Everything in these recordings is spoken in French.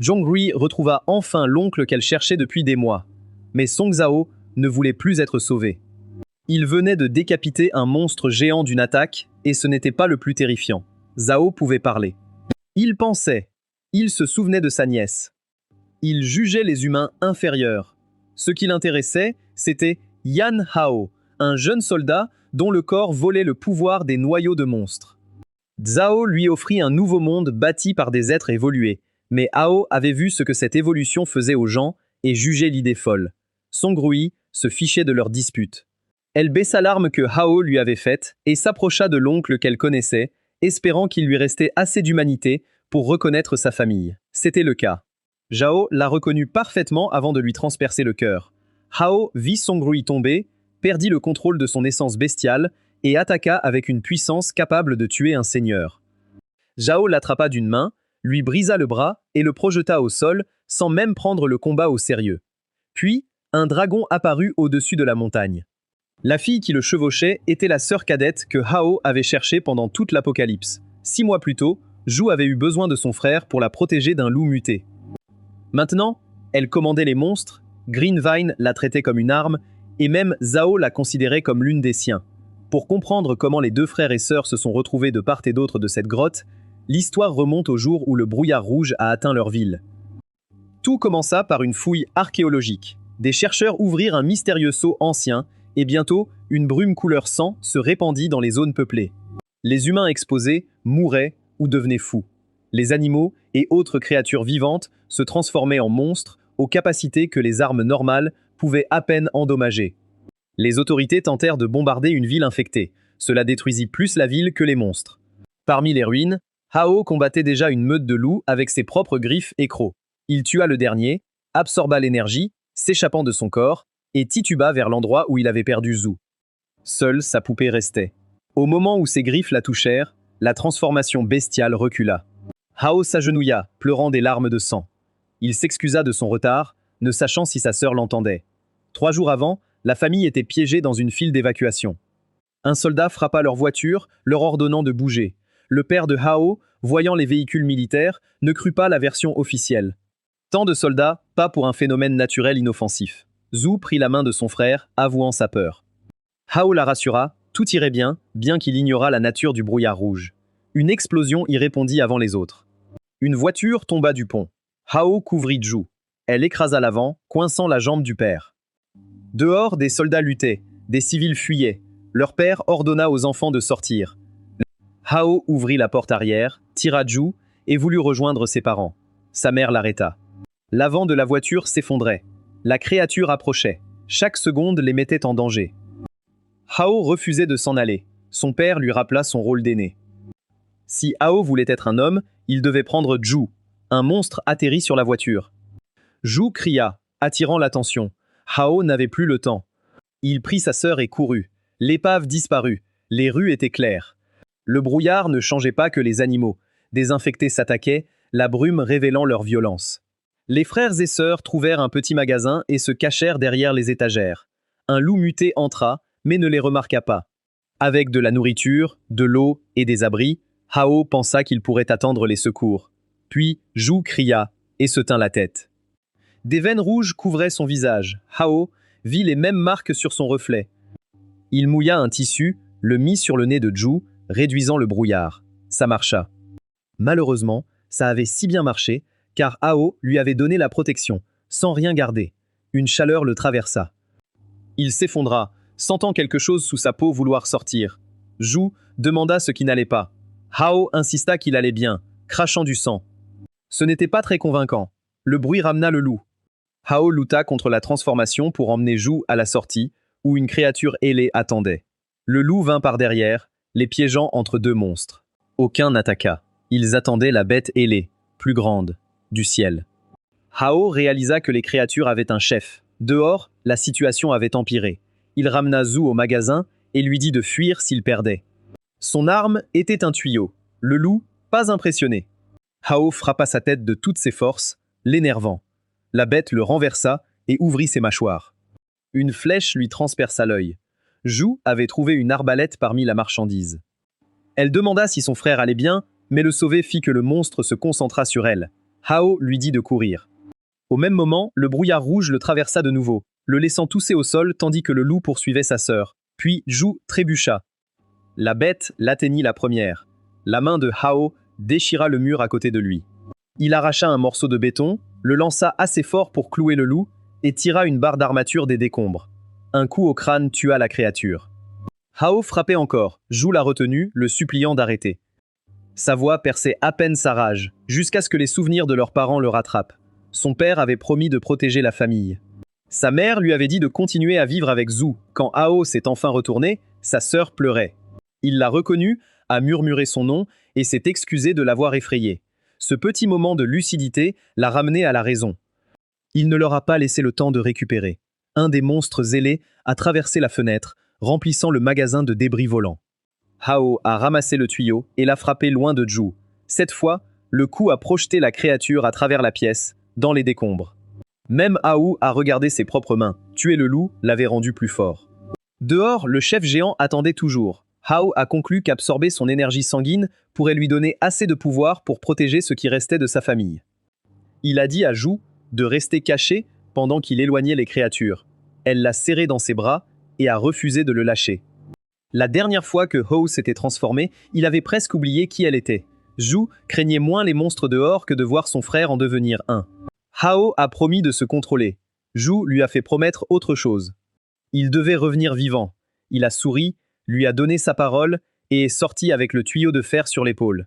Zhonghui retrouva enfin l'oncle qu'elle cherchait depuis des mois. Mais Song Zhao ne voulait plus être sauvé. Il venait de décapiter un monstre géant d'une attaque, et ce n'était pas le plus terrifiant. Zhao pouvait parler. Il pensait. Il se souvenait de sa nièce. Il jugeait les humains inférieurs. Ce qui l'intéressait, c'était Yan Hao, un jeune soldat dont le corps volait le pouvoir des noyaux de monstres. Zhao lui offrit un nouveau monde bâti par des êtres évolués, mais Hao avait vu ce que cette évolution faisait aux gens et jugeait l'idée folle. Songrui se fichait de leur dispute. Elle baissa l'arme que Hao lui avait faite et s'approcha de l'oncle qu'elle connaissait, espérant qu'il lui restait assez d'humanité pour reconnaître sa famille. C'était le cas. Zhao la reconnut parfaitement avant de lui transpercer le cœur. Hao vit Songrui tomber, perdit le contrôle de son essence bestiale et attaqua avec une puissance capable de tuer un seigneur. Zhao l'attrapa d'une main, lui brisa le bras et le projeta au sol sans même prendre le combat au sérieux. Puis, un dragon apparut au-dessus de la montagne. La fille qui le chevauchait était la sœur cadette que Hao avait cherchée pendant toute l'Apocalypse. 6 mois plus tôt, Zhu avait eu besoin de son frère pour la protéger d'un loup muté. Maintenant, elle commandait les monstres, Greenvine la traitait comme une arme, et même Zhao la considérait comme l'une des siens. Pour comprendre comment les deux frères et sœurs se sont retrouvés de part et d'autre de cette grotte, l'histoire remonte au jour où le brouillard rouge a atteint leur ville. Tout commença par une fouille archéologique. Des chercheurs ouvrirent un mystérieux sceau ancien, et bientôt, une brume couleur sang se répandit dans les zones peuplées. Les humains exposés mouraient ou devenaient fous. Les animaux et autres créatures vivantes se transformaient en monstres aux capacités que les armes normales pouvaient à peine endommager. Les autorités tentèrent de bombarder une ville infectée. Cela détruisit plus la ville que les monstres. Parmi les ruines, Hao combattait déjà une meute de loups avec ses propres griffes et crocs. Il tua le dernier, absorba l'énergie, s'échappant de son corps, et tituba vers l'endroit où il avait perdu Zhu. Seule sa poupée restait. Au moment où ses griffes la touchèrent, la transformation bestiale recula. Hao s'agenouilla, pleurant des larmes de sang. Il s'excusa de son retard, ne sachant si sa sœur l'entendait. 3 jours avant, la famille était piégée dans une file d'évacuation. Un soldat frappa leur voiture, leur ordonnant de bouger. Le père de Hao, voyant les véhicules militaires, ne crut pas la version officielle. Tant de soldats, pas pour un phénomène naturel inoffensif. Zhu prit la main de son frère, avouant sa peur. Hao la rassura, tout irait bien, bien qu'il ignorât la nature du brouillard rouge. Une explosion y répondit avant les autres. Une voiture tomba du pont. Hao couvrit Zhu. Elle écrasa l'avant, coinçant la jambe du père. Dehors, des soldats luttaient, des civils fuyaient. Leur père ordonna aux enfants de sortir. Hao ouvrit la porte arrière, tira Zhu et voulut rejoindre ses parents. Sa mère l'arrêta. L'avant de la voiture s'effondrait. La créature approchait. Chaque seconde les mettait en danger. Hao refusait de s'en aller. Son père lui rappela son rôle d'aîné. Si Hao voulait être un homme, il devait prendre Zhu. Un monstre atterrit sur la voiture. Zhu cria, attirant l'attention. Hao n'avait plus le temps. Il prit sa sœur et courut. L'épave disparut. Les rues étaient claires. Le brouillard ne changeait pas que les animaux. Des infectés s'attaquaient, la brume révélant leur violence. Les frères et sœurs trouvèrent un petit magasin et se cachèrent derrière les étagères. Un loup muté entra, mais ne les remarqua pas. Avec de la nourriture, de l'eau et des abris, Hao pensa qu'il pourrait attendre les secours. Puis Zhu cria et se tint la tête. Des veines rouges couvraient son visage. Hao vit les mêmes marques sur son reflet. Il mouilla un tissu, le mit sur le nez de Zhu, réduisant le brouillard. Ça marcha. Malheureusement, ça avait si bien marché, car Hao lui avait donné la protection, sans rien garder. Une chaleur le traversa. Il s'effondra, sentant quelque chose sous sa peau vouloir sortir. Zhu demanda ce qui n'allait pas. Hao insista qu'il allait bien, crachant du sang. Ce n'était pas très convaincant. Le bruit ramena le loup. Hao lutta contre la transformation pour emmener Zhu à la sortie, où une créature ailée attendait. Le loup vint par derrière, les piégeant entre deux monstres. Aucun n'attaqua. Ils attendaient la bête ailée, plus grande, du ciel. Hao réalisa que les créatures avaient un chef. Dehors, la situation avait empiré. Il ramena Zhu au magasin et lui dit de fuir s'il perdait. Son arme était un tuyau. Le loup, pas impressionné. Hao frappa sa tête de toutes ses forces, l'énervant. La bête le renversa et ouvrit ses mâchoires. Une flèche lui transperça l'œil. Zhu avait trouvé une arbalète parmi la marchandise. Elle demanda si son frère allait bien, mais le sauver fit que le monstre se concentra sur elle. Hao lui dit de courir. Au même moment, le brouillard rouge le traversa de nouveau, le laissant tousser au sol tandis que le loup poursuivait sa sœur. Puis Zhu trébucha. La bête l'atteignit la première. La main de Hao déchira le mur à côté de lui. Il arracha un morceau de béton, le lança assez fort pour clouer le loup et tira une barre d'armature des décombres. Un coup au crâne tua la créature. Hao frappait encore, Zhu l'a retenu, le suppliant d'arrêter. Sa voix perçait à peine sa rage, jusqu'à ce que les souvenirs de leurs parents le rattrapent. Son père avait promis de protéger la famille. Sa mère lui avait dit de continuer à vivre avec Zhu. Quand Hao s'est enfin retourné, sa sœur pleurait. Il l'a reconnue, a murmuré son nom et s'est excusé de l'avoir effrayée. Ce petit moment de lucidité l'a ramené à la raison. Il ne leur a pas laissé le temps de récupérer. Un des monstres zélés a traversé la fenêtre, remplissant le magasin de débris volants. Hao a ramassé le tuyau et l'a frappé loin de Zhu. Cette fois, le coup a projeté la créature à travers la pièce, dans les décombres. Même Hao a regardé ses propres mains. Tuer le loup l'avait rendu plus fort. Dehors, le chef géant attendait toujours. Hao a conclu qu'absorber son énergie sanguine pourrait lui donner assez de pouvoir pour protéger ce qui restait de sa famille. Il a dit à Zhu de rester caché pendant qu'il éloignait les créatures. Elle l'a serré dans ses bras et a refusé de le lâcher. La dernière fois que Hao s'était transformé, il avait presque oublié qui elle était. Zhu craignait moins les monstres dehors que de voir son frère en devenir un. Hao a promis de se contrôler. Zhu lui a fait promettre autre chose. Il devait revenir vivant. Il a souri, lui a donné sa parole et est sorti avec le tuyau de fer sur l'épaule.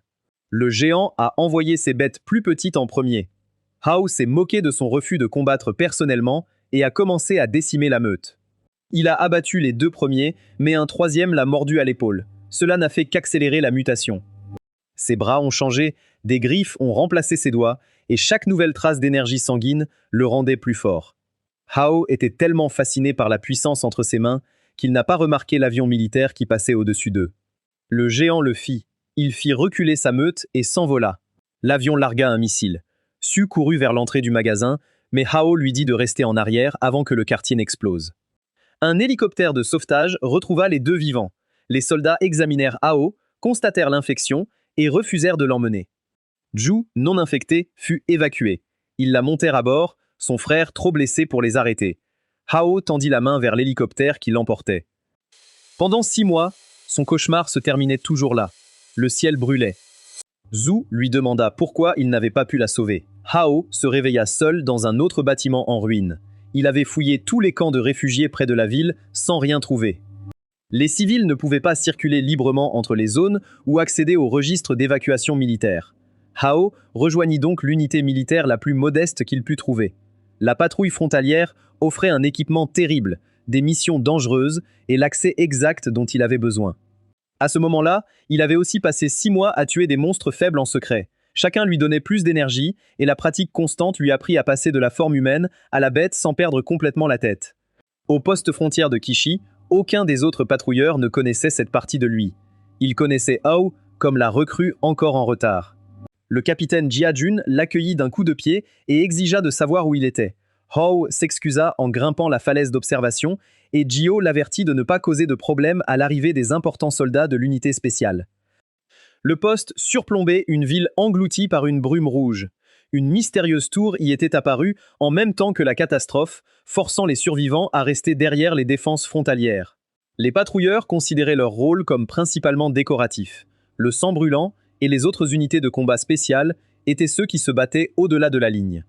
Le géant a envoyé ses bêtes plus petites en premier. Hao s'est moqué de son refus de combattre personnellement et a commencé à décimer la meute. Il a abattu les deux premiers, mais un troisième l'a mordu à l'épaule. Cela n'a fait qu'accélérer la mutation. Ses bras ont changé, des griffes ont remplacé ses doigts, et chaque nouvelle trace d'énergie sanguine le rendait plus fort. Hao était tellement fasciné par la puissance entre ses mains qu'il n'a pas remarqué l'avion militaire qui passait au-dessus d'eux. Le géant le fit. Il fit reculer sa meute et s'envola. L'avion largua un missile. Su courut vers l'entrée du magasin, mais Hao lui dit de rester en arrière avant que le quartier n'explose. Un hélicoptère de sauvetage retrouva les deux vivants. Les soldats examinèrent Hao, constatèrent l'infection et refusèrent de l'emmener. Zhu, non infecté, fut évacué. Ils la montèrent à bord, son frère trop blessé pour les arrêter. Hao tendit la main vers l'hélicoptère qui l'emportait. Pendant 6 mois, son cauchemar se terminait toujours là. Le ciel brûlait. Zhu lui demanda pourquoi il n'avait pas pu la sauver. Hao se réveilla seul dans un autre bâtiment en ruine. Il avait fouillé tous les camps de réfugiés près de la ville sans rien trouver. Les civils ne pouvaient pas circuler librement entre les zones ou accéder au registre d'évacuation militaire. Hao rejoignit donc l'unité militaire la plus modeste qu'il put trouver. La patrouille frontalière offrait un équipement terrible, des missions dangereuses et l'accès exact dont il avait besoin. À ce moment-là, il avait aussi passé 6 mois à tuer des monstres faibles en secret. Chacun lui donnait plus d'énergie et la pratique constante lui apprit à passer de la forme humaine à la bête sans perdre complètement la tête. Au poste frontière de Kishi, aucun des autres patrouilleurs ne connaissait cette partie de lui. Il connaissait Hao comme la recrue encore en retard. Le capitaine Jia-Jun l'accueillit d'un coup de pied et exigea de savoir où il était. Hao s'excusa en grimpant la falaise d'observation et Jio l'avertit de ne pas causer de problème à l'arrivée des importants soldats de l'unité spéciale. Le poste surplombait une ville engloutie par une brume rouge. Une mystérieuse tour y était apparue en même temps que la catastrophe, forçant les survivants à rester derrière les défenses frontalières. Les patrouilleurs considéraient leur rôle comme principalement décoratif. Le sang brûlant et les autres unités de combat spéciales étaient ceux qui se battaient au-delà de la ligne.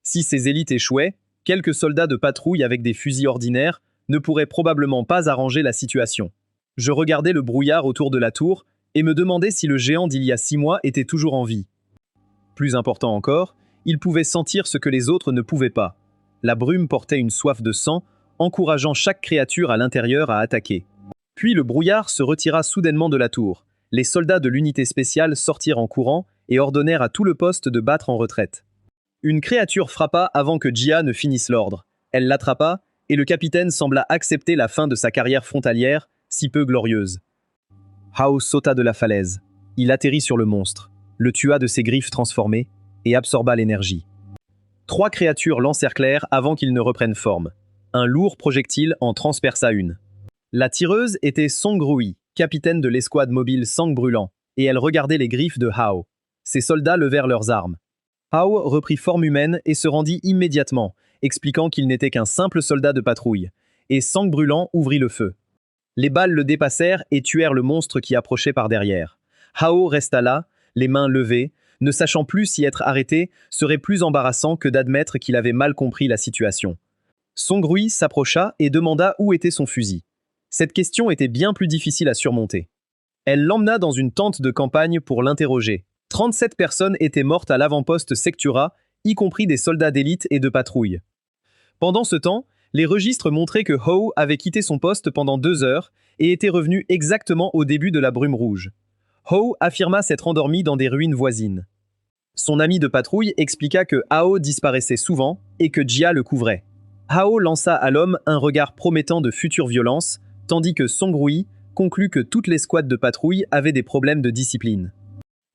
Si ces élites échouaient, quelques soldats de patrouille avec des fusils ordinaires ne pourraient probablement pas arranger la situation. Je regardais le brouillard autour de la tour et me demandais si le géant d'il y a 6 mois était toujours en vie. Plus important encore, il pouvait sentir ce que les autres ne pouvaient pas. La brume portait une soif de sang, encourageant chaque créature à l'intérieur à attaquer. Puis le brouillard se retira soudainement de la tour. Les soldats de l'unité spéciale sortirent en courant et ordonnèrent à tout le poste de battre en retraite. Une créature frappa avant que Jia ne finisse l'ordre. Elle l'attrapa et le capitaine sembla accepter la fin de sa carrière frontalière, si peu glorieuse. Hao sauta de la falaise. Il atterrit sur le monstre, le tua de ses griffes transformées et absorba l'énergie. 3 créatures l'encerclèrent avant qu'il ne reprenne forme. Un lourd projectile en transperça une. La tireuse était Song Rui, capitaine de l'escouade mobile Sang Brûlant, et elle regardait les griffes de Hao. Ses soldats levèrent leurs armes. Hao reprit forme humaine et se rendit immédiatement, expliquant qu'il n'était qu'un simple soldat de patrouille, et Sang Brûlant ouvrit le feu. Les balles le dépassèrent et tuèrent le monstre qui approchait par derrière. Hao resta là, les mains levées, ne sachant plus si être arrêté serait plus embarrassant que d'admettre qu'il avait mal compris la situation. Song Rui s'approcha et demanda où était son fusil. Cette question était bien plus difficile à surmonter. Elle l'emmena dans une tente de campagne pour l'interroger. 37 personnes étaient mortes à l'avant-poste Sectura, y compris des soldats d'élite et de patrouille. Pendant ce temps, les registres montraient que Hao avait quitté son poste pendant 2 heures et était revenu exactement au début de la brume rouge. Hao affirma s'être endormi dans des ruines voisines. Son ami de patrouille expliqua que Hao disparaissait souvent et que Jia le couvrait. Hao lança à l'homme un regard promettant de futures violences, tandis que Song Rui conclut que toutes les squads de patrouille avaient des problèmes de discipline.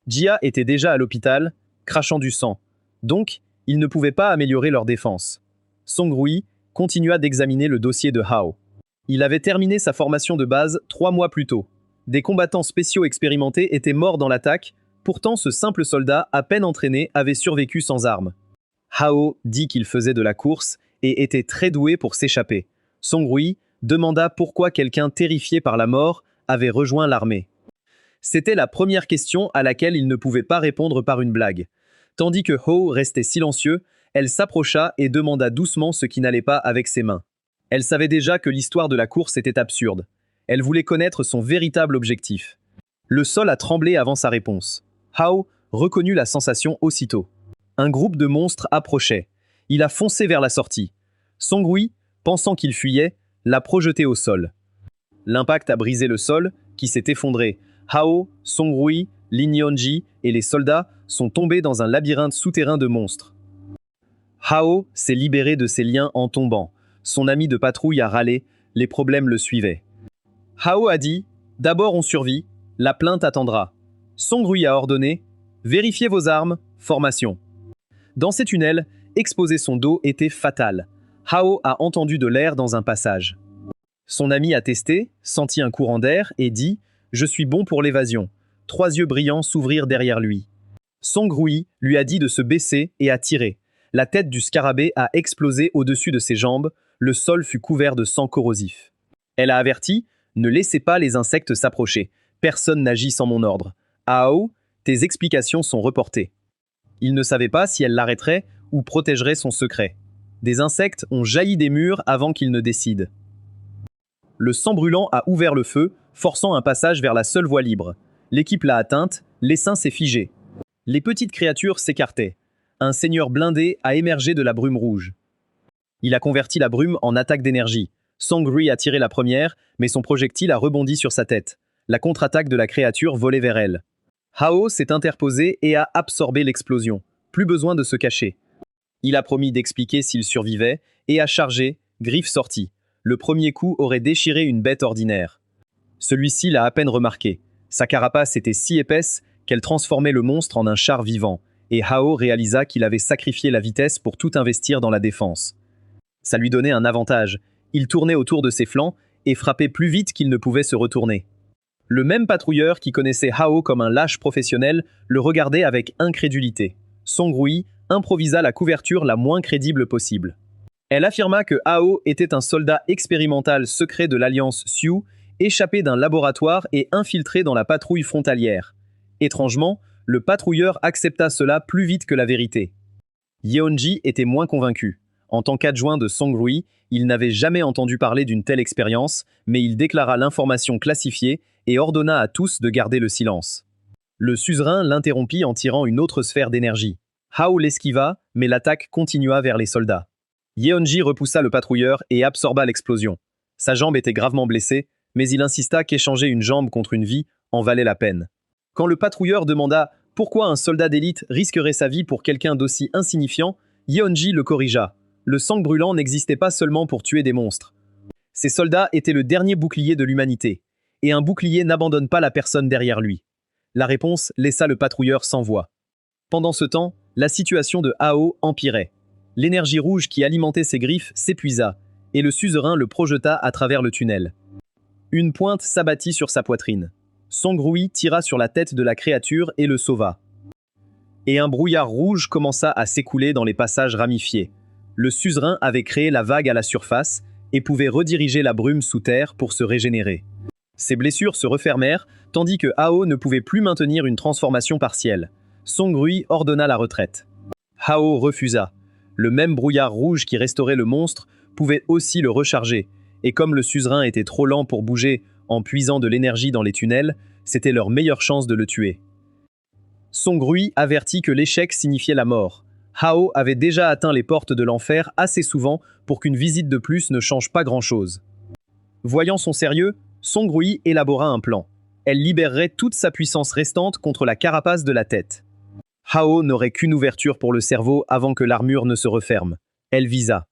Jia était déjà à l'hôpital, crachant du sang, donc ils ne pouvaient pas améliorer leur défense. Song Rui continua d'examiner le dossier de Hao. Il avait terminé sa formation de base 3 mois plus tôt. Des combattants spéciaux expérimentés étaient morts dans l'attaque, pourtant ce simple soldat, à peine entraîné, avait survécu sans armes. Hao dit qu'il faisait de la course et était très doué pour s'échapper. Song Rui demanda pourquoi quelqu'un terrifié par la mort avait rejoint l'armée. C'était la première question à laquelle il ne pouvait pas répondre par une blague. Tandis que Hao restait silencieux, elle s'approcha et demanda doucement ce qui n'allait pas avec ses mains. Elle savait déjà que l'histoire de la course était absurde. Elle voulait connaître son véritable objectif. Le sol a tremblé avant sa réponse. Hao reconnut la sensation aussitôt. Un groupe de monstres approchait. Il a foncé vers la sortie. Song Rui, pensant qu'il fuyait, l'a projeté au sol. L'impact a brisé le sol, qui s'est effondré. Hao, Song Rui, Lin Yonji et les soldats sont tombés dans un labyrinthe souterrain de monstres. Hao s'est libéré de ses liens en tombant. Son ami de patrouille a râlé, les problèmes le suivaient. Hao a dit « D'abord on survit, la plainte attendra ». Song Rui a ordonné « Vérifiez vos armes, formation ». Dans ces tunnels, exposer son dos était fatal. Hao a entendu de l'air dans un passage. Son ami a testé, senti un courant d'air et dit « Je suis bon pour l'évasion ». 3 yeux brillants s'ouvrirent derrière lui. Song Rui lui a dit de se baisser et a tiré. La tête du scarabée a explosé au-dessus de ses jambes, le sol fut couvert de sang corrosif. Elle a averti « Ne laissez pas les insectes s'approcher, personne n'agit sans mon ordre. Hao, tes explications sont reportées. » Il ne savait pas si elle l'arrêterait ou protégerait son secret. Des insectes ont jailli des murs avant qu'il ne décide. Le sang brûlant a ouvert le feu, forçant un passage vers la seule voie libre. L'équipe l'a atteinte, l'essaim s'est figé. Les petites créatures s'écartaient. Un seigneur blindé a émergé de la brume rouge. Il a converti la brume en attaque d'énergie. Song Rui a tiré la première, mais son projectile a rebondi sur sa tête. La contre-attaque de la créature volait vers elle. Hao s'est interposé et a absorbé l'explosion. Plus besoin de se cacher. Il a promis d'expliquer s'il survivait et a chargé, griffe sortie. Le premier coup aurait déchiré une bête ordinaire. Celui-ci l'a à peine remarqué. Sa carapace était si épaisse qu'elle transformait le monstre en un char vivant, et Hao réalisa qu'il avait sacrifié la vitesse pour tout investir dans la défense. Ça lui donnait un avantage. Il tournait autour de ses flancs et frappait plus vite qu'il ne pouvait se retourner. Le même patrouilleur qui connaissait Hao comme un lâche professionnel le regardait avec incrédulité. Song Rui improvisa la couverture la moins crédible possible. Elle affirma que Hao était un soldat expérimental secret de l'Alliance Sioux, échappé d'un laboratoire et infiltré dans la patrouille frontalière. Étrangement, le patrouilleur accepta cela plus vite que la vérité. Yeonji était moins convaincu. En tant qu'adjoint de Song Rui, il n'avait jamais entendu parler d'une telle expérience, mais il déclara l'information classifiée et ordonna à tous de garder le silence. Le suzerain l'interrompit en tirant une autre sphère d'énergie. Hao l'esquiva, mais l'attaque continua vers les soldats. Yeonji repoussa le patrouilleur et absorba l'explosion. Sa jambe était gravement blessée, mais il insista qu'échanger une jambe contre une vie en valait la peine. Quand le patrouilleur demanda pourquoi un soldat d'élite risquerait sa vie pour quelqu'un d'aussi insignifiant, Yeonji le corrigea. Le sang brûlant n'existait pas seulement pour tuer des monstres. Ces soldats étaient le dernier bouclier de l'humanité, et un bouclier n'abandonne pas la personne derrière lui. La réponse laissa le patrouilleur sans voix. Pendant ce temps, la situation de Hao empirait. L'énergie rouge qui alimentait ses griffes s'épuisa, et le suzerain le projeta à travers le tunnel. Une pointe s'abattit sur sa poitrine. Song Rui tira sur la tête de la créature et le sauva. et un brouillard rouge commença à s'écouler dans les passages ramifiés. Le suzerain avait créé la vague à la surface et pouvait rediriger la brume sous terre pour se régénérer. Ses blessures se refermèrent, tandis que Hao ne pouvait plus maintenir une transformation partielle. Song Rui ordonna la retraite. Hao refusa. Le même brouillard rouge qui restaurait le monstre pouvait aussi le recharger, et comme le suzerain était trop lent pour bouger en puisant de l'énergie dans les tunnels, c'était leur meilleure chance de le tuer. Song Rui avertit que l'échec signifiait la mort. Hao avait déjà atteint les portes de l'enfer assez souvent pour qu'une visite de plus ne change pas grand-chose. Voyant son sérieux, Song Rui élabora un plan. Elle libérerait toute sa puissance restante contre la carapace de la tête. Hao n'aurait qu'une ouverture pour le cerveau avant que l'armure ne se referme. Elle visa.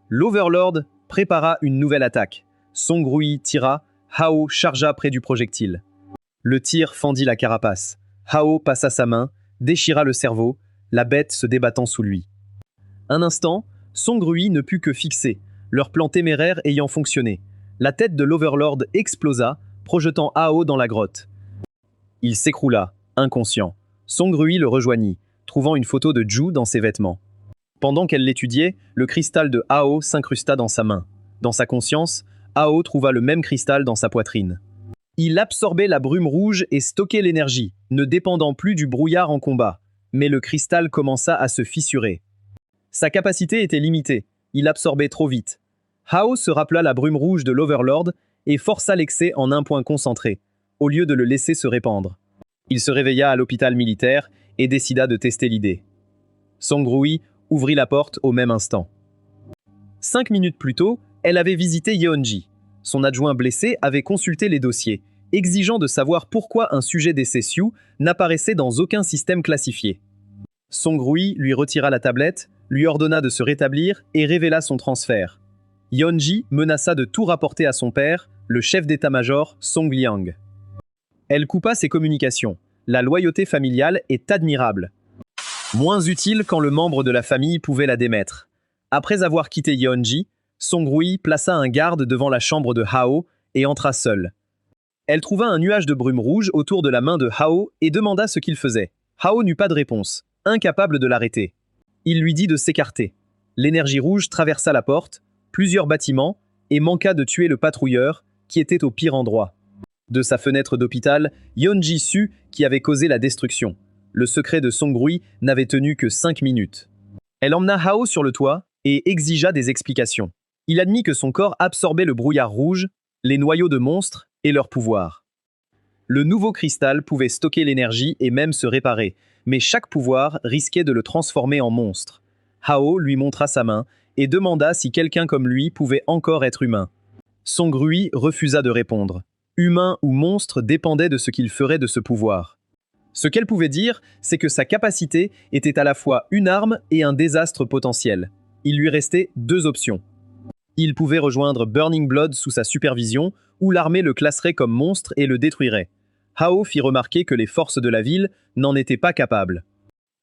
L'Overlord prépara une nouvelle attaque. Song Rui tira, Hao chargea près du projectile. Le tir fendit la carapace. Hao passa sa main, déchira le cerveau, la bête se débattant sous lui. Un instant, Song Rui ne put que fixer, leur plan téméraire ayant fonctionné. La tête de l'Overlord explosa, projetant Hao dans la grotte. Il s'écroula, inconscient. Song Rui le rejoignit, trouvant une photo de Ju dans ses vêtements. Pendant qu'elle l'étudiait, le cristal de Hao s'incrusta dans sa main. Dans sa conscience, Hao trouva le même cristal dans sa poitrine. Il absorbait la brume rouge et stockait l'énergie, ne dépendant plus du brouillard en combat. Mais le cristal commença à se fissurer. Sa capacité était limitée, il absorbait trop vite. Hao se rappela la brume rouge de l'Overlord et força l'excès en un point concentré, au lieu de le laisser se répandre. Il se réveilla à l'hôpital militaire et décida de tester l'idée. Song Rui ouvrit la porte au même instant. 5 minutes plus tôt, elle avait visité Yeonji. Son adjoint blessé avait consulté les dossiers, exigeant de savoir pourquoi un sujet d'essai Sioux n'apparaissait dans aucun système classifié. Song Rui lui retira la tablette, lui ordonna de se rétablir et révéla son transfert. Yeonji menaça de tout rapporter à son père, le chef d'état-major Song Liang. Elle coupa ses communications. La loyauté familiale est admirable. Moins utile quand le membre de la famille pouvait la démettre. Après avoir quitté Yeonji, Song Rui plaça un garde devant la chambre de Hao et entra seule. Elle trouva un nuage de brume rouge autour de la main de Hao et demanda ce qu'il faisait. Hao n'eut pas de réponse, incapable de l'arrêter. Il lui dit de s'écarter. L'énergie rouge traversa la porte, plusieurs bâtiments, et manqua de tuer le patrouilleur, qui était au pire endroit. De sa fenêtre d'hôpital, Yeonji sut qui avait causé la destruction. Le secret de Song Rui n'avait tenu que 5 minutes. Elle emmena Hao sur le toit et exigea des explications. Il admit que son corps absorbait le brouillard rouge, les noyaux de monstres et leur pouvoir. Le nouveau cristal pouvait stocker l'énergie et même se réparer, mais chaque pouvoir risquait de le transformer en monstre. Hao lui montra sa main et demanda si quelqu'un comme lui pouvait encore être humain. Song Rui refusa de répondre. Humain ou monstre dépendait de ce qu'il ferait de ce pouvoir. Ce qu'elle pouvait dire, c'est que sa capacité était à la fois une arme et un désastre potentiel. Il lui restait 2 options. Il pouvait rejoindre Burning Blood sous sa supervision, ou l'armée le classerait comme monstre et le détruirait. Hao fit remarquer que les forces de la ville n'en étaient pas capables.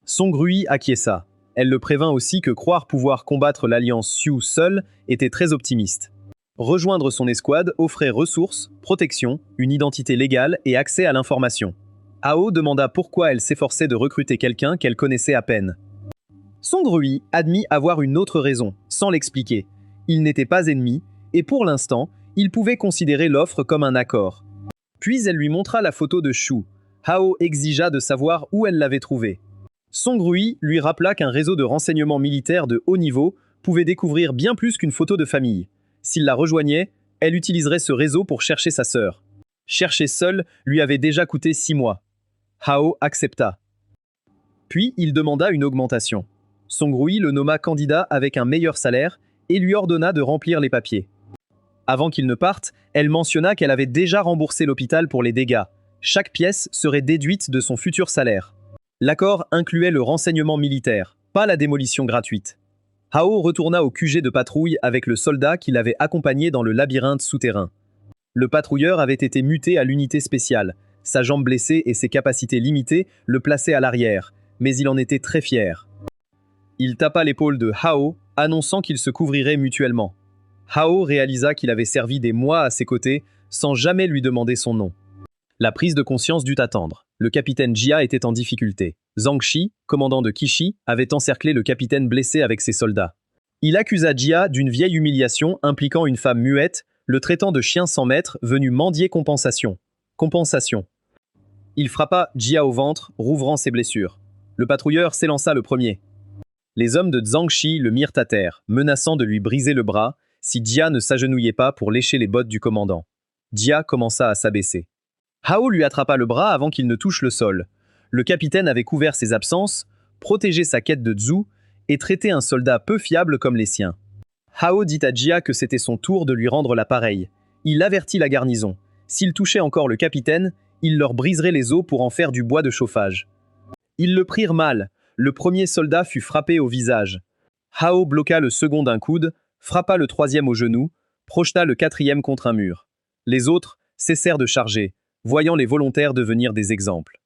Song Rui acquiesça. Elle le prévint aussi que croire pouvoir combattre l'alliance Sioux seule était très optimiste. Rejoindre son escouade offrait ressources, protection, une identité légale et accès à l'information. Hao demanda pourquoi elle s'efforçait de recruter quelqu'un qu'elle connaissait à peine. Song Rui admit avoir une autre raison, sans l'expliquer. Ils n'étaient pas ennemis, et pour l'instant, il pouvait considérer l'offre comme un accord. Puis elle lui montra la photo de Shu. Hao exigea de savoir où elle l'avait trouvée. Song Rui lui rappela qu'un réseau de renseignements militaires de haut niveau pouvait découvrir bien plus qu'une photo de famille. S'il la rejoignait, elle utiliserait ce réseau pour chercher sa sœur. Chercher seule lui avait déjà coûté 6 mois. Hao accepta. Puis il demanda une augmentation. Song Rui le nomma candidat avec un meilleur salaire et lui ordonna de remplir les papiers. Avant qu'il ne parte, elle mentionna qu'elle avait déjà remboursé l'hôpital pour les dégâts. Chaque pièce serait déduite de son futur salaire. L'accord incluait le renseignement militaire, pas la démolition gratuite. Hao retourna au QG de patrouille avec le soldat qui l'avait accompagné dans le labyrinthe souterrain. Le patrouilleur avait été muté à l'unité spéciale. Sa jambe blessée et ses capacités limitées le plaçaient à l'arrière, mais il en était très fier. Il tapa l'épaule de Hao, annonçant qu'ils se couvriraient mutuellement. Hao réalisa qu'il avait servi des mois à ses côtés sans jamais lui demander son nom. La prise de conscience dut attendre. Le capitaine Jia était en difficulté. Zhang Shi, commandant de Qixi, avait encerclé le capitaine blessé avec ses soldats. Il accusa Jia d'une vieille humiliation impliquant une femme muette, le traitant de chien sans maître venu mendier compensation. Compensation. Il frappa Jia au ventre, rouvrant ses blessures. Le patrouilleur s'élança le premier. Les hommes de Zhang Shi le mirent à terre, menaçant de lui briser le bras si Jia ne s'agenouillait pas pour lécher les bottes du commandant. Jia commença à s'abaisser. Hao lui attrapa le bras avant qu'il ne touche le sol. Le capitaine avait couvert ses absences, protégé sa quête de Zhu et traité un soldat peu fiable comme les siens. Hao dit à Jia que c'était son tour de lui rendre l'appareil. Il avertit la garnison. S'il touchait encore le capitaine, il leur briserait les os pour en faire du bois de chauffage. Ils le prirent mal. Le premier soldat fut frappé au visage. Hao bloqua le second d'un coude, frappa le troisième au genou, projeta le quatrième contre un mur. Les autres cessèrent de charger, voyant les volontaires devenir des exemples.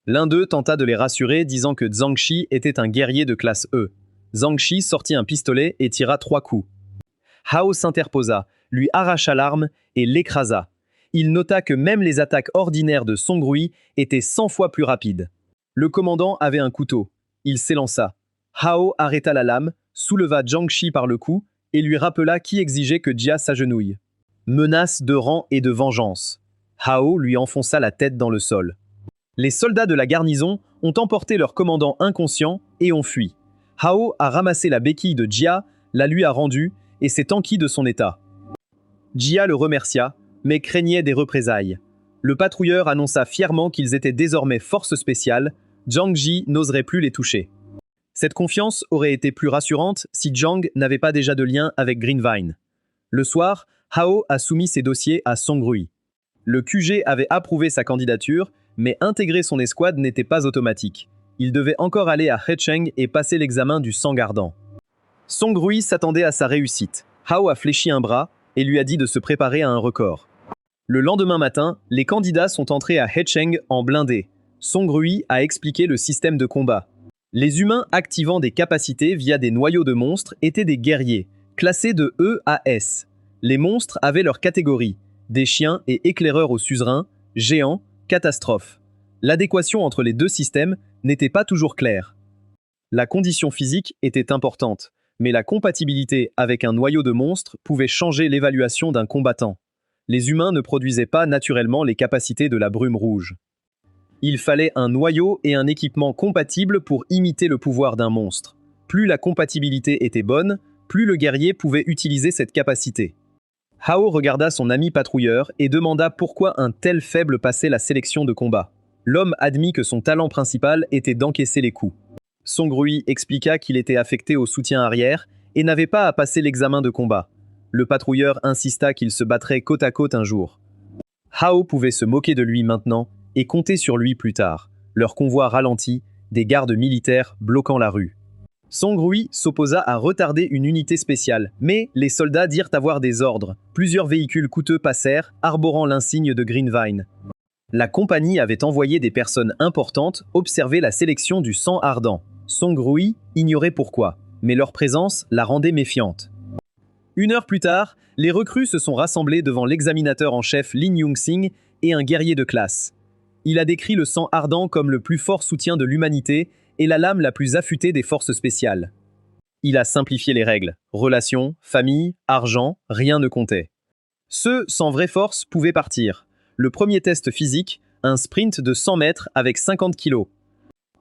L'un d'eux tenta de les rassurer, disant que Zhang Shi était un guerrier de classe E. Zhang Shi sortit un pistolet et tira 3 coups. Hao s'interposa, lui arracha l'arme et l'écrasa. Il nota que même les attaques ordinaires de Song Rui étaient 100 fois plus rapides. Le commandant avait un couteau. Il s'élança. Hao arrêta la lame, souleva Zhang Shi par le cou et lui rappela qui exigeait que Jia s'agenouille. Menace de rang et de vengeance. Hao lui enfonça la tête dans le sol. Les soldats de la garnison ont emporté leur commandant inconscient et ont fui. Hao a ramassé la béquille de Jia, la lui a rendue et s'est enquis de son état. Jia le remercia, mais craignait des représailles. Le patrouilleur annonça fièrement qu'ils étaient désormais force spéciale. Zhang Ji n'oserait plus les toucher. Cette confiance aurait été plus rassurante si Zhang n'avait pas déjà de lien avec Greenvine. Le soir, Hao a soumis ses dossiers à Song Rui. Le QG avait approuvé sa candidature, mais intégrer son escouade n'était pas automatique. Il devait encore aller à Hecheng et passer l'examen du sang ardent. Song Rui s'attendait à sa réussite. Hao a fléchi un bras et lui a dit de se préparer à un record. Le lendemain matin, les candidats sont entrés à Hecheng en blindé. Song Rui a expliqué le système de combat. Les humains activant des capacités via des noyaux de monstres étaient des guerriers, classés de E à S. Les monstres avaient leur catégorie, des chiens et éclaireurs au suzerain, géants, catastrophes. L'adéquation entre les deux systèmes n'était pas toujours claire. La condition physique était importante, mais la compatibilité avec un noyau de monstre pouvait changer l'évaluation d'un combattant. Les humains ne produisaient pas naturellement les capacités de la brume rouge. Il fallait un noyau et un équipement compatibles pour imiter le pouvoir d'un monstre. Plus la compatibilité était bonne, plus le guerrier pouvait utiliser cette capacité. Hao regarda son ami patrouilleur et demanda pourquoi un tel faible passait la sélection de combat. L'homme admit que son talent principal était d'encaisser les coups. Song Rui expliqua qu'il était affecté au soutien arrière et n'avait pas à passer l'examen de combat. Le patrouilleur insista qu'il se battrait côte à côte un jour. Hao pouvait se moquer de lui maintenant et compter sur lui plus tard. Leur convoi ralentit, des gardes militaires bloquant la rue. Song Rui s'opposa à retarder une unité spéciale, mais les soldats dirent avoir des ordres. Plusieurs véhicules coûteux passèrent, arborant l'insigne de Greenvine. La compagnie avait envoyé des personnes importantes observer la sélection du sang ardent. Song Rui ignorait pourquoi, mais leur présence la rendait méfiante. 1 heure plus tard, les recrues se sont rassemblées devant l'examinateur en chef Lin Yongxing et un guerrier de classe. Il a décrit le sang ardent comme le plus fort soutien de l'humanité et la lame la plus affûtée des forces spéciales. Il a simplifié les règles. Relations, famille, argent, rien ne comptait. Ceux sans vraie force pouvaient partir. Le premier test physique, un sprint de 100 mètres avec 50 kilos.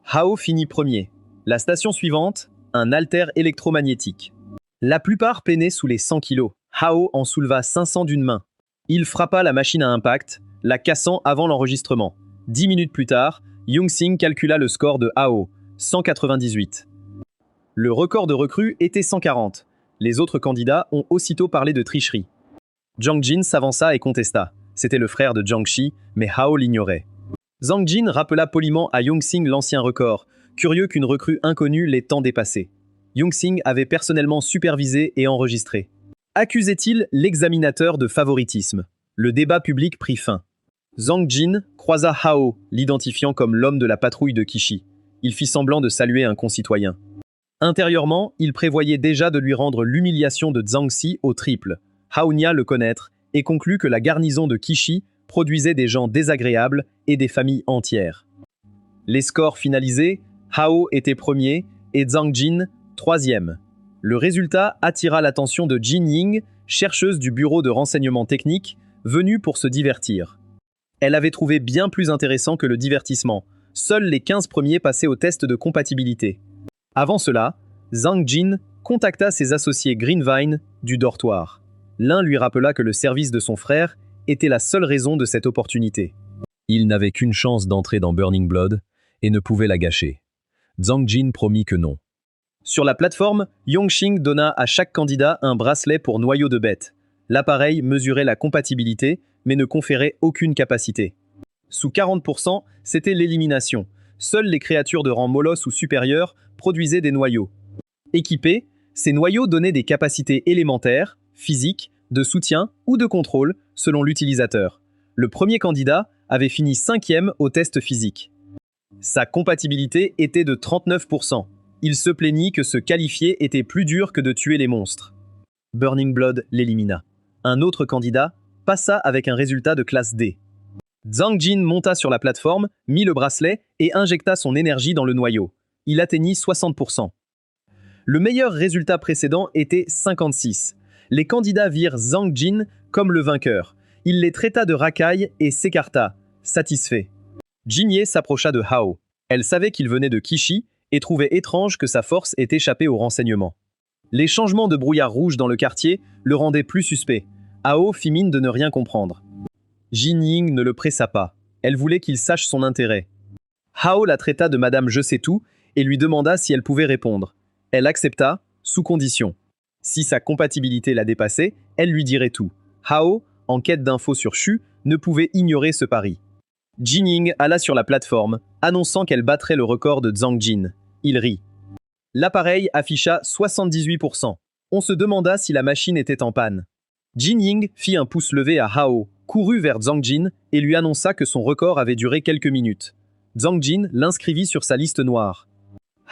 Hao finit premier. La station suivante, un haltère électromagnétique. La plupart peinaient sous les 100 kilos. Hao en souleva 500 d'une main. Il frappa la machine à impact, la cassant avant l'enregistrement. 10 minutes plus tard, Yongxing calcula le score de Hao, 198. Le record de recrue était 140. Les autres candidats ont aussitôt parlé de tricherie. Zhang Jin s'avança et contesta. C'était le frère de Zhang Shi, mais Hao l'ignorait. Zhang Jin rappela poliment à Yongxing l'ancien record, curieux qu'une recrue inconnue l'ait tant dépassé. Yongxing avait personnellement supervisé et enregistré. Accusait-il l'examinateur de favoritisme? Le débat public prit fin. Zhang Jin croisa Hao, l'identifiant comme l'homme de la patrouille de Qixi. Il fit semblant de saluer un concitoyen. Intérieurement, il prévoyait déjà de lui rendre l'humiliation de Zhang Si au triple. Hao nia le connaître et conclut que la garnison de Qixi produisait des gens désagréables et des familles entières. Les scores finalisés, Hao était premier et Zhang Jin troisième. Le résultat attira l'attention de Jin Ying, chercheuse du bureau de renseignement technique, venue pour se divertir. Elle avait trouvé bien plus intéressant que le divertissement. Seuls les 15 premiers passaient au test de compatibilité. Avant cela, Zhang Jin contacta ses associés Greenvine du dortoir. L'un lui rappela que le service de son frère était la seule raison de cette opportunité. Il n'avait qu'une chance d'entrer dans Burning Blood et ne pouvait la gâcher. Zhang Jin promit que non. Sur la plateforme, Yongxing donna à chaque candidat un bracelet pour noyau de bête. L'appareil mesurait la compatibilité, mais ne conférait aucune capacité. Sous 40%, c'était l'élimination. Seules les créatures de rang Molos ou supérieur produisaient des noyaux. Équipés, ces noyaux donnaient des capacités élémentaires, physiques, de soutien ou de contrôle, selon l'utilisateur. Le premier candidat avait fini 5e au test physique. Sa compatibilité était de 39%. Il se plaignit que se qualifier était plus dur que de tuer les monstres. Burning Blood l'élimina. Un autre candidat passa avec un résultat de classe D. Zhang Jin monta sur la plateforme, mit le bracelet et injecta son énergie dans le noyau. Il atteignit 60%. Le meilleur résultat précédent était 56. Les candidats virent Zhang Jin comme le vainqueur. Il les traita de racailles et s'écarta, satisfait. Jinye s'approcha de Hao. Elle savait qu'il venait de Kishi et trouvait étrange que sa force ait échappé au renseignement. Les changements de brouillard rouge dans le quartier le rendaient plus suspect. Hao fit mine de ne rien comprendre. Jin Ying ne le pressa pas. Elle voulait qu'il sache son intérêt. Hao la traita de Madame Je sais tout et lui demanda si elle pouvait répondre. Elle accepta, sous condition. Si sa compatibilité la dépassait, elle lui dirait tout. Hao, en quête d'infos sur Shu, ne pouvait ignorer ce pari. Jin Ying alla sur la plateforme, annonçant qu'elle battrait le record de Zhang Jin. Il rit. L'appareil afficha 78%. On se demanda si la machine était en panne. Jin Ying fit un pouce levé à Hao, courut vers Zhang Jin et lui annonça que son record avait duré quelques minutes. Zhang Jin l'inscrivit sur sa liste noire.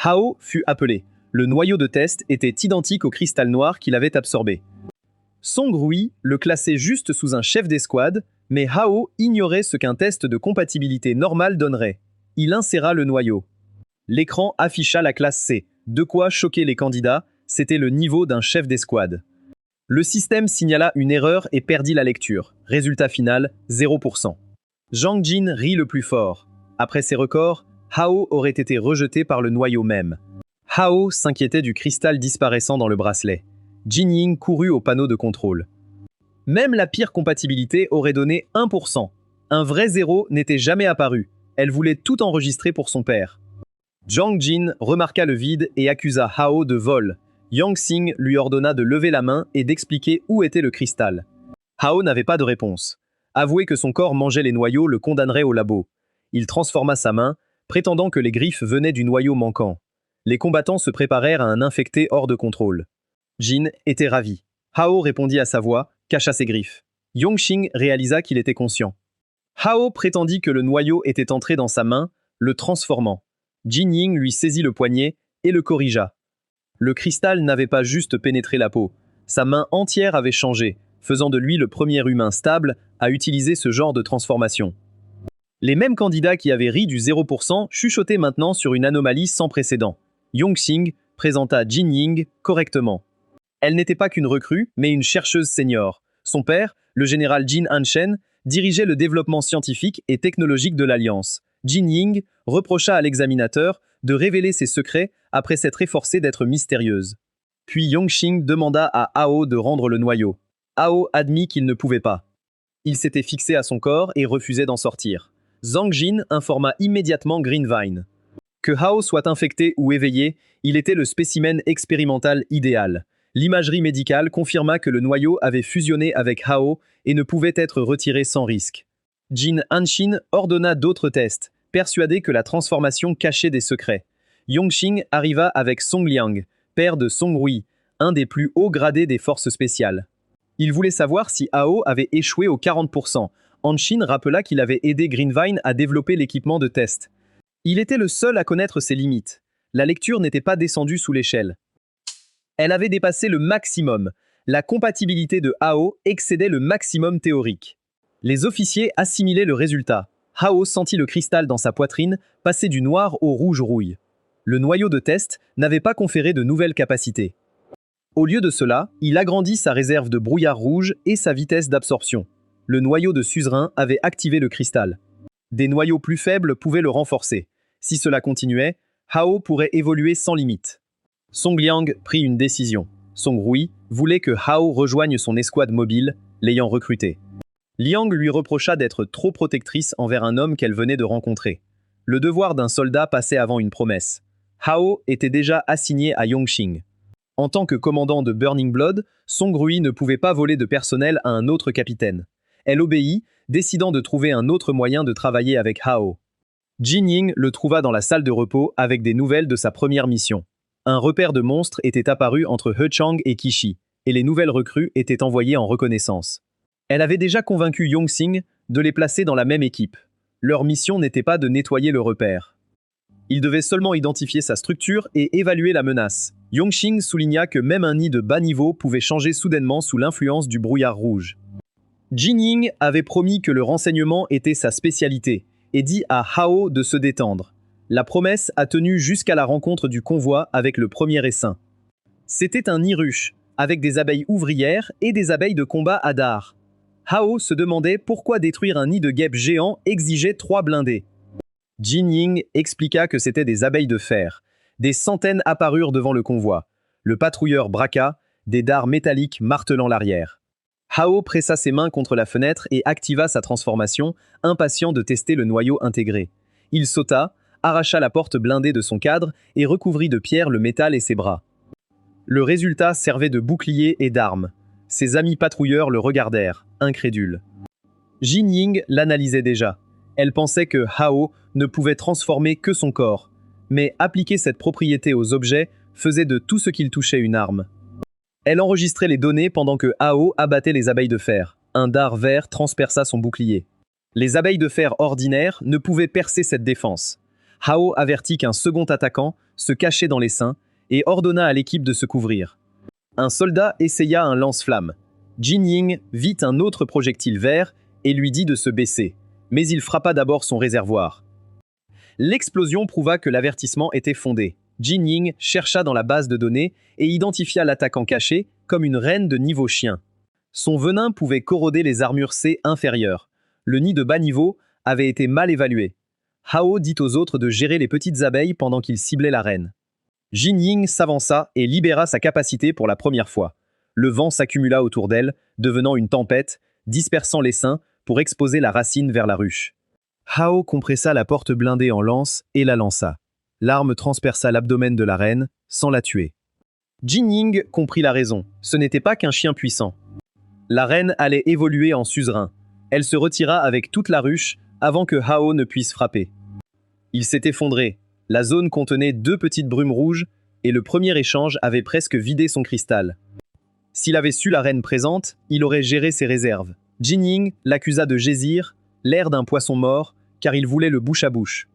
Hao fut appelé. Le noyau de test était identique au cristal noir qu'il avait absorbé. Song Rui le classait juste sous un chef d'escouade, mais Hao ignorait ce qu'un test de compatibilité normal donnerait. Il inséra le noyau. L'écran afficha la classe C. De quoi choquer les candidats, c'était le niveau d'un chef d'escouade. Le système signala une erreur et perdit la lecture. Résultat final, 0%. Zhang Jin rit le plus fort. Après ces records, Hao aurait été rejeté par le noyau même. Hao s'inquiétait du cristal disparaissant dans le bracelet. Jin Ying courut au panneau de contrôle. Même la pire compatibilité aurait donné 1%. Un vrai zéro n'était jamais apparu. Elle voulait tout enregistrer pour son père. Zhang Jin remarqua le vide et accusa Hao de vol. Yang Xing lui ordonna de lever la main et d'expliquer où était le cristal. Hao n'avait pas de réponse. Avouer que son corps mangeait les noyaux le condamnerait au labo. Il transforma sa main, prétendant que les griffes venaient du noyau manquant. Les combattants se préparèrent à un infecté hors de contrôle. Jin était ravi. Hao répondit à sa voix, cacha ses griffes. Yongxing réalisa qu'il était conscient. Hao prétendit que le noyau était entré dans sa main, le transformant. Jin Ying lui saisit le poignet et le corrigea. Le cristal n'avait pas juste pénétré la peau. Sa main entière avait changé, faisant de lui le premier humain stable à utiliser ce genre de transformation. Les mêmes candidats qui avaient ri du 0% chuchotaient maintenant sur une anomalie sans précédent. Yongxing présenta Jin Ying correctement. Elle n'était pas qu'une recrue, mais une chercheuse senior. Son père, le général Jin Hanshen, dirigeait le développement scientifique et technologique de l'Alliance. Jin Ying reprocha à l'examinateur de révéler ses secrets après s'être efforcée d'être mystérieuse. Puis Yongxing demanda à Hao de rendre le noyau. Hao admit qu'il ne pouvait pas. Il s'était fixé à son corps et refusait d'en sortir. Zhang Jin informa immédiatement Greenvine. Que Hao soit infecté ou éveillé, il était le spécimen expérimental idéal. L'imagerie médicale confirma que le noyau avait fusionné avec Hao et ne pouvait être retiré sans risque. Jin Hanshin ordonna d'autres tests, persuadé que la transformation cachait des secrets. Yongxing arriva avec Song Liang, père de Song Rui, un des plus hauts gradés des forces spéciales. Il voulait savoir si Hao avait échoué aux 40%. Hanshin rappela qu'il avait aidé Greenvine à développer l'équipement de test. Il était le seul à connaître ses limites. La lecture n'était pas descendue sous l'échelle. Elle avait dépassé le maximum. La compatibilité de Hao excédait le maximum théorique. Les officiers assimilaient le résultat. Hao sentit le cristal dans sa poitrine passer du noir au rouge rouille. Le noyau de test n'avait pas conféré de nouvelles capacités. Au lieu de cela, il agrandit sa réserve de brouillard rouge et sa vitesse d'absorption. Le noyau de suzerain avait activé le cristal. Des noyaux plus faibles pouvaient le renforcer. Si cela continuait, Hao pourrait évoluer sans limite. Song Liang prit une décision. Song Rui voulait que Hao rejoigne son escouade mobile, l'ayant recruté. Liang lui reprocha d'être trop protectrice envers un homme qu'elle venait de rencontrer. Le devoir d'un soldat passait avant une promesse. Hao était déjà assigné à Yongqing. En tant que commandant de Burning Blood, Song Rui ne pouvait pas voler de personnel à un autre capitaine. Elle obéit, décidant de trouver un autre moyen de travailler avec Hao. Jin Ying le trouva dans la salle de repos avec des nouvelles de sa première mission. Un repère de monstres était apparu entre He Chang et Kishi, et les nouvelles recrues étaient envoyées en reconnaissance. Elle avait déjà convaincu Yongxing de les placer dans la même équipe. Leur mission n'était pas de nettoyer le repère. Il devait seulement identifier sa structure et évaluer la menace. Yongxing souligna que même un nid de bas niveau pouvait changer soudainement sous l'influence du brouillard rouge. Jin Ying avait promis que le renseignement était sa spécialité et dit à Hao de se détendre. La promesse a tenu jusqu'à la rencontre du convoi avec le premier essaim. C'était un nid ruche, avec des abeilles ouvrières et des abeilles de combat à dard. Hao se demandait pourquoi détruire un nid de guêpes géant exigeait 3 blindés. Jin Ying expliqua que c'était des abeilles de fer. Des centaines apparurent devant le convoi. Le patrouilleur braqua, des dards métalliques martelant l'arrière. Hao pressa ses mains contre la fenêtre et activa sa transformation, impatient de tester le noyau intégré. Il sauta, arracha la porte blindée de son cadre et recouvrit de pierre le métal et ses bras. Le résultat servait de bouclier et d'arme. Ses amis patrouilleurs le regardèrent, incrédules. Jin Ying l'analysait déjà. Elle pensait que Hao ne pouvait transformer que son corps, mais appliquer cette propriété aux objets faisait de tout ce qu'il touchait une arme. Elle enregistrait les données pendant que Hao abattait les abeilles de fer. Un dard vert transperça son bouclier. Les abeilles de fer ordinaires ne pouvaient percer cette défense. Hao avertit qu'un second attaquant se cachait dans les seins et ordonna à l'équipe de se couvrir. Un soldat essaya un lance-flamme. Jin Ying vit un autre projectile vert et lui dit de se baisser, mais il frappa d'abord son réservoir. L'explosion prouva que l'avertissement était fondé. Jin Ying chercha dans la base de données et identifia l'attaquant caché comme une reine de niveau chien. Son venin pouvait corroder les armures C inférieures. Le nid de bas niveau avait été mal évalué. Hao dit aux autres de gérer les petites abeilles pendant qu'ils ciblaient la reine. Jin Ying s'avança et libéra sa capacité pour la première fois. Le vent s'accumula autour d'elle, devenant une tempête, dispersant l'essaim pour exposer la racine vers la ruche. Hao compressa la porte blindée en lance et la lança. L'arme transperça l'abdomen de la reine, sans la tuer. Jin Ying comprit la raison. Ce n'était pas qu'un chien puissant. La reine allait évoluer en suzerain. Elle se retira avec toute la ruche avant que Hao ne puisse frapper. Il s'est effondré. La zone contenait 2 petites brumes rouges et le premier échange avait presque vidé son cristal. S'il avait su la reine présente, il aurait géré ses réserves. Jin Ying l'accusa de gésir, l'air d'un poisson mort, car il voulait le bouche à bouche.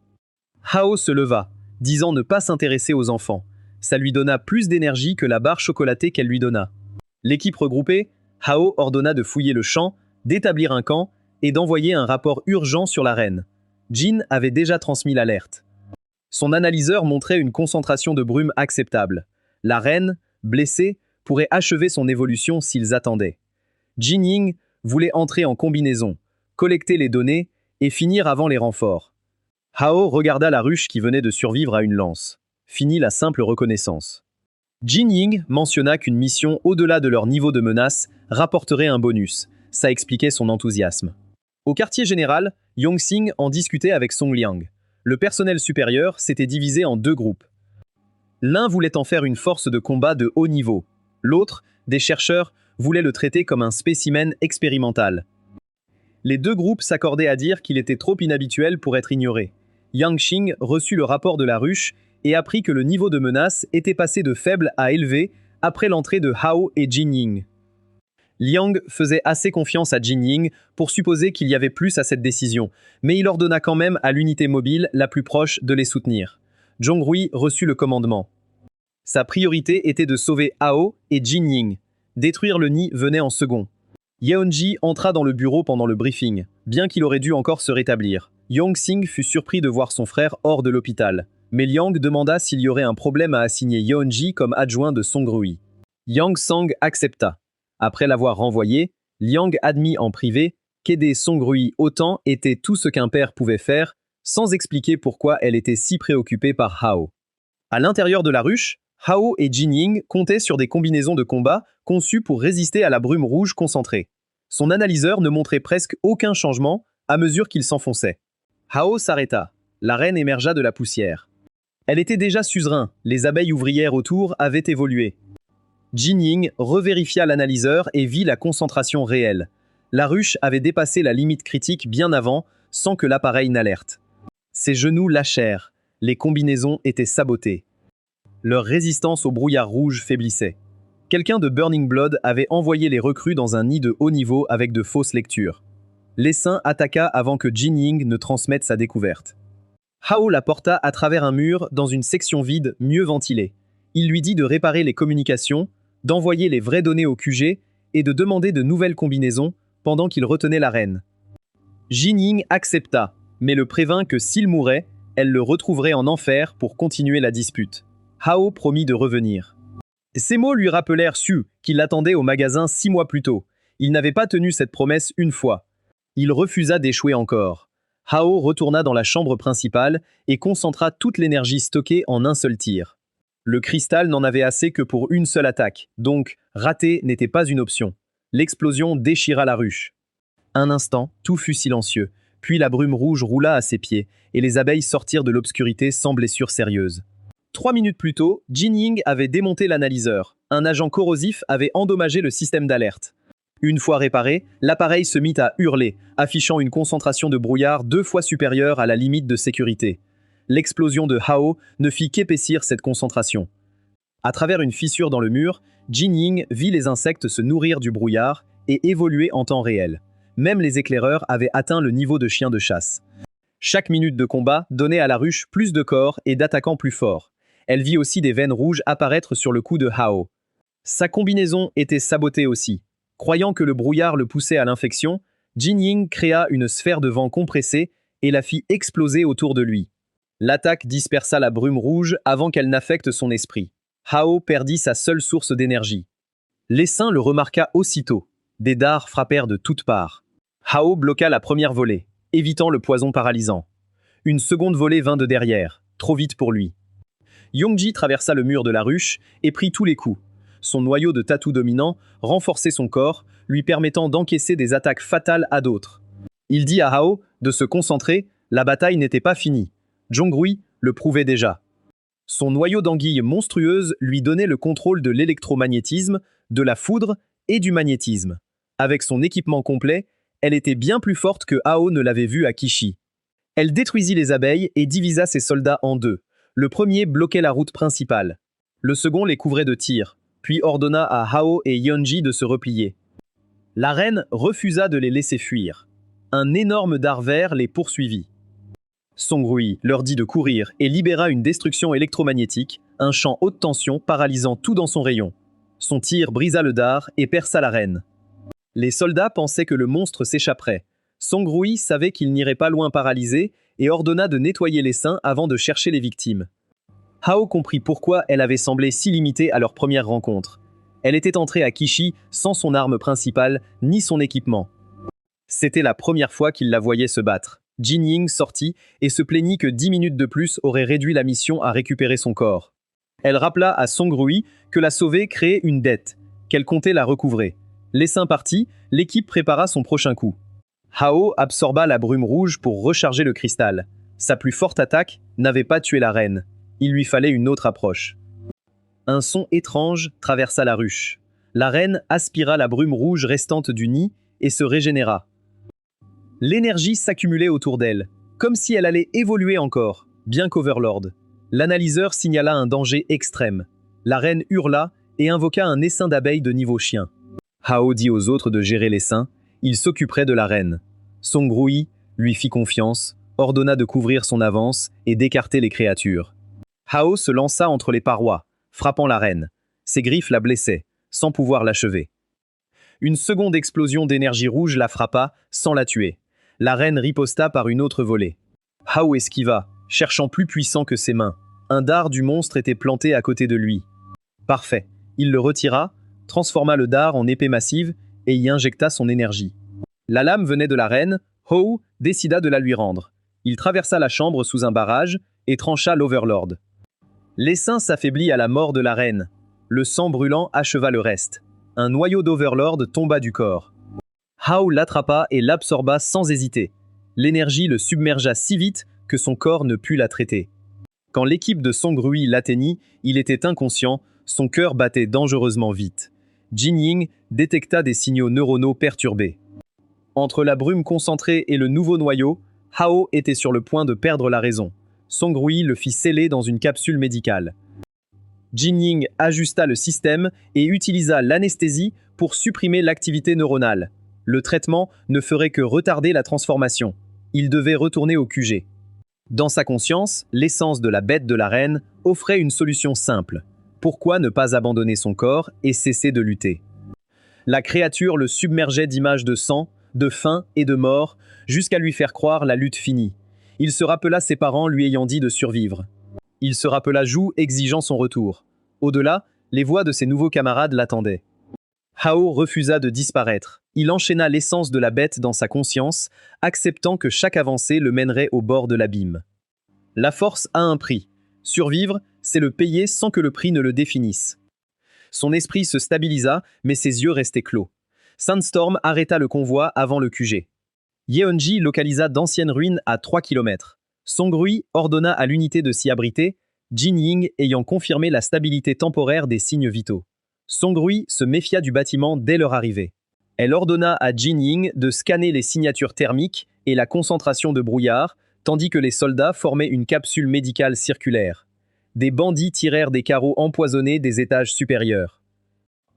Hao se leva, disant ne pas s'intéresser aux enfants. Ça lui donna plus d'énergie que la barre chocolatée qu'elle lui donna. L'équipe regroupée, Hao ordonna de fouiller le champ, d'établir un camp et d'envoyer un rapport urgent sur la reine. Jin avait déjà transmis l'alerte. Son analyseur montrait une concentration de brume acceptable. La reine, blessée, pourrait achever son évolution s'ils attendaient. Jin Ying voulait entrer en combinaison, collecter les données et finir avant les renforts. Hao regarda la ruche qui venait de survivre à une lance. Fini la simple reconnaissance. Jin Ying mentionna qu'une mission au-delà de leur niveau de menace rapporterait un bonus. Ça expliquait son enthousiasme. Au quartier général, Yongxing en discutait avec Song Liang. Le personnel supérieur s'était divisé en 2 groupes. L'un voulait en faire une force de combat de haut niveau. L'autre, des chercheurs, voulait le traiter comme un spécimen expérimental. Les 2 groupes s'accordaient à dire qu'il était trop inhabituel pour être ignoré. Yangqing reçut le rapport de la ruche et apprit que le niveau de menace était passé de faible à élevé après l'entrée de Hao et Jin Ying. Liang faisait assez confiance à Jin Ying pour supposer qu'il y avait plus à cette décision, mais il ordonna quand même à l'unité mobile la plus proche de les soutenir. Zhong Rui reçut le commandement. Sa priorité était de sauver Hao et Jin Ying. Détruire le nid venait en second. Yeonji entra dans le bureau pendant le briefing, bien qu'il aurait dû encore se rétablir. Yongxing fut surpris de voir son frère hors de l'hôpital, mais Liang demanda s'il y aurait un problème à assigner Yeonji comme adjoint de Song Rui. Yang Sang accepta. Après l'avoir renvoyé, Liang admit en privé qu'aider Song Rui autant était tout ce qu'un père pouvait faire, sans expliquer pourquoi elle était si préoccupée par Hao. À l'intérieur de la ruche, Hao et Jinying comptaient sur des combinaisons de combat conçues pour résister à la brume rouge concentrée. Son analyseur ne montrait presque aucun changement à mesure qu'il s'enfonçait. Hao s'arrêta. La reine émergea de la poussière. Elle était déjà suzerain, les abeilles ouvrières autour avaient évolué. Jinying revérifia l'analyseur et vit la concentration réelle. La ruche avait dépassé la limite critique bien avant, sans que l'appareil n'alerte. Ses genoux lâchèrent, les combinaisons étaient sabotées. Leur résistance au brouillard rouge faiblissait. Quelqu'un de Burning Blood avait envoyé les recrues dans un nid de haut niveau avec de fausses lectures. L'essaim attaqua avant que Jinying ne transmette sa découverte. Hao la porta à travers un mur dans une section vide mieux ventilée. Il lui dit de réparer les communications, d'envoyer les vraies données au QG et de demander de nouvelles combinaisons pendant qu'il retenait la reine. Jinying accepta, mais le prévint que s'il mourait, elle le retrouverait en enfer pour continuer la dispute. Hao promit de revenir. Ces mots lui rappelèrent Su, qui l'attendait au magasin 6 mois plus tôt. Il n'avait pas tenu cette promesse une fois. Il refusa d'échouer encore. Hao retourna dans la chambre principale et concentra toute l'énergie stockée en un seul tir. Le cristal n'en avait assez que pour une seule attaque, donc rater n'était pas une option. L'explosion déchira la ruche. Un instant, tout fut silencieux, puis la brume rouge roula à ses pieds, et les abeilles sortirent de l'obscurité sans blessure sérieuse. 3 minutes plus tôt, Jinying avait démonté l'analyseur. Un agent corrosif avait endommagé le système d'alerte. Une fois réparé, l'appareil se mit à hurler, affichant une concentration de brouillard 2 fois supérieure à la limite de sécurité. L'explosion de Hao ne fit qu'épaissir cette concentration. À travers une fissure dans le mur, Jinying vit les insectes se nourrir du brouillard et évoluer en temps réel. Même les éclaireurs avaient atteint le niveau de chien de chasse. Chaque minute de combat donnait à la ruche plus de corps et d'attaquants plus forts. Elle vit aussi des veines rouges apparaître sur le cou de Hao. Sa combinaison était sabotée aussi. Croyant que le brouillard le poussait à l'infection, Jinying créa une sphère de vent compressée et la fit exploser autour de lui. L'attaque dispersa la brume rouge avant qu'elle n'affecte son esprit. Hao perdit sa seule source d'énergie. L'essaim le remarqua aussitôt. Des dards frappèrent de toutes parts. Hao bloqua la première volée, évitant le poison paralysant. Une seconde volée vint de derrière, trop vite pour lui. Yongji traversa le mur de la ruche et prit tous les coups. Son noyau de tatou dominant renforçait son corps, lui permettant d'encaisser des attaques fatales à d'autres. Il dit à Hao de se concentrer, la bataille n'était pas finie. Zhongrui le prouvait déjà. Son noyau d'anguille monstrueuse lui donnait le contrôle de l'électromagnétisme, de la foudre et du magnétisme. Avec son équipement complet, elle était bien plus forte que Hao ne l'avait vue à Kishi. Elle détruisit les abeilles et divisa ses soldats en 2. Le premier bloquait la route principale. Le second les couvrait de tirs, puis ordonna à Hao et Yeonji de se replier. La reine refusa de les laisser fuir. Un énorme dard vert les poursuivit. Song Rui leur dit de courir et libéra une destruction électromagnétique, un champ haute tension paralysant tout dans son rayon. Son tir brisa le dard et perça la reine. Les soldats pensaient que le monstre s'échapperait. Song Rui savait qu'il n'irait pas loin paralysé et ordonna de nettoyer les seins avant de chercher les victimes. Hao comprit pourquoi elle avait semblé si limitée à leur première rencontre. Elle était entrée à Kishi sans son arme principale ni son équipement. C'était la première fois qu'il la voyait se battre. Jinying sortit et se plaignit que 10 minutes de plus auraient réduit la mission à récupérer son corps. Elle rappela à Song Rui que la sauver créait une dette, qu'elle comptait la recouvrer. L'essaim parti, l'équipe prépara son prochain coup. Hao absorba la brume rouge pour recharger le cristal. Sa plus forte attaque n'avait pas tué la reine. Il lui fallait une autre approche. Un son étrange traversa la ruche. La reine aspira la brume rouge restante du nid et se régénéra. L'énergie s'accumulait autour d'elle, comme si elle allait évoluer encore, bien qu'Overlord. L'analyseur signala un danger extrême. La reine hurla et invoqua un essaim d'abeilles de niveau chien. Hao dit aux autres de gérer l'essaim, il s'occuperait de la reine. Song Rui lui fit confiance, ordonna de couvrir son avance et d'écarter les créatures. Hao se lança entre les parois, frappant la reine. Ses griffes la blessaient, sans pouvoir l'achever. Une seconde explosion d'énergie rouge la frappa, sans la tuer. La reine riposta par une autre volée. Hao esquiva, cherchant plus puissant que ses mains. Un dard du monstre était planté à côté de lui. Parfait. Il le retira, transforma le dard en épée massive et y injecta son énergie. La lame venait de la reine, Hao décida de la lui rendre. Il traversa la chambre sous un barrage et trancha l'Overlord. L'essaim s'affaiblit à la mort de la reine. Le sang brûlant acheva le reste. Un noyau d'Overlord tomba du corps. Hao l'attrapa et l'absorba sans hésiter. L'énergie le submergea si vite que son corps ne put la traiter. Quand l'équipe de Song Rui l'atteignit, il était inconscient, son cœur battait dangereusement vite. Jin Ying détecta des signaux neuronaux perturbés. Entre la brume concentrée et le nouveau noyau, Hao était sur le point de perdre la raison. Song Rui le fit sceller dans une capsule médicale. Jin Ying ajusta le système et utilisa l'anesthésie pour supprimer l'activité neuronale. Le traitement ne ferait que retarder la transformation. Il devait retourner au QG. Dans sa conscience, l'essence de la bête de la reine offrait une solution simple. Pourquoi ne pas abandonner son corps et cesser de lutter? La créature le submergeait d'images de sang, de faim et de mort, jusqu'à lui faire croire la lutte finie. Il se rappela ses parents lui ayant dit de survivre. Il se rappela Zhu exigeant son retour. Au-delà, les voix de ses nouveaux camarades l'attendaient. Hao refusa de disparaître. Il enchaîna l'essence de la bête dans sa conscience, acceptant que chaque avancée le mènerait au bord de l'abîme. La force a un prix. Survivre, c'est le payer sans que le prix ne le définisse. Son esprit se stabilisa, mais ses yeux restaient clos. Sandstorm arrêta le convoi avant le QG. Yeonji localisa d'anciennes ruines à 3 km. Song Rui ordonna à l'unité de s'y abriter, Jin Ying ayant confirmé la stabilité temporaire des signes vitaux. Song Rui se méfia du bâtiment dès leur arrivée. Elle ordonna à Jin Ying de scanner les signatures thermiques et la concentration de brouillard, tandis que les soldats formaient une capsule médicale circulaire. Des bandits tirèrent des carreaux empoisonnés des étages supérieurs.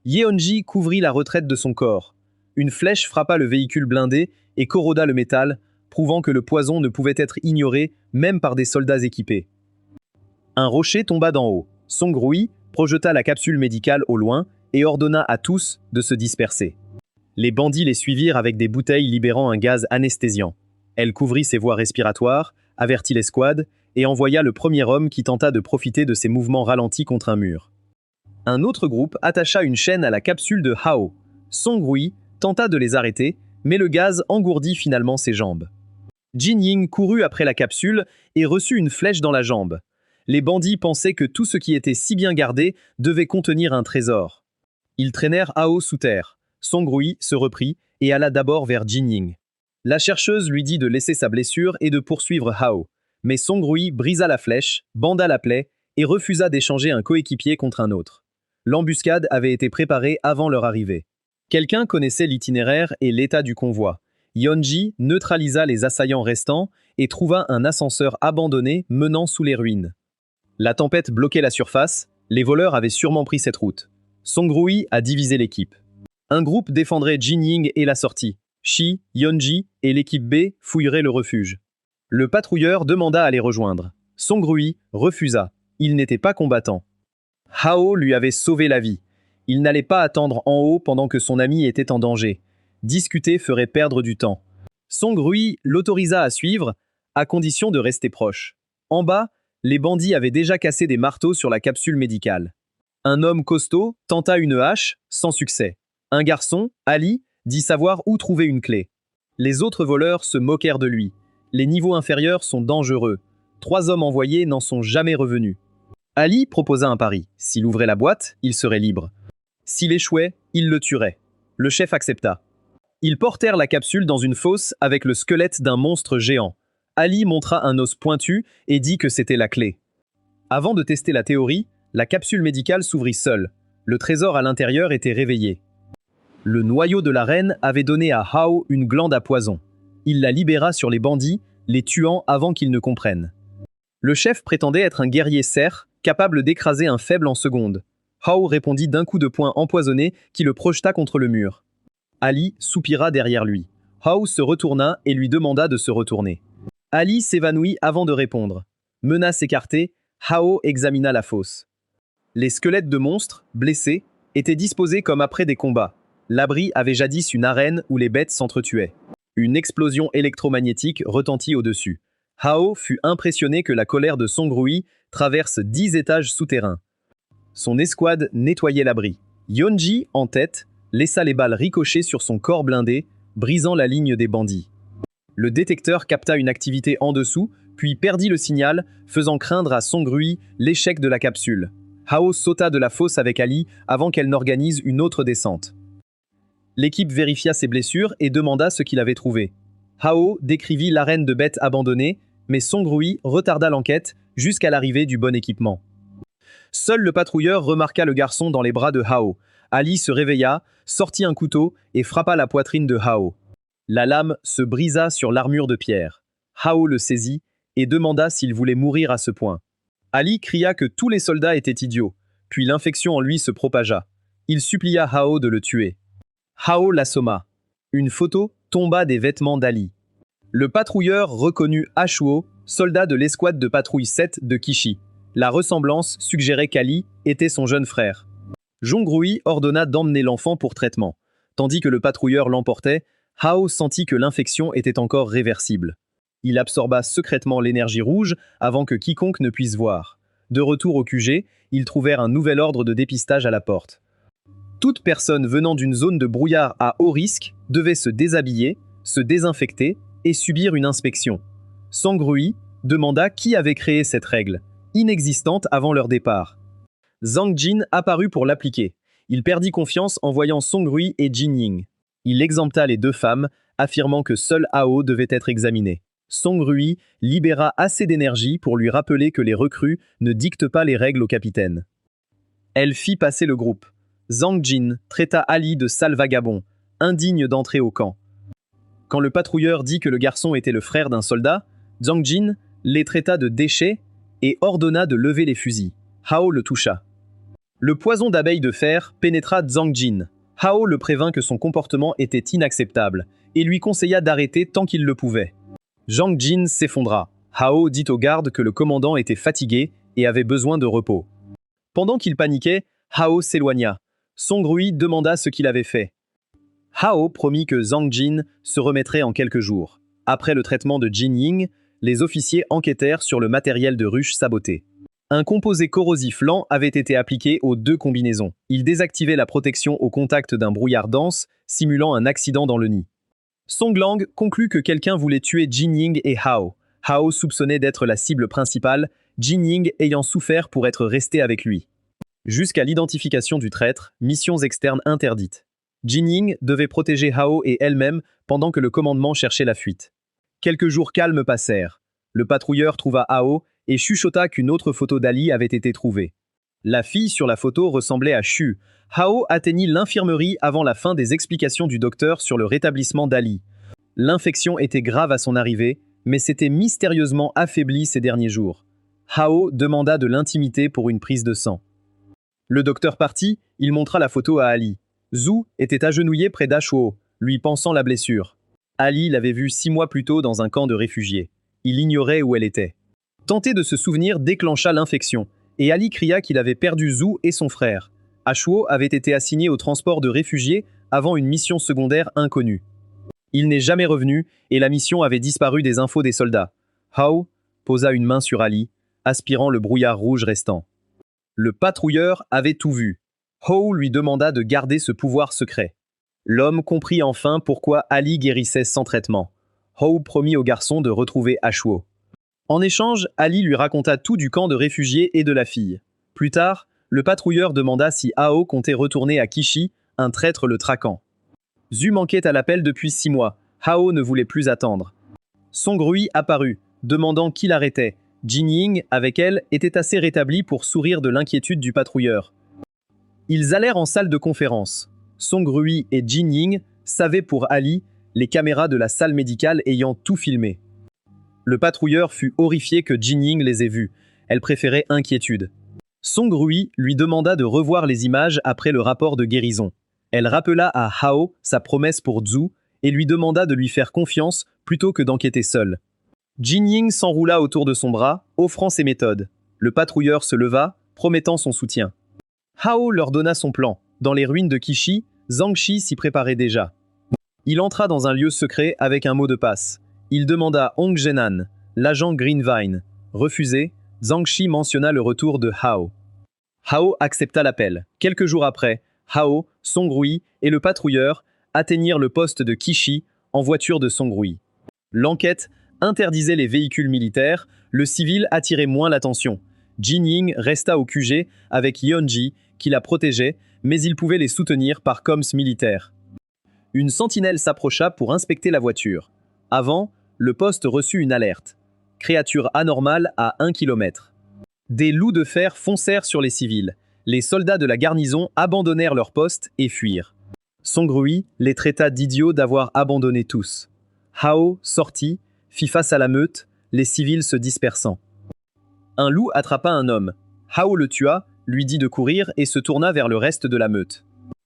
Yeonji couvrit la retraite de son corps. Une flèche frappa le véhicule blindé et corroda le métal, prouvant que le poison ne pouvait être ignoré même par des soldats équipés. Un rocher tomba d'en haut. Song Rui projeta la capsule médicale au loin et ordonna à tous de se disperser. Les bandits les suivirent avec des bouteilles libérant un gaz anesthésiant. Elle couvrit ses voies respiratoires, avertit l'escouade et envoya le premier homme qui tenta de profiter de ses mouvements ralentis contre un mur. Un autre groupe attacha une chaîne à la capsule de Hao. Song Rui tenta de les arrêter, mais le gaz engourdit finalement ses jambes. Jin Ying courut après la capsule et reçut une flèche dans la jambe. Les bandits pensaient que tout ce qui était si bien gardé devait contenir un trésor. Ils traînèrent Hao sous terre. Song Rui se reprit et alla d'abord vers Jin Ying. La chercheuse lui dit de laisser sa blessure et de poursuivre Hao. Mais Song Rui brisa la flèche, banda la plaie et refusa d'échanger un coéquipier contre un autre. L'embuscade avait été préparée avant leur arrivée. Quelqu'un connaissait l'itinéraire et l'état du convoi. Yeonji neutralisa les assaillants restants et trouva un ascenseur abandonné menant sous les ruines. La tempête bloquait la surface, les voleurs avaient sûrement pris cette route. Song Rui a divisé l'équipe. Un groupe défendrait Jin Ying et la sortie. Shi, Yeonji et l'équipe B fouilleraient le refuge. Le patrouilleur demanda à les rejoindre. Song Rui refusa. Il n'était pas combattant. Hao lui avait sauvé la vie. Il n'allait pas attendre en haut pendant que son ami était en danger. Discuter ferait perdre du temps. Song Rui l'autorisa à suivre, à condition de rester proche. En bas, les bandits avaient déjà cassé des marteaux sur la capsule médicale. Un homme costaud tenta une hache, sans succès. Un garçon, Ali, dit savoir où trouver une clé. Les autres voleurs se moquèrent de lui. Les niveaux inférieurs sont dangereux. 3 hommes envoyés n'en sont jamais revenus. Ali proposa un pari. S'il ouvrait la boîte, il serait libre. S'il échouait, il le tuerait. Le chef accepta. Ils portèrent la capsule dans une fosse avec le squelette d'un monstre géant. Ali montra un os pointu et dit que c'était la clé. Avant de tester la théorie, la capsule médicale s'ouvrit seule. Le trésor à l'intérieur était réveillé. Le noyau de la reine avait donné à Hao une glande à poison. Il la libéra sur les bandits, les tuant avant qu'ils ne comprennent. Le chef prétendait être un guerrier serf, capable d'écraser un faible en secondes. Hao répondit d'un coup de poing empoisonné qui le projeta contre le mur. Ali soupira derrière lui. Hao se retourna et lui demanda de se retourner. Ali s'évanouit avant de répondre. Menace écartée, Hao examina la fosse. Les squelettes de monstres, blessés, étaient disposés comme après des combats. L'abri avait jadis une arène où les bêtes s'entretuaient. Une explosion électromagnétique retentit au-dessus. Hao fut impressionné que la colère de Song Rui traverse 10 étages souterrains. Son escouade nettoyait l'abri. Yeonji, en tête, laissa les balles ricocher sur son corps blindé, brisant la ligne des bandits. Le détecteur capta une activité en dessous, puis perdit le signal, faisant craindre à Song Rui l'échec de la capsule. Hao sauta de la fosse avec Ali avant qu'elle n'organise une autre descente. L'équipe vérifia ses blessures et demanda ce qu'il avait trouvé. Hao décrivit l'arène de bêtes abandonnée, mais Song Rui retarda l'enquête jusqu'à l'arrivée du bon équipement. Seul le patrouilleur remarqua le garçon dans les bras de Hao. Ali se réveilla, sortit un couteau et frappa la poitrine de Hao. La lame se brisa sur l'armure de pierre. Hao le saisit et demanda s'il voulait mourir à ce point. Ali cria que tous les soldats étaient idiots, puis l'infection en lui se propagea. Il supplia Hao de le tuer. Hao l'assomma. Une photo tomba des vêtements d'Ali. Le patrouilleur reconnut Ashuo, soldat de l'escouade de patrouille 7 de Kishi. La ressemblance suggérait qu'Ali était son jeune frère. Jong-rui ordonna d'emmener l'enfant pour traitement. Tandis que le patrouilleur l'emportait, Hao sentit que l'infection était encore réversible. Il absorba secrètement l'énergie rouge avant que quiconque ne puisse voir. De retour au QG, ils trouvèrent un nouvel ordre de dépistage à la porte. Toute personne venant d'une zone de brouillard à haut risque devait se déshabiller, se désinfecter et subir une inspection. Song Rui demanda qui avait créé cette règle, inexistante avant leur départ. Zhang Jin apparut pour l'appliquer. Il perdit confiance en voyant Song Rui et Jin Ying. Il exempta les deux femmes, affirmant que seul Hao devait être examiné. Song Rui libéra assez d'énergie pour lui rappeler que les recrues ne dictent pas les règles au capitaine. Elle fit passer le groupe. Zhang Jin traita Ali de sale vagabond, indigne d'entrer au camp. Quand le patrouilleur dit que le garçon était le frère d'un soldat, Zhang Jin les traita de déchets et ordonna de lever les fusils. Hao le toucha. Le poison d'abeille de fer pénétra Zhang Jin. Hao le prévint que son comportement était inacceptable et lui conseilla d'arrêter tant qu'il le pouvait. Zhang Jin s'effondra. Hao dit aux gardes que le commandant était fatigué et avait besoin de repos. Pendant qu'il paniquait, Hao s'éloigna. Song Rui demanda ce qu'il avait fait. Hao promit que Zhang Jin se remettrait en quelques jours. Après le traitement de Jin Ying, les officiers enquêtèrent sur le matériel de ruche saboté. Un composé corrosif lent avait été appliqué aux deux combinaisons. Il désactivait la protection au contact d'un brouillard dense, simulant un accident dans le nid. Song Lang conclut que quelqu'un voulait tuer Jin Ying et Hao. Hao soupçonnait d'être la cible principale, Jin Ying ayant souffert pour être resté avec lui. Jusqu'à l'identification du traître, missions externes interdites. Jin Ying devait protéger Hao et elle-même pendant que le commandement cherchait la fuite. Quelques jours calmes passèrent. Le patrouilleur trouva Hao et chuchota qu'une autre photo d'Ali avait été trouvée. La fille sur la photo ressemblait à Shu. Hao atteignit l'infirmerie avant la fin des explications du docteur sur le rétablissement d'Ali. L'infection était grave à son arrivée, mais s'était mystérieusement affaiblie ces derniers jours. Hao demanda de l'intimité pour une prise de sang. Le docteur parti, il montra la photo à Ali. Zhu était agenouillé près d'Ashuo, lui pansant la blessure. Ali l'avait vue 6 mois plus tôt dans un camp de réfugiés. Il ignorait où elle était. Tenter de se souvenir déclencha l'infection, et Ali cria qu'il avait perdu Zhu et son frère. Ashuo avait été assigné au transport de réfugiés avant une mission secondaire inconnue. Il n'est jamais revenu, et la mission avait disparu des infos des soldats. Hao posa une main sur Ali, aspirant le brouillard rouge restant. Le patrouilleur avait tout vu. Hao lui demanda de garder ce pouvoir secret. L'homme comprit enfin pourquoi Ali guérissait sans traitement. Hao promit au garçon de retrouver Ashuo. En échange, Ali lui raconta tout du camp de réfugiés et de la fille. Plus tard, le patrouilleur demanda si Hao comptait retourner à Kishi, un traître le traquant. Zhu manquait à l'appel depuis 6 mois. Hao ne voulait plus attendre. Song Rui apparut, demandant qui l'arrêtait. Jin Ying, avec elle, était assez rétablie pour sourire de l'inquiétude du patrouilleur. Ils allèrent en salle de conférence. Song Rui et Jin Ying savaient pour Ali, les caméras de la salle médicale ayant tout filmé. Le patrouilleur fut horrifié que Jin Ying les ait vus. Elle préférait inquiétude. Song Rui lui demanda de revoir les images après le rapport de guérison. Elle rappela à Hao sa promesse pour Zhu et lui demanda de lui faire confiance plutôt que d'enquêter seule. Jin Ying s'enroula autour de son bras, offrant ses méthodes. Le patrouilleur se leva, promettant son soutien. Hao leur donna son plan. Dans les ruines de Kishi, Zhang Shi s'y préparait déjà. Il entra dans un lieu secret avec un mot de passe. Il demanda Hong Zhenan, l'agent Greenvine. Refusé, Zhang Shi mentionna le retour de Hao. Hao accepta l'appel. Quelques jours après, Hao, Song Rui et le patrouilleur atteignirent le poste de Qishi en voiture de Song Rui. L'enquête interdisait les véhicules militaires, le civil attirait moins l'attention. Jin Ying resta au QG avec Yeonji qui la protégeait, mais il pouvait les soutenir par comms militaires. Une sentinelle s'approcha pour inspecter la voiture. Avant, le poste reçut une alerte. Créature anormale à 1 km. Des loups de fer foncèrent sur les civils. Les soldats de la garnison abandonnèrent leur poste et fuirent. Song Rui les traita d'idiots d'avoir abandonné tous. Hao sortit, fit face à la meute, les civils se dispersant. Un loup attrapa un homme. Hao le tua, lui dit de courir et se tourna vers le reste de la meute.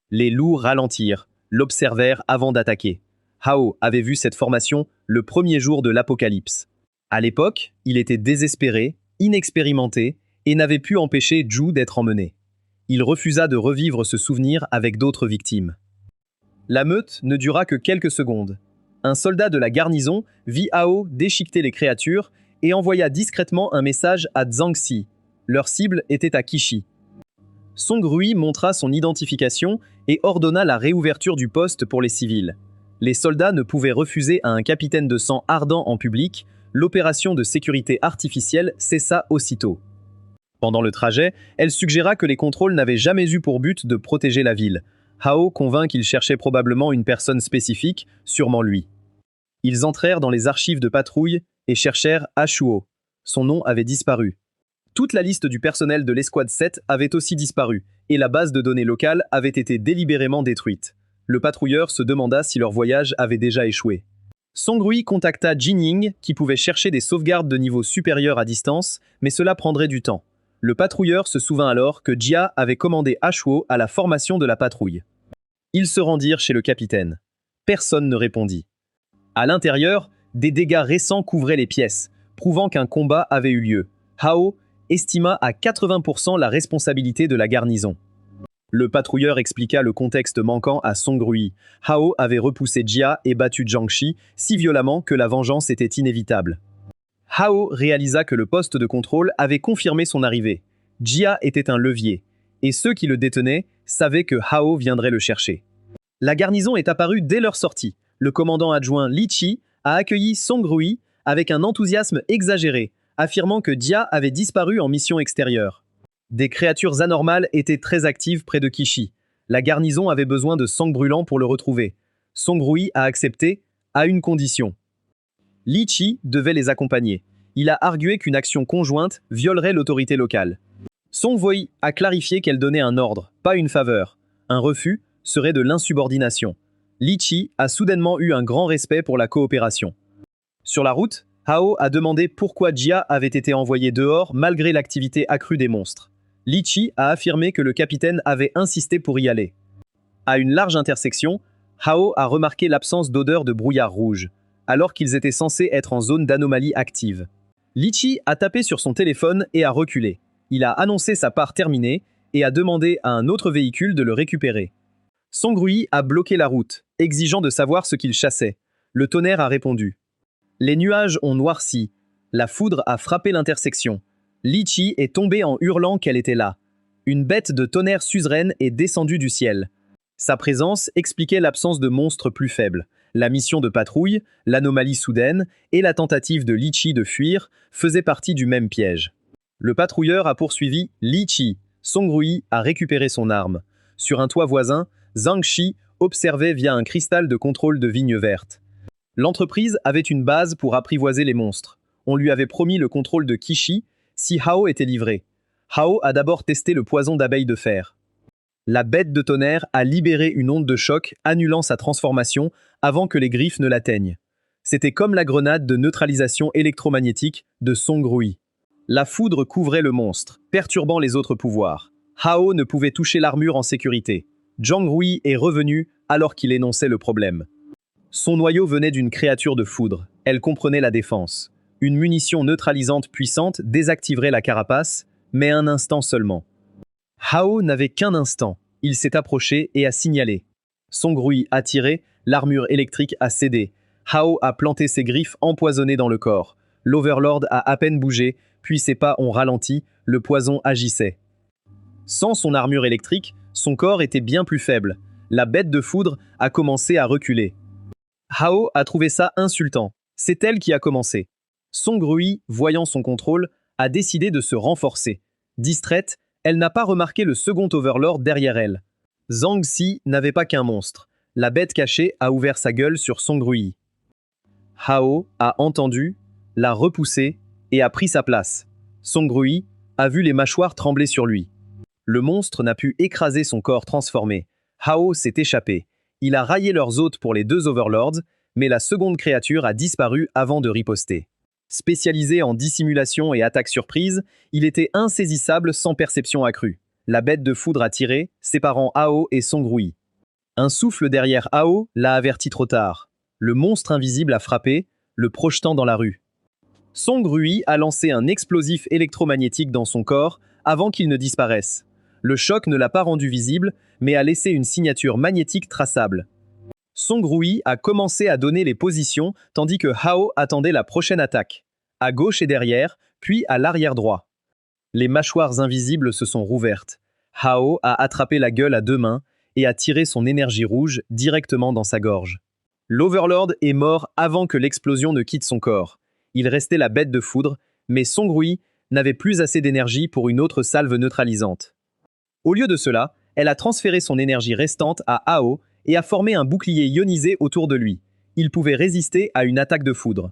Les loups ralentirent, l'observèrent avant d'attaquer. Hao avait vu cette formation le premier jour de l'Apocalypse. À l'époque, il était désespéré, inexpérimenté et n'avait pu empêcher Zhu d'être emmené. Il refusa de revivre ce souvenir avec d'autres victimes. La meute ne dura que quelques secondes. Un soldat de la garnison vit Hao déchiqueter les créatures et envoya discrètement un message à Zhang Xi. Leur cible était à Qishi. Song Rui montra son identification et ordonna la réouverture du poste pour les civils. Les soldats ne pouvaient refuser à un capitaine de sang ardent en public. L'opération de sécurité artificielle cessa aussitôt. Pendant le trajet, elle suggéra que les contrôles n'avaient jamais eu pour but de protéger la ville. Hao convint qu'il cherchait probablement une personne spécifique, sûrement lui. Ils entrèrent dans les archives de patrouille et cherchèrent Ashuo. Son nom avait disparu. Toute la liste du personnel de l'escouade 7 avait aussi disparu, et la base de données locale avait été délibérément détruite. Le patrouilleur se demanda si leur voyage avait déjà échoué. Song Rui contacta Jin Ying, qui pouvait chercher des sauvegardes de niveau supérieur à distance, mais cela prendrait du temps. Le patrouilleur se souvint alors que Jia avait commandé Ashuo à la formation de la patrouille. Ils se rendirent chez le capitaine. Personne ne répondit. À l'intérieur, des dégâts récents couvraient les pièces, prouvant qu'un combat avait eu lieu. Hao estima à 80% la responsabilité de la garnison. Le patrouilleur expliqua le contexte manquant à Song Rui. Hao avait repoussé Jia et battu Zhang Shi si violemment que la vengeance était inévitable. Hao réalisa que le poste de contrôle avait confirmé son arrivée. Jia était un levier, et ceux qui le détenaient savaient que Hao viendrait le chercher. La garnison est apparue dès leur sortie. Le commandant adjoint Li Chi a accueilli Song Rui avec un enthousiasme exagéré, affirmant que Jia avait disparu en mission extérieure. Des créatures anormales étaient très actives près de Qishi. La garnison avait besoin de sang brûlant pour le retrouver. Song Rui a accepté, à une condition. Li Chi devait les accompagner. Il a argué qu'une action conjointe violerait l'autorité locale. Song Rui a clarifié qu'elle donnait un ordre, pas une faveur. Un refus serait de l'insubordination. Li Chi a soudainement eu un grand respect pour la coopération. Sur la route, Hao a demandé pourquoi Jia avait été envoyé dehors malgré l'activité accrue des monstres. Li Chi a affirmé que le capitaine avait insisté pour y aller. À une large intersection, Hao a remarqué l'absence d'odeur de brouillard rouge, alors qu'ils étaient censés être en zone d'anomalie active. Li Chi a tapé sur son téléphone et a reculé. Il a annoncé sa part terminée et a demandé à un autre véhicule de le récupérer. Song Rui a bloqué la route, exigeant de savoir ce qu'il chassait. Le tonnerre a répondu. Les nuages ont noirci. La foudre a frappé l'intersection. Li Chi est tombée en hurlant qu'elle était là. Une bête de tonnerre suzeraine est descendue du ciel. Sa présence expliquait l'absence de monstres plus faibles. La mission de patrouille, l'anomalie soudaine et la tentative de Li Chi de fuir faisaient partie du même piège. Le patrouilleur a poursuivi Li Chi. Song Rui a récupéré son arme. Sur un toit voisin, Zhang Shi observait via un cristal de contrôle de vigne verte. L'entreprise avait une base pour apprivoiser les monstres. On lui avait promis le contrôle de Qishi si Hao était livré. Hao a d'abord testé le poison d'abeille de fer. La bête de tonnerre a libéré une onde de choc, annulant sa transformation avant que les griffes ne l'atteignent. C'était comme la grenade de neutralisation électromagnétique de Song Rui. La foudre couvrait le monstre, perturbant les autres pouvoirs. Hao ne pouvait toucher l'armure en sécurité. Zhang Rui est revenu alors qu'il énonçait le problème. Son noyau venait d'une créature de foudre. Elle comprenait la défense. Une munition neutralisante puissante désactiverait la carapace, mais un instant seulement. Hao n'avait qu'un instant. Il s'est approché et a signalé. Song Rui a tiré, L'armure électrique a cédé. Hao a planté ses griffes empoisonnées dans le corps. L'Overlord a à peine bougé, puis ses pas ont ralenti, le poison agissait. Sans son armure électrique, son corps était bien plus faible. La bête de foudre a commencé à reculer. Hao a trouvé ça insultant. C'est elle qui a commencé. Song Rui, voyant son contrôle, a décidé de se renforcer. Distraite, elle n'a pas remarqué le second Overlord derrière elle. Zhang Si n'avait pas qu'un monstre. La bête cachée a ouvert sa gueule sur Song Rui. Hao a entendu, l'a repoussé et a pris sa place. Song Rui a vu les mâchoires trembler sur lui. Le monstre n'a pu écraser son corps transformé. Hao s'est échappé. Il a raillé leurs hôtes pour les deux Overlords, mais la seconde créature a disparu avant de riposter. Spécialisé en dissimulation et attaque surprise, il était insaisissable sans perception accrue. La bête de foudre a tiré, séparant Hao et Song Rui. Un souffle derrière Hao l'a averti trop tard. Le monstre invisible a frappé, le projetant dans la rue. Song Rui a lancé un explosif électromagnétique dans son corps avant qu'il ne disparaisse. Le choc ne l'a pas rendu visible, mais a laissé une signature magnétique traçable. Song Rui a commencé à donner les positions tandis que Hao attendait la prochaine attaque. À gauche et derrière, puis à l'arrière droit. Les mâchoires invisibles se sont rouvertes. Hao a attrapé la gueule à deux mains et a tiré son énergie rouge directement dans sa gorge. L'Overlord est mort avant que l'explosion ne quitte son corps. Il restait la bête de foudre, mais Song Rui n'avait plus assez d'énergie pour une autre salve neutralisante. Au lieu de cela, elle a transféré son énergie restante à Hao et a formé un bouclier ionisé autour de lui. Il pouvait résister à une attaque de foudre.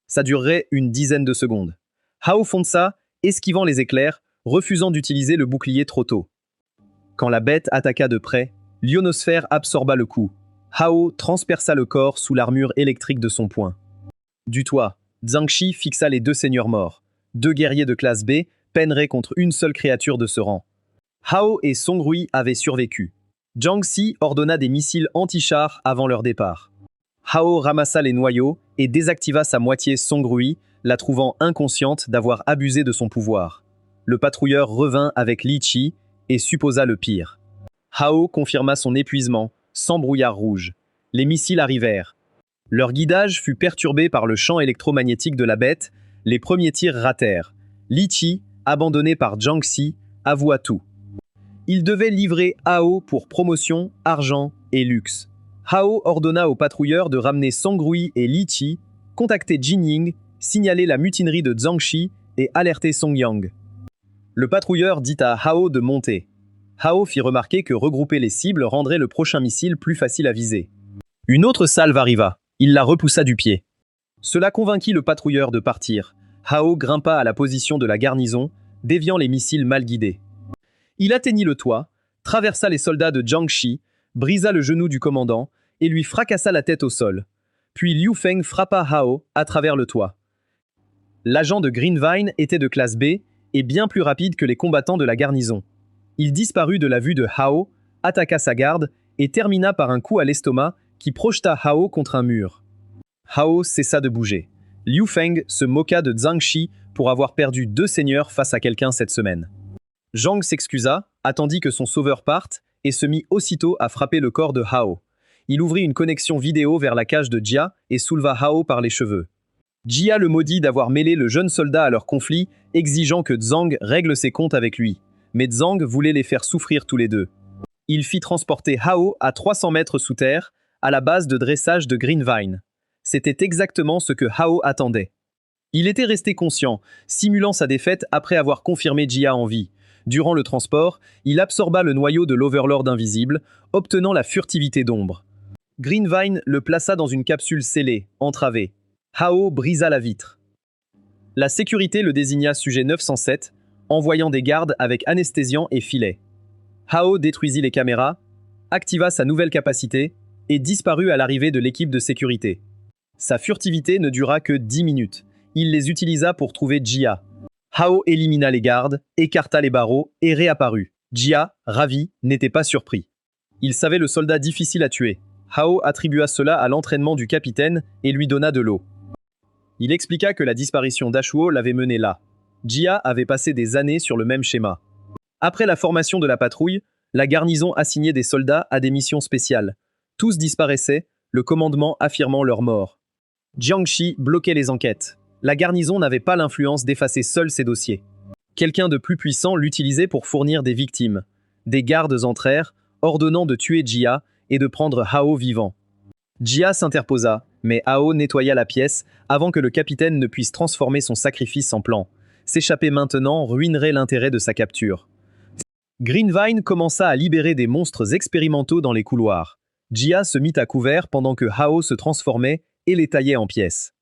Ça durerait une dizaine de secondes. Hao fonça, esquivant les éclairs, refusant d'utiliser le bouclier trop tôt. Quand la bête attaqua de près, l'ionosphère absorba le coup. Hao transperça le corps sous l'armure électrique de son poing. Du toit, Zhang Si fixa les deux seigneurs morts. Deux guerriers de classe B peineraient contre une seule créature de ce rang. Hao et Song Rui avaient survécu. Zhang Si ordonna des missiles anti-chars avant leur départ. Hao ramassa les noyaux et désactiva sa moitié Song Rui, la trouvant inconsciente d'avoir abusé de son pouvoir. Le patrouilleur revint avec Li Chi et supposa le pire. Hao confirma son épuisement, sans brouillard rouge. Les missiles arrivèrent. Leur guidage fut perturbé par le champ électromagnétique de la bête, les premiers tirs ratèrent. Li Chi, abandonné par Zhang Si, avoua tout. Il devait livrer Hao pour promotion, argent et luxe. Hao ordonna aux patrouilleurs de ramener Song Rui et Li Chi, contacter Jin Ying, signaler la mutinerie de Zhang Si et alerter Song Yang. Le patrouilleur dit à Hao de monter. Hao fit remarquer que regrouper les cibles rendrait le prochain missile plus facile à viser. Une autre salve arriva. Il la repoussa du pied. Cela convainquit le patrouilleur de partir. Hao grimpa à la position de la garnison, déviant les missiles mal guidés. Il atteignit le toit, traversa les soldats de Zhang Si, brisa le genou du commandant et lui fracassa la tête au sol. Puis Liu Feng frappa Hao à travers le toit. L'agent de Greenvine était de classe B et bien plus rapide que les combattants de la garnison. Il disparut de la vue de Hao, attaqua sa garde et termina par un coup à l'estomac qui projeta Hao contre un mur. Hao cessa de bouger. Liu Feng se moqua de Zhang Si pour avoir perdu deux seigneurs face à quelqu'un cette semaine. Zhang s'excusa, attendit que son sauveur parte et se mit aussitôt à frapper le corps de Hao. Il ouvrit une connexion vidéo vers la cage de Jia et souleva Hao par les cheveux. Jia le maudit d'avoir mêlé le jeune soldat à leur conflit, exigeant que Zhang règle ses comptes avec lui. Mais Zhang voulait les faire souffrir tous les deux. Il fit transporter Hao à 300 mètres sous terre, à la base de dressage de Greenvine. C'était exactement ce que Hao attendait. Il était resté conscient, simulant sa défaite après avoir confirmé Jia en vie. Durant le transport, il absorba le noyau de l'Overlord invisible, obtenant la furtivité d'ombre. Greenvine le plaça dans une capsule scellée, entravée. Hao brisa la vitre. La sécurité le désigna sujet 907, envoyant des gardes avec anesthésiant et filet. Hao détruisit les caméras, activa sa nouvelle capacité et disparut à l'arrivée de l'équipe de sécurité. Sa furtivité ne dura que 10 minutes. Il les utilisa pour trouver Jia. Hao élimina les gardes, écarta les barreaux et réapparut. Jia, ravi, n'était pas surpris. Il savait le soldat difficile à tuer. Hao attribua cela à l'entraînement du capitaine et lui donna de l'eau. Il expliqua que la disparition d'Ashuo l'avait mené là. Jia avait passé des années sur le même schéma. Après la formation de la patrouille, la garnison assignait des soldats à des missions spéciales. Tous disparaissaient, le commandement affirmant leur mort. Jiangxi bloquait les enquêtes. La garnison n'avait pas l'influence d'effacer seul ces dossiers. Quelqu'un de plus puissant l'utilisait pour fournir des victimes. Des gardes entrèrent, ordonnant de tuer Jia et de prendre Hao vivant. Jia s'interposa, mais Hao nettoya la pièce avant que le capitaine ne puisse transformer son sacrifice en plan. S'échapper maintenant ruinerait l'intérêt de sa capture. Greenvine commença à libérer des monstres expérimentaux dans les couloirs. Jia se mit à couvert pendant que Hao se transformait et les taillait en pièces.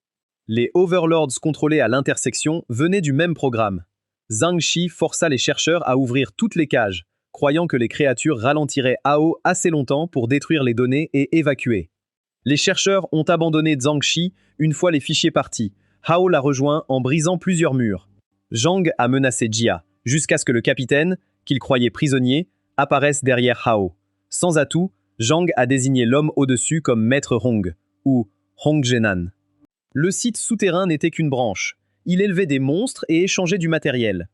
Les Overlords contrôlés à l'intersection venaient du même programme. Zhang Shi força les chercheurs à ouvrir toutes les cages, croyant que les créatures ralentiraient Hao assez longtemps pour détruire les données et évacuer. Les chercheurs ont abandonné Zhang Shi une fois les fichiers partis. Hao l'a rejoint en brisant plusieurs murs. Zhang a menacé Jia, jusqu'à ce que le capitaine, qu'il croyait prisonnier, apparaisse derrière Hao. Sans atout, Zhang a désigné l'homme au-dessus comme Maître Hong, ou Hong Zhenan. Le site souterrain n'était qu'une branche. Il élevait des monstres et échangeait du matériel.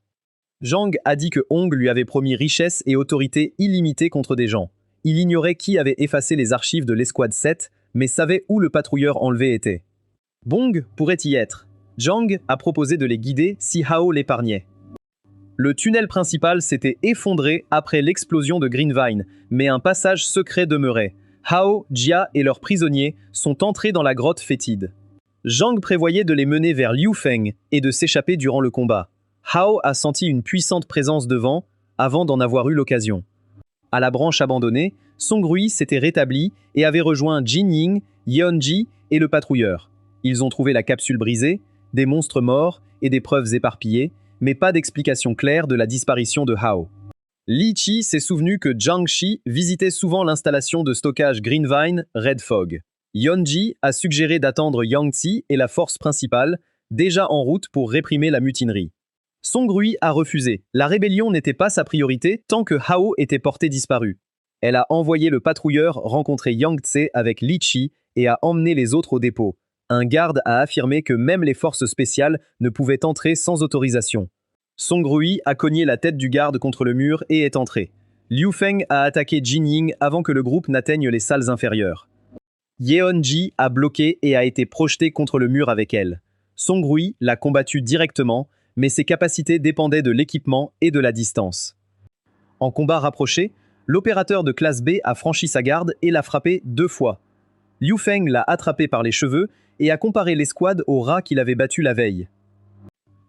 Zhang a dit que Hong lui avait promis richesse et autorité illimitée contre des gens. Il ignorait qui avait effacé les archives de l'escouade 7, mais savait où le patrouilleur enlevé était. Bong pourrait y être. Zhang a proposé de les guider si Hao l'épargnait. Le tunnel principal s'était effondré après l'explosion de Greenvine, mais un passage secret demeurait. Hao, Jia et leurs prisonniers sont entrés dans la grotte fétide. Zhang prévoyait de les mener vers Liu Feng et de s'échapper durant le combat. Hao a senti une puissante présence devant, avant d'en avoir eu l'occasion. À la branche abandonnée, Song Rui s'était rétabli et avait rejoint Jin Ying, Yeonji et le patrouilleur. Ils ont trouvé la capsule brisée, des monstres morts et des preuves éparpillées, mais pas d'explication claire de la disparition de Hao. Li Chi s'est souvenu que Zhang Shi visitait souvent l'installation de stockage Greenvine Red Fog. Yeonji a suggéré d'attendre Yang Tzi et la force principale, déjà en route pour réprimer la mutinerie. Song Rui a refusé. La rébellion n'était pas sa priorité tant que Hao était porté disparu. Elle a envoyé le patrouilleur rencontrer Yang Tze avec Li Chi et a emmené les autres au dépôt. Un garde a affirmé que même les forces spéciales ne pouvaient entrer sans autorisation. Song Rui a cogné la tête du garde contre le mur et est entré. Liu Feng a attaqué Jin Ying avant que le groupe n'atteigne les salles inférieures. Yeonji a bloqué et a été projeté contre le mur avec elle. Song Rui l'a combattu directement, mais ses capacités dépendaient de l'équipement et de la distance. En combat rapproché, l'opérateur de classe B a franchi sa garde et l'a frappé 2 fois. Liu Feng l'a attrapé par les cheveux et a comparé l'escouade au rat qu'il avait battu la veille.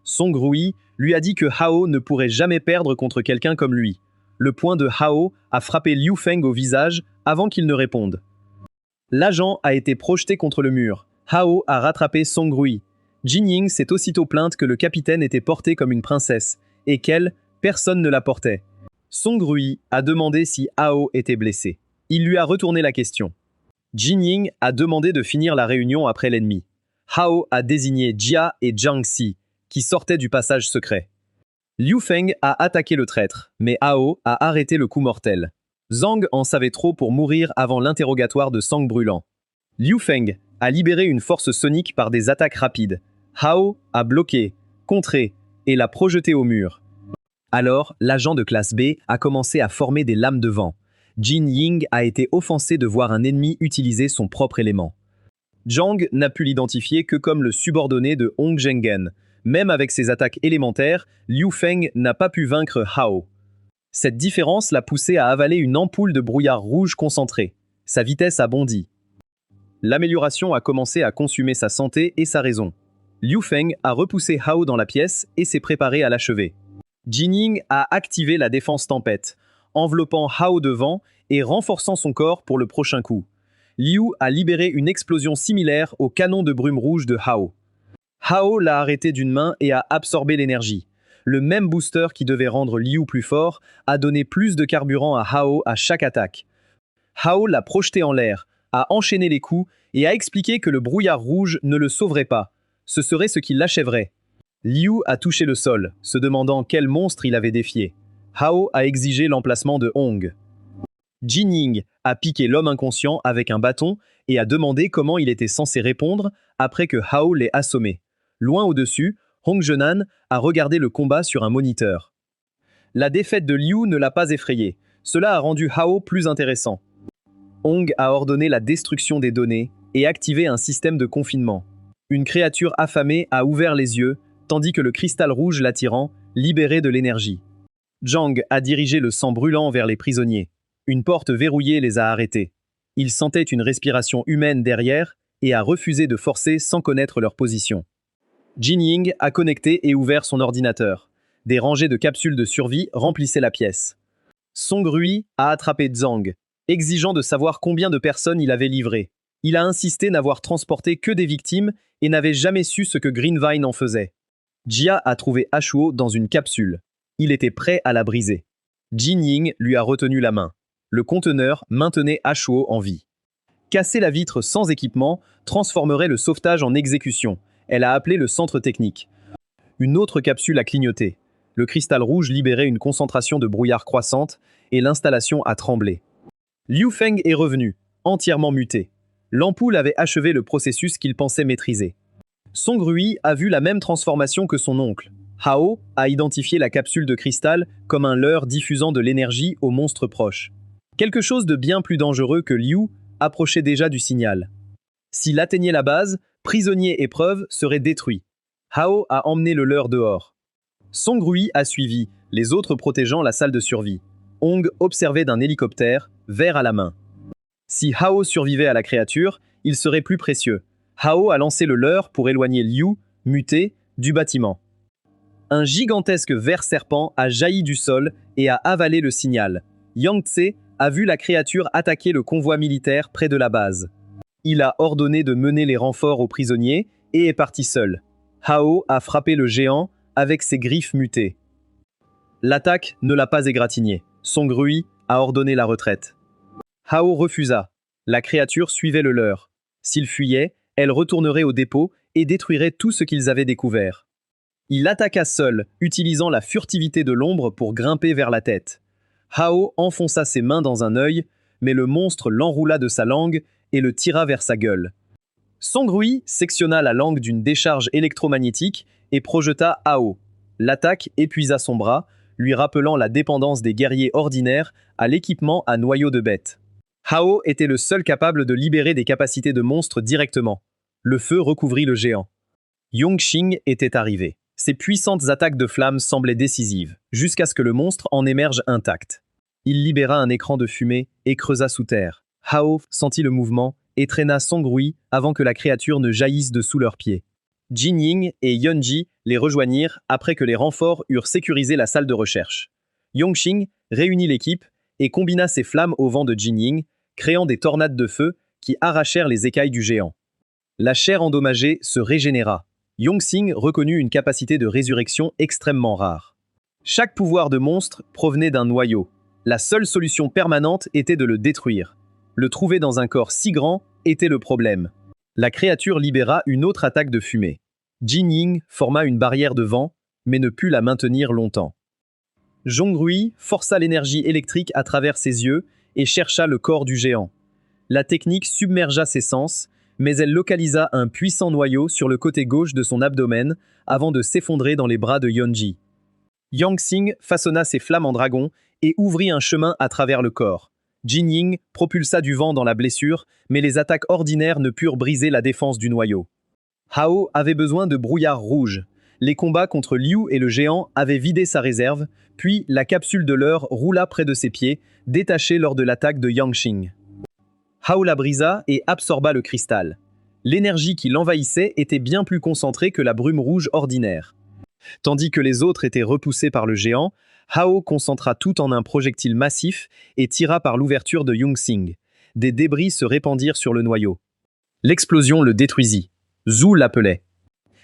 Song Rui lui a dit que Hao ne pourrait jamais perdre contre quelqu'un comme lui. Le poing de Hao a frappé Liu Feng au visage avant qu'il ne réponde. L'agent a été projeté contre le mur. Hao a rattrapé Song Rui. Jin Ying s'est aussitôt plainte que le capitaine était porté comme une princesse et qu'elle, personne ne la portait. Song Rui a demandé si Hao était blessé. Il lui a retourné la question. Jin Ying a demandé de finir la réunion après l'ennemi. Hao a désigné Jia et Zhang Xi, qui sortaient du passage secret. Liu Feng a attaqué le traître, mais Hao a arrêté le coup mortel. Zhang en savait trop pour mourir avant l'interrogatoire de sang brûlant. Liu Feng a libéré une force sonique par des attaques rapides. Hao a bloqué, contré et l'a projeté au mur. Alors, l'agent de classe B a commencé à former des lames de vent. Jin Ying a été offensé de voir un ennemi utiliser son propre élément. Zhang n'a pu l'identifier que comme le subordonné de Hong Zhengen. Même avec ses attaques élémentaires, Liu Feng n'a pas pu vaincre Hao. Cette différence l'a poussé à avaler une ampoule de brouillard rouge concentré. Sa vitesse a bondi. L'amélioration a commencé à consumer sa santé et sa raison. Liu Feng a repoussé Hao dans la pièce et s'est préparé à l'achever. Jin Ying a activé la défense tempête, enveloppant Hao de vent et renforçant son corps pour le prochain coup. Liu a libéré une explosion similaire au canon de brume rouge de Hao. Hao l'a arrêté d'une main et a absorbé l'énergie. Le même booster qui devait rendre Liu plus fort a donné plus de carburant à Hao à chaque attaque. Hao l'a projeté en l'air, a enchaîné les coups et a expliqué que le brouillard rouge ne le sauverait pas. Ce serait ce qui l'achèverait. Liu a touché le sol, se demandant quel monstre il avait défié. Hao a exigé l'emplacement de Hong. Jin Ying a piqué l'homme inconscient avec un bâton et a demandé comment il était censé répondre après que Hao l'ait assommé. Loin au-dessus, Hong Zhenan a regardé le combat sur un moniteur. La défaite de Liu ne l'a pas effrayé. Cela a rendu Hao plus intéressant. Hong a ordonné la destruction des données et activé un système de confinement. Une créature affamée a ouvert les yeux, tandis que le cristal rouge l'attirant, libéré de l'énergie. Zhang a dirigé le sang brûlant vers les prisonniers. Une porte verrouillée les a arrêtés. Ils sentaient une respiration humaine derrière et a refusé de forcer sans connaître leur position. Jin Ying a connecté et ouvert son ordinateur. Des rangées de capsules de survie remplissaient la pièce. Song Rui a attrapé Zhang, exigeant de savoir combien de personnes il avait livré. Il a insisté n'avoir transporté que des victimes et n'avait jamais su ce que Greenvine en faisait. Jia a trouvé Ashuo dans une capsule. Il était prêt à la briser. Jin Ying lui a retenu la main. Le conteneur maintenait Ashuo en vie. Casser la vitre sans équipement transformerait le sauvetage en exécution. Elle a appelé le centre technique. Une autre capsule a clignoté. Le cristal rouge libérait une concentration de brouillard croissante et l'installation a tremblé. Liu Feng est revenu, entièrement muté. L'ampoule avait achevé le processus qu'il pensait maîtriser. Song Rui a vu la même transformation que son oncle. Hao a identifié la capsule de cristal comme un leurre diffusant de l'énergie aux monstres proches. Quelque chose de bien plus dangereux que Liu approchait déjà du signal. S'il atteignait la base, prisonnier et preuve seraient détruits. Hao a emmené le leurre dehors. Song Rui a suivi, les autres protégeant la salle de survie. Hong observait d'un hélicoptère, verre à la main. Si Hao survivait à la créature, il serait plus précieux. Hao a lancé le leurre pour éloigner Liu, muté, du bâtiment. Un gigantesque ver serpent a jailli du sol et a avalé le signal. Yang Tse a vu la créature attaquer le convoi militaire près de la base. Il a ordonné de mener les renforts aux prisonniers et est parti seul. Hao a frappé le géant avec ses griffes mutées. L'attaque ne l'a pas égratigné. Song Rui a ordonné la retraite. Hao refusa. La créature suivait le leur. S'il fuyait, elle retournerait au dépôt et détruirait tout ce qu'ils avaient découvert. Il attaqua seul, utilisant la furtivité de l'ombre pour grimper vers la tête. Hao enfonça ses mains dans un œil, mais le monstre l'enroula de sa langue et le tira vers sa gueule. Song Rui sectionna la langue d'une décharge électromagnétique et projeta Hao. L'attaque épuisa son bras, lui rappelant la dépendance des guerriers ordinaires à l'équipement à noyau de bête. Hao était le seul capable de libérer des capacités de monstres directement. Le feu recouvrit le géant. Yongqing était arrivé. Ses puissantes attaques de flammes semblaient décisives, jusqu'à ce que le monstre en émerge intact. Il libéra un écran de fumée et creusa sous terre. Hao sentit le mouvement et traîna Song Rui avant que la créature ne jaillisse de sous leurs pieds. Jin Ying et Yunji les rejoignirent après que les renforts eurent sécurisé la salle de recherche. Yongqing réunit l'équipe et combina ses flammes au vent de Jin Ying, créant des tornades de feu qui arrachèrent les écailles du géant. La chair endommagée se régénéra. Yongqing reconnut une capacité de résurrection extrêmement rare. Chaque pouvoir de monstre provenait d'un noyau. La seule solution permanente était de le détruire. Le trouver dans un corps si grand était le problème. La créature libéra une autre attaque de fumée. Jin Ying forma une barrière de vent, mais ne put la maintenir longtemps. Zhong Rui força l'énergie électrique à travers ses yeux et chercha le corps du géant. La technique submergea ses sens, mais elle localisa un puissant noyau sur le côté gauche de son abdomen avant de s'effondrer dans les bras de Yunji. Yangxing façonna ses flammes en dragon et ouvrit un chemin à travers le corps. Jin Ying propulsa du vent dans la blessure, mais les attaques ordinaires ne purent briser la défense du noyau. Hao avait besoin de brouillard rouge. Les combats contre Liu et le géant avaient vidé sa réserve, puis la capsule de leurre roula près de ses pieds, détachée lors de l'attaque de Yangxing. Hao la brisa et absorba le cristal. L'énergie qui l'envahissait était bien plus concentrée que la brume rouge ordinaire. Tandis que les autres étaient repoussés par le géant, Hao concentra tout en un projectile massif et tira par l'ouverture de Yongxing. Des débris se répandirent sur le noyau. L'explosion le détruisit. Zhu l'appelait.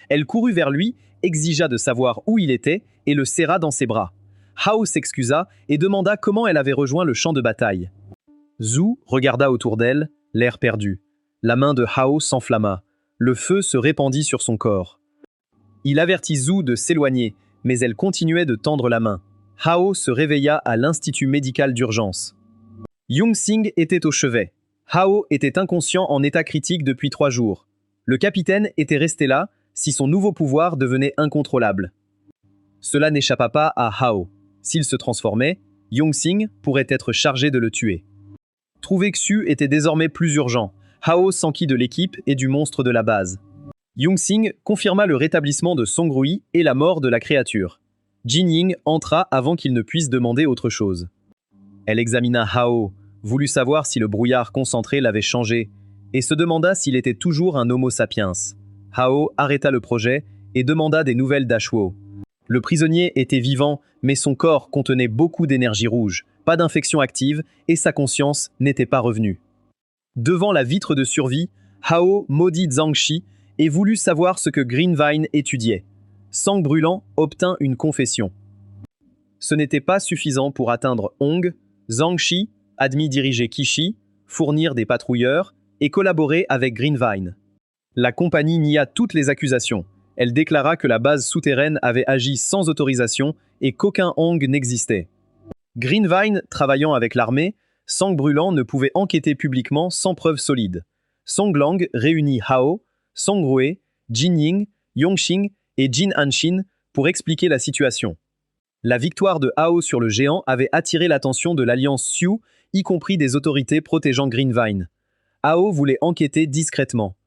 Elle courut vers lui, exigea de savoir où il était et le serra dans ses bras. Hao s'excusa et demanda comment elle avait rejoint le champ de bataille. Zhu regarda autour d'elle, l'air perdu. La main de Hao s'enflamma. Le feu se répandit sur son corps. Il avertit Zhu de s'éloigner, mais elle continuait de tendre la main. Hao se réveilla à l'institut médical d'urgence. Yongxing était au chevet. Hao était inconscient en état critique depuis 3 jours. Le capitaine était resté là si son nouveau pouvoir devenait incontrôlable. Cela n'échappa pas à Hao. S'il se transformait, Yongxing pourrait être chargé de le tuer. Trouver Xu était désormais plus urgent. Hao s'enquit de l'équipe et du monstre de la base. Yongxing confirma le rétablissement de Song Rui et la mort de la créature. Jin Ying entra avant qu'il ne puisse demander autre chose. Elle examina Hao, voulut savoir si le brouillard concentré l'avait changé, et se demanda s'il était toujours un Homo sapiens. Hao arrêta le projet et demanda des nouvelles d'Ashwo. Le prisonnier était vivant, mais son corps contenait beaucoup d'énergie rouge, pas d'infection active, et sa conscience n'était pas revenue. Devant la vitre de survie, Hao maudit Zhang Shi et voulut savoir ce que Greenvine étudiait. Sang brûlant obtint une confession. Ce n'était pas suffisant pour atteindre Hong. Zhang Shi admit diriger Kishi, fournir des patrouilleurs et collaborer avec Greenvine. La compagnie nia toutes les accusations. Elle déclara que la base souterraine avait agi sans autorisation et qu'aucun Hong n'existait. Greenvine, travaillant avec l'armée, Sang Brûlant ne pouvait enquêter publiquement sans preuves solides. Song Lang réunit Hao, Song Rui, Jin Ying, Yongxing et Jin Hanshin pour expliquer la situation. La victoire de Hao sur le géant avait attiré l'attention de l'alliance Sioux, y compris des autorités protégeant Greenvine. Hao voulait enquêter discrètement.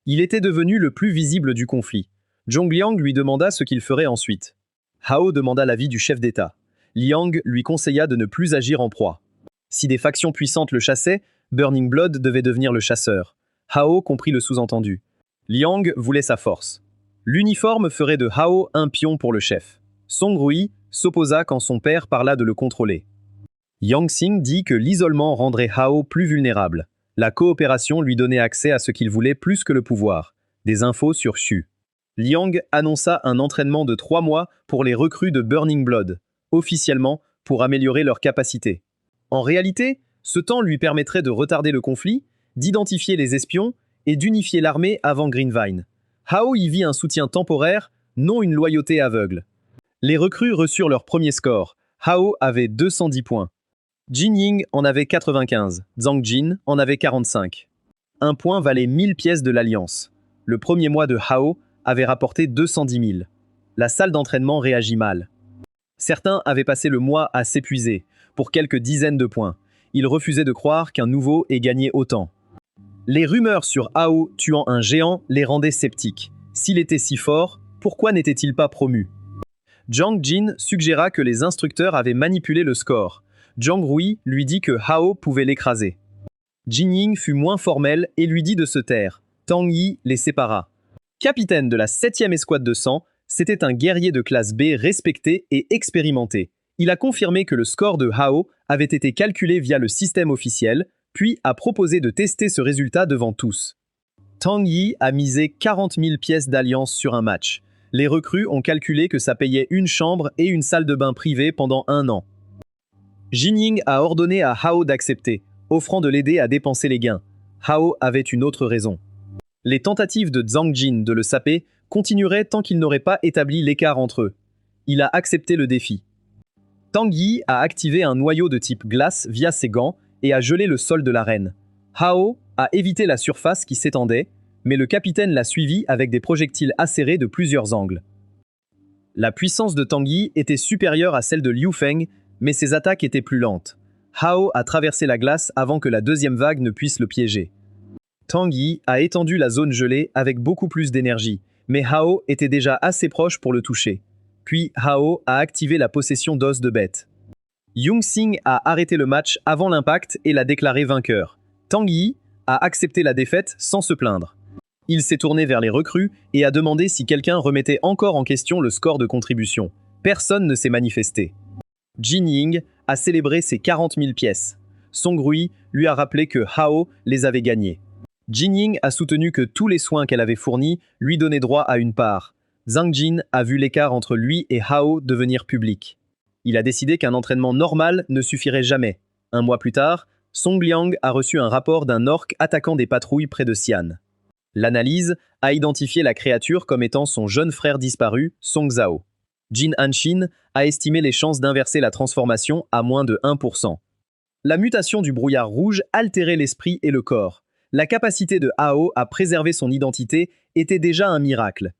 Il était devenu le plus visible du conflit. Zhong Liang lui demanda ce qu'il ferait ensuite. Hao demanda l'avis du chef d'État. Liang lui conseilla de ne plus agir en proie. Si des factions puissantes le chassaient, Burning Blood devait devenir le chasseur. Hao comprit le sous-entendu. Liang voulait sa force. L'uniforme ferait de Hao un pion pour le chef. Song Rui s'opposa quand son père parla de le contrôler. Yangxing dit que l'isolement rendrait Hao plus vulnérable. La coopération lui donnait accès à ce qu'il voulait plus que le pouvoir, des infos sur Xu. Liang annonça un entraînement de 3 mois pour les recrues de Burning Blood, officiellement pour améliorer leurs capacités. En réalité, ce temps lui permettrait de retarder le conflit, d'identifier les espions et d'unifier l'armée avant Greenvine. Hao y vit un soutien temporaire, non une loyauté aveugle. Les recrues reçurent leur premier score. Hao avait 210 points. Jin Ying en avait 95, Zhang Jin en avait 45. Un point valait 1000 pièces de l'Alliance. Le premier mois de Hao avait rapporté 210 000. La salle d'entraînement réagit mal. Certains avaient passé le mois à s'épuiser, pour quelques dizaines de points. Ils refusaient de croire qu'un nouveau ait gagné autant. Les rumeurs sur Hao tuant un géant les rendaient sceptiques. S'il était si fort, pourquoi n'était-il pas promu? Zhang Jin suggéra que les instructeurs avaient manipulé le score. Zhang Rui lui dit que Hao pouvait l'écraser. Jin Ying fut moins formel et lui dit de se taire. Tang Yi les sépara. Capitaine de la 7e escouade de sang, c'était un guerrier de classe B respecté et expérimenté. Il a confirmé que le score de Hao avait été calculé via le système officiel, puis a proposé de tester ce résultat devant tous. Tang Yi a misé 40 000 pièces d'alliance sur un match. Les recrues ont calculé que ça payait une chambre et une salle de bain privée pendant 1 an. Jin Ying a ordonné à Hao d'accepter, offrant de l'aider à dépenser les gains. Hao avait une autre raison. Les tentatives de Zhang Jin de le saper continueraient tant qu'il n'aurait pas établi l'écart entre eux. Il a accepté le défi. Tang Yi a activé un noyau de type glace via ses gants et a gelé le sol de l'arène. Hao a évité la surface qui s'étendait, mais le capitaine l'a suivi avec des projectiles acérés de plusieurs angles. La puissance de Tang Yi était supérieure à celle de Liu Feng, mais ses attaques étaient plus lentes. Hao a traversé la glace avant que la deuxième vague ne puisse le piéger. Tang Yi a étendu la zone gelée avec beaucoup plus d'énergie, mais Hao était déjà assez proche pour le toucher. Puis Hao a activé la possession d'os de bête. Yongxing a arrêté le match avant l'impact et l'a déclaré vainqueur. Tang Yi a accepté la défaite sans se plaindre. Il s'est tourné vers les recrues et a demandé si quelqu'un remettait encore en question le score de contribution. Personne ne s'est manifesté. Jin Ying a célébré ses 40 000 pièces. Song Rui lui a rappelé que Hao les avait gagnés. Jin Ying a soutenu que tous les soins qu'elle avait fournis lui donnaient droit à une part. Zhang Jin a vu l'écart entre lui et Hao devenir public. Il a décidé qu'un entraînement normal ne suffirait jamais. 1 mois plus tard, Song Liang a reçu un rapport d'un orc attaquant des patrouilles près de Xi'an. L'analyse a identifié la créature comme étant son jeune frère disparu, Song Zhao. Jin Hanshin a estimé les chances d'inverser la transformation à moins de 1%. La mutation du brouillard rouge altérait l'esprit et le corps. La capacité de Hao à préserver son identité était déjà un miracle.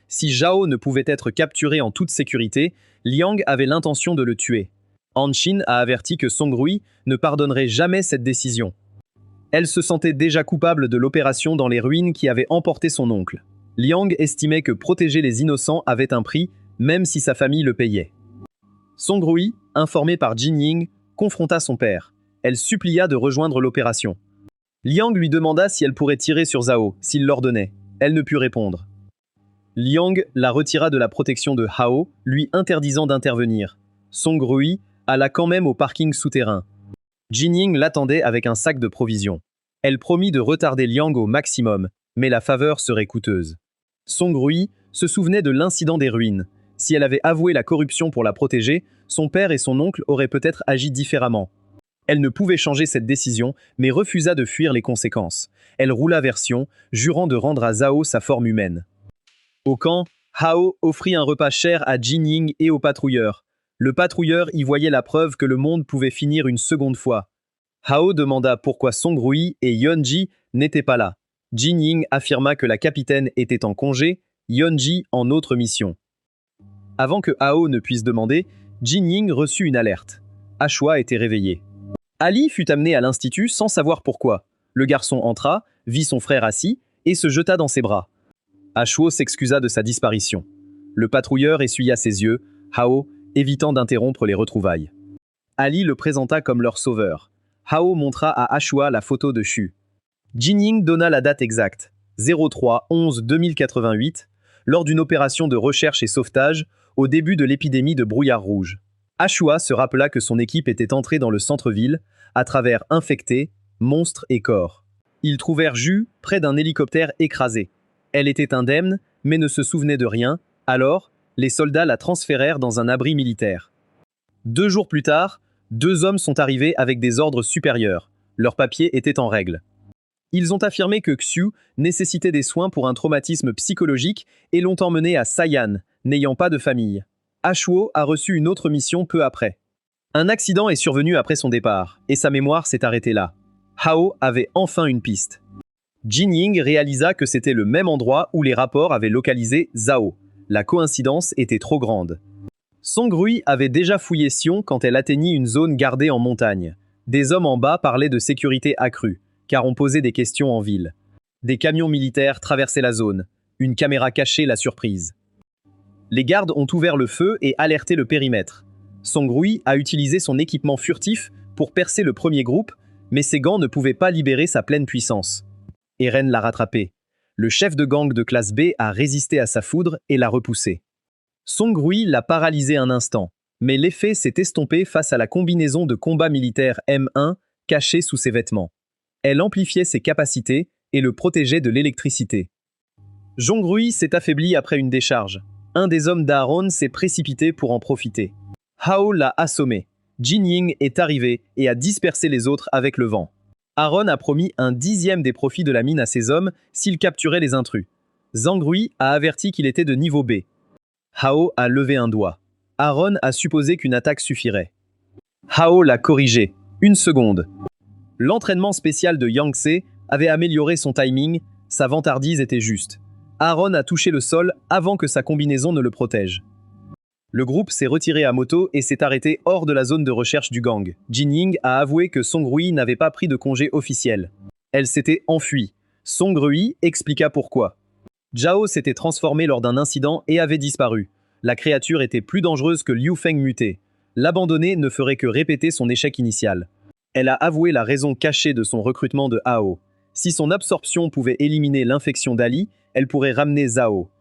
Si Zhao ne pouvait être capturé en toute sécurité, Liang avait l'intention de le tuer. Hanshin a averti que Song Rui ne pardonnerait jamais cette décision. Elle se sentait déjà coupable de l'opération dans les ruines qui avait emporté son oncle. Liang estimait que protéger les innocents avait un prix, même si sa famille le payait. Song Rui, informée par Jin Ying, confronta son père. Elle supplia de rejoindre l'opération. Liang lui demanda si elle pourrait tirer sur Zhao, s'il l'ordonnait. Elle ne put répondre. Liang la retira de la protection de Hao, lui interdisant d'intervenir. Song Rui alla quand même au parking souterrain. Jin Ying l'attendait avec un sac de provisions. Elle promit de retarder Liang au maximum, mais la faveur serait coûteuse. Song Rui se souvenait de l'incident des ruines. Si elle avait avoué la corruption pour la protéger, son père et son oncle auraient peut-être agi différemment. Elle ne pouvait changer cette décision, mais refusa de fuir les conséquences. Elle roula vers Sion, jurant de rendre à Zhao sa forme humaine. Au camp, Hao offrit un repas cher à Jin Ying et au patrouilleur. Le patrouilleur y voyait la preuve que le monde pouvait finir une seconde fois. Hao demanda pourquoi Song Rui et Yeonji n'étaient pas là. Jin Ying affirma que la capitaine était en congé, Yeonji en autre mission. Avant que Hao ne puisse demander, Jin Ying reçut une alerte. Ashwa était réveillé. Ali fut amené à l'institut sans savoir pourquoi. Le garçon entra, vit son frère assis et se jeta dans ses bras. Ashwa s'excusa de sa disparition. Le patrouilleur essuya ses yeux, Hao évitant d'interrompre les retrouvailles. Ali le présenta comme leur sauveur. Hao montra à Ashwa la photo de Shu. Jin Ying donna la date exacte, 03-11-2088, lors d'une opération de recherche et sauvetage, au début de l'épidémie de brouillard rouge. Ashwa se rappela que son équipe était entrée dans le centre-ville, à travers infectés, monstres et corps. Ils trouvèrent Ju près d'un hélicoptère écrasé. Elle était indemne, mais ne se souvenait de rien, alors, les soldats la transférèrent dans un abri militaire. 2 jours plus tard, 2 hommes sont arrivés avec des ordres supérieurs. Leurs papiers étaient en règle. Ils ont affirmé que Xiu nécessitait des soins pour un traumatisme psychologique et l'ont emmené à Saiyan, n'ayant pas de famille. Ashwo a reçu une autre mission peu après. Un accident est survenu après son départ, et sa mémoire s'est arrêtée là. Hao avait enfin une piste. Jin Ying réalisa que c'était le même endroit où les rapports avaient localisé Zhao. La coïncidence était trop grande. Song Rui avait déjà fouillé Sion quand elle atteignit une zone gardée en montagne. Des hommes en bas parlaient de sécurité accrue, car on posait des questions en ville. Des camions militaires traversaient la zone. Une caméra cachait la surprise. Les gardes ont ouvert le feu et alerté le périmètre. Song Rui a utilisé son équipement furtif pour percer le premier groupe, mais ses gants ne pouvaient pas libérer sa pleine puissance. Eren l'a rattrapé. Le chef de gang de classe B a résisté à sa foudre et l'a repoussé. Song Rui l'a paralysé un instant, mais l'effet s'est estompé face à la combinaison de combat militaire M1 cachée sous ses vêtements. Elle amplifiait ses capacités et le protégeait de l'électricité. Song Rui s'est affaibli après une décharge. Un des hommes d'Aaron s'est précipité pour en profiter. Hao l'a assommé. Jin Ying est arrivé et a dispersé les autres avec le vent. Aaron a promis un 10e des profits de la mine à ses hommes s'ils capturaient les intrus. Zhang Rui a averti qu'il était de niveau B. Hao a levé un doigt. Aaron a supposé qu'une attaque suffirait. Hao l'a corrigé. 1 seconde. L'entraînement spécial de Yangtze avait amélioré son timing, sa vantardise était juste. Aaron a touché le sol avant que sa combinaison ne le protège. Le groupe s'est retiré à moto et s'est arrêté hors de la zone de recherche du gang. Jin Ying a avoué que Song Rui n'avait pas pris de congé officiel. Elle s'était enfuie. Song Rui expliqua pourquoi. Zhao s'était transformé lors d'un incident et avait disparu. La créature était plus dangereuse que Liu Feng muté. L'abandonner ne ferait que répéter son échec initial. Elle a avoué la raison cachée de son recrutement de Hao. Si son absorption pouvait éliminer l'infection d'Ali, elle pourrait ramener Zhao.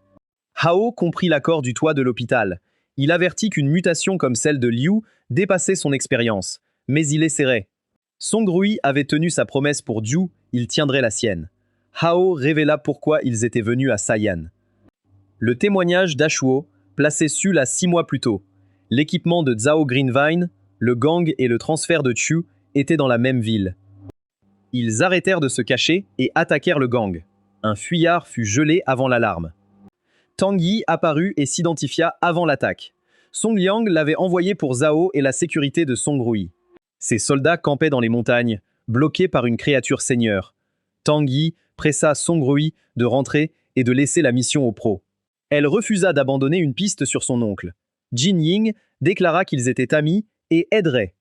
Hao comprit l'accord du toit de l'hôpital. Il avertit qu'une mutation comme celle de Liu dépassait son expérience, mais il essaierait. Song Rui avait tenu sa promesse pour Zhu, il tiendrait la sienne. Hao révéla pourquoi ils étaient venus à Saiyan. Le témoignage d'Ashwo, placé Sul 6 mois plus tôt. L'équipement de Zhao Greenvine, le gang et le transfert de Chu étaient dans la même ville. Ils arrêtèrent de se cacher et attaquèrent le gang. Un fuyard fut gelé avant l'alarme. Tang Yi apparut et s'identifia avant l'attaque. Song Liang l'avait envoyé pour Zhao et la sécurité de Song Rui. Ses soldats campaient dans les montagnes, bloqués par une créature seigneur. Tang Yi pressa Song Rui de rentrer et de laisser la mission aux pros. Elle refusa d'abandonner une piste sur son oncle. Jin Ying déclara qu'ils étaient amis et aiderait.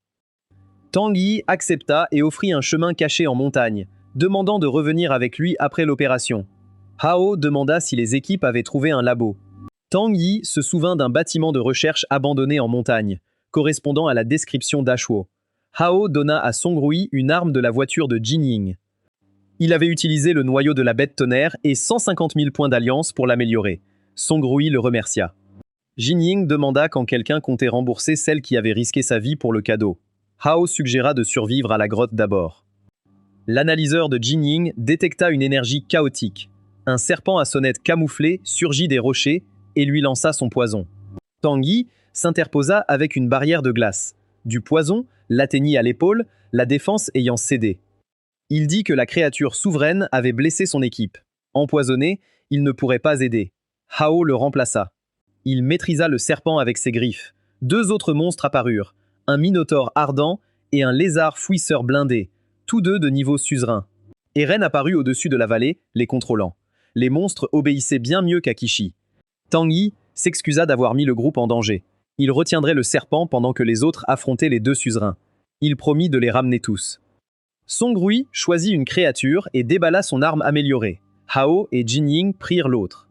Tang Yi accepta et offrit un chemin caché en montagne, demandant de revenir avec lui après l'opération. Hao demanda si les équipes avaient trouvé un labo. Tang Yi se souvint d'un bâtiment de recherche abandonné en montagne, correspondant à la description d'Ashuo. Hao donna à Song Rui une arme de la voiture de Jin Ying. Il avait utilisé le noyau de la bête tonnerre et 150 000 points d'alliance pour l'améliorer. Song Rui le remercia. Jin Ying demanda quand quelqu'un comptait rembourser celle qui avait risqué sa vie pour le cadeau. Hao suggéra de survivre à la grotte d'abord. L'analyseur de Jin Ying détecta une énergie chaotique. Un serpent à sonnette camouflé surgit des rochers et lui lança son poison. Tang Yi s'interposa avec une barrière de glace. Du poison l'atteignit à l'épaule, la défense ayant cédé. Il dit que la créature souveraine avait blessé son équipe. Empoisonné, il ne pourrait pas aider. Hao le remplaça. Il maîtrisa le serpent avec ses griffes. 2 autres monstres apparurent, un minotaure ardent et un lézard fouisseur blindé, tous 2 de niveau suzerain. Eren apparut au-dessus de la vallée, les contrôlant. Les monstres obéissaient bien mieux qu'Akishi. Tang Yi s'excusa d'avoir mis le groupe en danger. Il retiendrait le serpent pendant que les autres affrontaient les 2 suzerains. Il promit de les ramener tous. Song Rui choisit une créature et déballa son arme améliorée. Hao et Jin Ying prirent l'autre.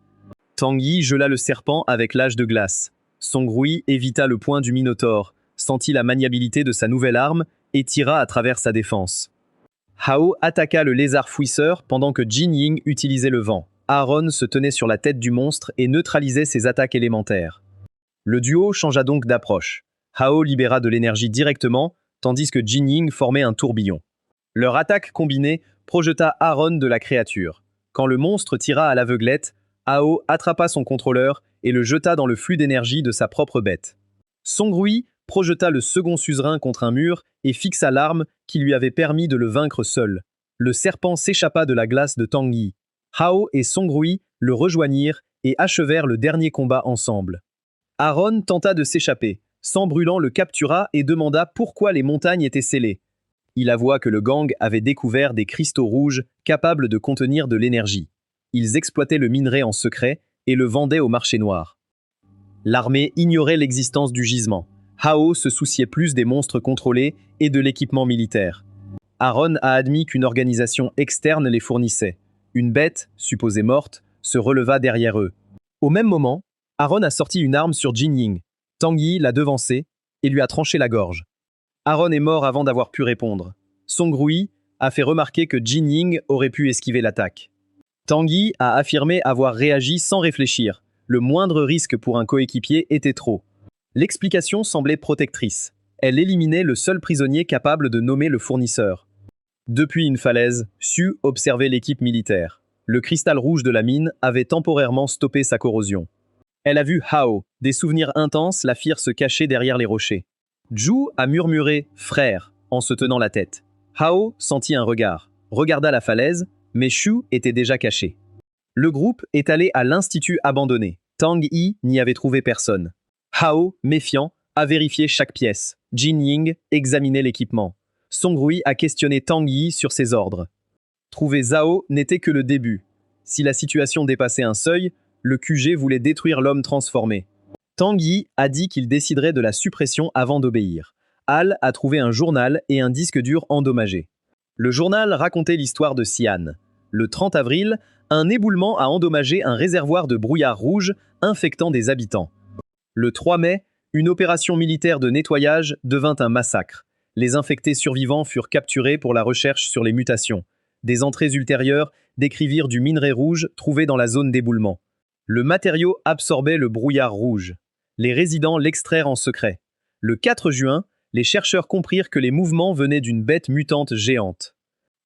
Tang Yi gela le serpent avec l'âge de glace. Song Rui évita le poing du minotaure, sentit la maniabilité de sa nouvelle arme et tira à travers sa défense. Hao attaqua le lézard fouisseur pendant que Jin Ying utilisait le vent. Aaron se tenait sur la tête du monstre et neutralisait ses attaques élémentaires. Le duo changea donc d'approche. Hao libéra de l'énergie directement, tandis que Jin Ying formait un tourbillon. Leur attaque combinée projeta Aaron de la créature. Quand le monstre tira à l'aveuglette, Hao attrapa son contrôleur et le jeta dans le flux d'énergie de sa propre bête. Song Rui projeta le second suzerain contre un mur et fixa l'arme qui lui avait permis de le vaincre seul. Le serpent s'échappa de la glace de Tang Yi. Hao et Song Rui le rejoignirent et achevèrent le dernier combat ensemble. Aaron tenta de s'échapper. Sang Brûlant le captura et demanda pourquoi les montagnes étaient scellées. Il avoua que le gang avait découvert des cristaux rouges capables de contenir de l'énergie. Ils exploitaient le minerai en secret et le vendaient au marché noir. L'armée ignorait l'existence du gisement. Hao se souciait plus des monstres contrôlés et de l'équipement militaire. Aaron a admis qu'une organisation externe les fournissait. Une bête, supposée morte, se releva derrière eux. Au même moment, Aaron a sorti une arme sur Jin Ying. Tang Yi l'a devancé et lui a tranché la gorge. Aaron est mort avant d'avoir pu répondre. Song Rui a fait remarquer que Jin Ying aurait pu esquiver l'attaque. Tang Yi a affirmé avoir réagi sans réfléchir. Le moindre risque pour un coéquipier était trop. L'explication semblait protectrice. Elle éliminait le seul prisonnier capable de nommer le fournisseur. Depuis une falaise, Su observait l'équipe militaire. Le cristal rouge de la mine avait temporairement stoppé sa corrosion. Elle a vu Hao. Des souvenirs intenses la firent se cacher derrière les rochers. Zhu a murmuré « frère » en se tenant la tête. Hao sentit un regard, regarda la falaise, mais Shu était déjà caché. Le groupe est allé à l'institut abandonné. Tang Yi n'y avait trouvé personne. Hao, méfiant, a vérifié chaque pièce. Jin Ying examinait l'équipement. Song Rui a questionné Tang Yi sur ses ordres. Trouver Zhao n'était que le début. Si la situation dépassait un seuil, le QG voulait détruire l'homme transformé. Tang Yi a dit qu'il déciderait de la suppression avant d'obéir. Al a trouvé un journal et un disque dur endommagé. Le journal racontait l'histoire de Xi'an. Le 30 avril, un éboulement a endommagé un réservoir de brouillard rouge infectant des habitants. Le 3 mai, une opération militaire de nettoyage devint un massacre. Les infectés survivants furent capturés pour la recherche sur les mutations. Des entrées ultérieures décrivirent du minerai rouge trouvé dans la zone d'éboulement. Le matériau absorbait le brouillard rouge. Les résidents l'extrairent en secret. Le 4 juin, les chercheurs comprirent que les mouvements venaient d'une bête mutante géante.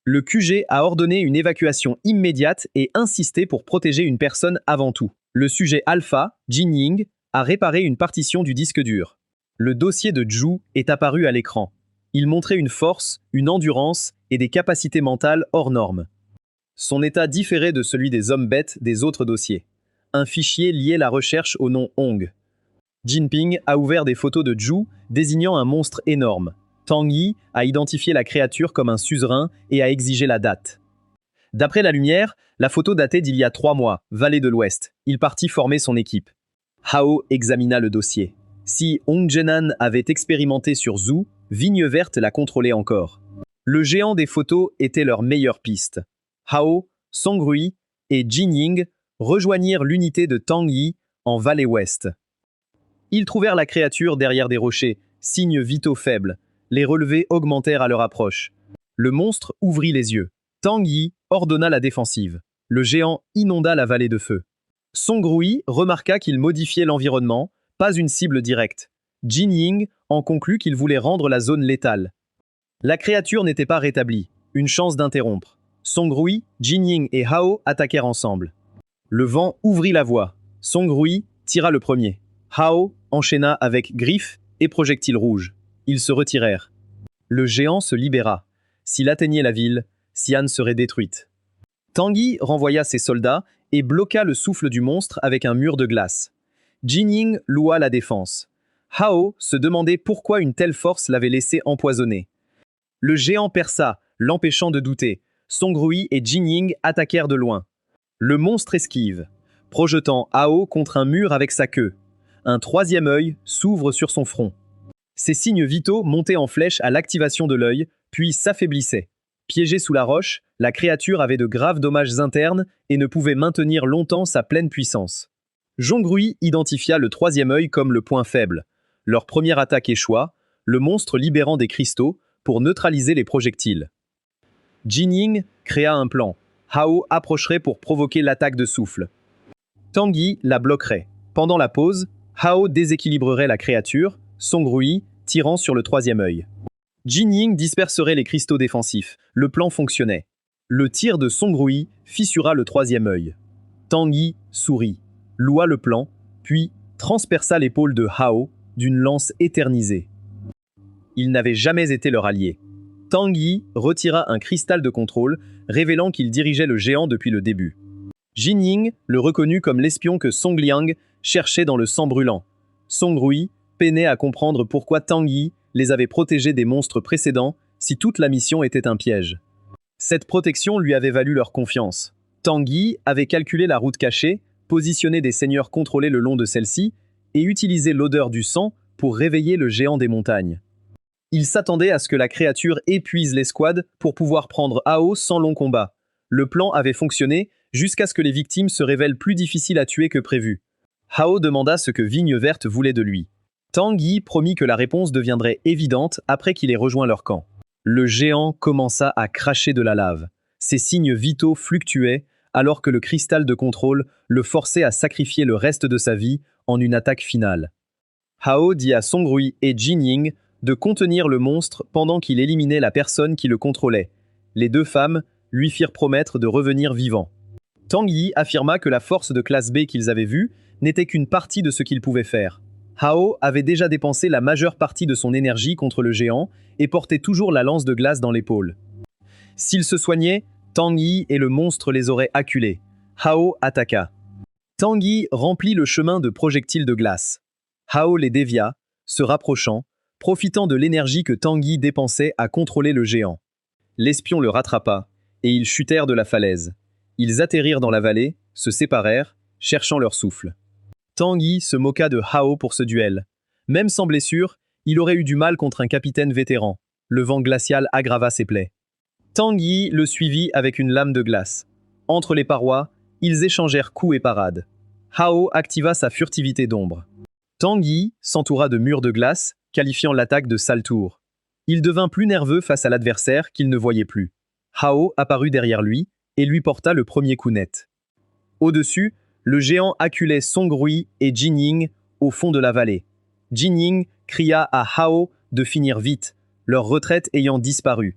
Le QG a ordonné une évacuation immédiate et insisté pour protéger une personne avant tout. Le sujet Alpha, Jin Ying, a réparé une partition du disque dur. Le dossier de Zhu est apparu à l'écran. Il montrait une force, une endurance et des capacités mentales hors normes. Son état différait de celui des hommes-bêtes des autres dossiers. Un fichier liait la recherche au nom Hong. Jinping a ouvert des photos de Zhu désignant un monstre énorme. Tang Yi a identifié la créature comme un suzerain et a exigé la date. D'après la lumière, la photo datait d'il y a 3 mois, vallée de l'Ouest. Il partit former son équipe. Hao examina le dossier. Si Hongjenan avait expérimenté sur Zhu, Vigne Verte la contrôlait encore. Le géant des photos était leur meilleure piste. Hao, Songrui et Jinying rejoignirent l'unité de Tang Yi en vallée ouest. Ils trouvèrent la créature derrière des rochers, signes vitaux faibles. Les relevés augmentèrent à leur approche. Le monstre ouvrit les yeux. Tang Yi ordonna la défensive. Le géant inonda la vallée de feu. Songrui remarqua qu'il modifiait l'environnement, pas une cible directe. Jinying en conclut qu'il voulait rendre la zone létale. La créature n'était pas rétablie. Une chance d'interrompre. Songrui, Jinying et Hao attaquèrent ensemble. Le vent ouvrit la voie. Songrui tira le premier. Hao enchaîna avec griffes et projectiles rouges. Ils se retirèrent. Le géant se libéra. S'il atteignait la ville, Xi'an serait détruite. Tang Yi renvoya ses soldats et bloqua le souffle du monstre avec un mur de glace. Jinying loua la défense. Hao se demandait pourquoi une telle force l'avait laissé empoisonner. Le géant perça, l'empêchant de douter. Songrui et Jinying attaquèrent de loin. Le monstre esquive, projetant Hao contre un mur avec sa queue. Un troisième œil s'ouvre sur son front. Ses signes vitaux montaient en flèche à l'activation de l'œil, puis s'affaiblissaient. Piégée sous la roche, la créature avait de graves dommages internes et ne pouvait maintenir longtemps sa pleine puissance. Zhongrui identifia le troisième œil comme le point faible. Leur première attaque échoua, le monstre libérant des cristaux pour neutraliser les projectiles. Jinying créa un plan. Hao approcherait pour provoquer l'attaque de souffle. Tang Yi la bloquerait. Pendant la pause, Hao déséquilibrerait la créature, Songrui tirant sur le troisième œil. Jinying disperserait les cristaux défensifs. Le plan fonctionnait. Le tir de Songrui fissura le troisième œil. Tang Yi sourit, loua le plan, puis transperça l'épaule de Hao d'une lance éternisée. Il n'avait jamais été leur allié. Tang Yi retira un cristal de contrôle, révélant qu'il dirigeait le géant depuis le début. Jinying le reconnut comme l'espion que Song Liang cherchait dans le sang brûlant. Songrui peinait à comprendre pourquoi Tang Yi les avait protégés des monstres précédents si toute la mission était un piège. Cette protection lui avait valu leur confiance. Tang Yi avait calculé la route cachée, positionné des seigneurs contrôlés le long de celle-ci et utilisé l'odeur du sang pour réveiller le géant des montagnes. Il s'attendait à ce que la créature épuise l'escouade pour pouvoir prendre Hao sans long combat. Le plan avait fonctionné jusqu'à ce que les victimes se révèlent plus difficiles à tuer que prévu. Hao demanda ce que Vigne Verte voulait de lui. Tang Yi promit que la réponse deviendrait évidente après qu'il ait rejoint leur camp. Le géant commença à cracher de la lave. Ses signes vitaux fluctuaient alors que le cristal de contrôle le forçait à sacrifier le reste de sa vie en une attaque finale. Hao dit à Songrui et Jinying de contenir le monstre pendant qu'il éliminait la personne qui le contrôlait. Les deux femmes lui firent promettre de revenir vivant. Tang Yi affirma que la force de classe B qu'ils avaient vue n'était qu'une partie de ce qu'il pouvait faire. Hao avait déjà dépensé la majeure partie de son énergie contre le géant et portait toujours la lance de glace dans l'épaule. S'il se soignait, Tang Yi et le monstre les auraient acculés. Hao attaqua. Tang Yi remplit le chemin de projectiles de glace. Hao les dévia, se rapprochant, profitant de l'énergie que Tang Yi dépensait à contrôler le géant. L'espion le rattrapa, et ils chutèrent de la falaise. Ils atterrirent dans la vallée, se séparèrent, cherchant leur souffle. Tang Yi se moqua de Hao pour ce duel. Même sans blessure, il aurait eu du mal contre un capitaine vétéran. Le vent glacial aggrava ses plaies. Tang Yi le suivit avec une lame de glace. Entre les parois, ils échangèrent coups et parades. Hao activa sa furtivité d'ombre. Tang Yi s'entoura de murs de glace, qualifiant l'attaque de sale tour. Il devint plus nerveux face à l'adversaire qu'il ne voyait plus. Hao apparut derrière lui et lui porta le premier coup net. Au-dessus, le géant acculait Songrui et Jinying au fond de la vallée. Jinying cria à Hao de finir vite, leur retraite ayant disparu.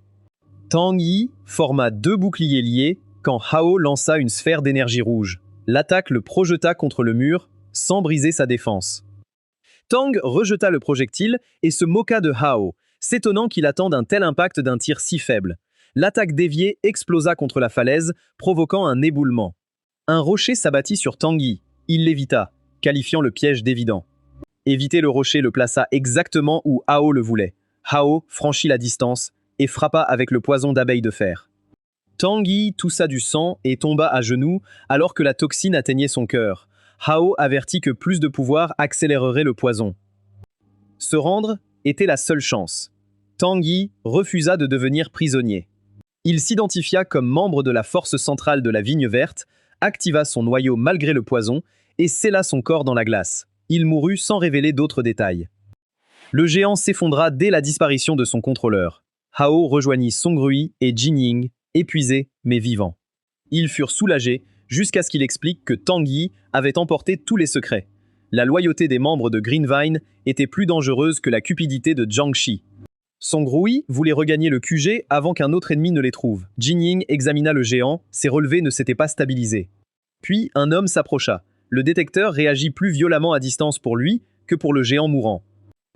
Tang Yi forma deux boucliers liés quand Hao lança une sphère d'énergie rouge. L'attaque le projeta contre le mur sans briser sa défense. Tang rejeta le projectile et se moqua de Hao, s'étonnant qu'il attende un tel impact d'un tir si faible. L'attaque déviée explosa contre la falaise, provoquant un éboulement. Un rocher s'abattit sur Tang Yi. Il l'évita, qualifiant le piège d'évident. Éviter le rocher le plaça exactement où Hao le voulait. Hao franchit la distance et frappa avec le poison d'abeille de fer. Tang Yi toussa du sang et tomba à genoux alors que la toxine atteignait son cœur. Hao avertit que plus de pouvoir accélérerait le poison. Se rendre était la seule chance. Tang Yi refusa de devenir prisonnier. Il s'identifia comme membre de la force centrale de la Vigne Verte, activa son noyau malgré le poison et scella son corps dans la glace. Il mourut sans révéler d'autres détails. Le géant s'effondra dès la disparition de son contrôleur. Hao rejoignit Song Rui et Jin Ying, épuisés mais vivants. Ils furent soulagés jusqu'à ce qu'il explique que Tang Yi avait emporté tous les secrets. La loyauté des membres de Greenvine était plus dangereuse que la cupidité de Jiang Shi. Song Rui voulait regagner le QG avant qu'un autre ennemi ne les trouve. Jin Ying examina le géant, ses relevés ne s'étaient pas stabilisés. Puis un homme s'approcha. Le détecteur réagit plus violemment à distance pour lui que pour le géant mourant.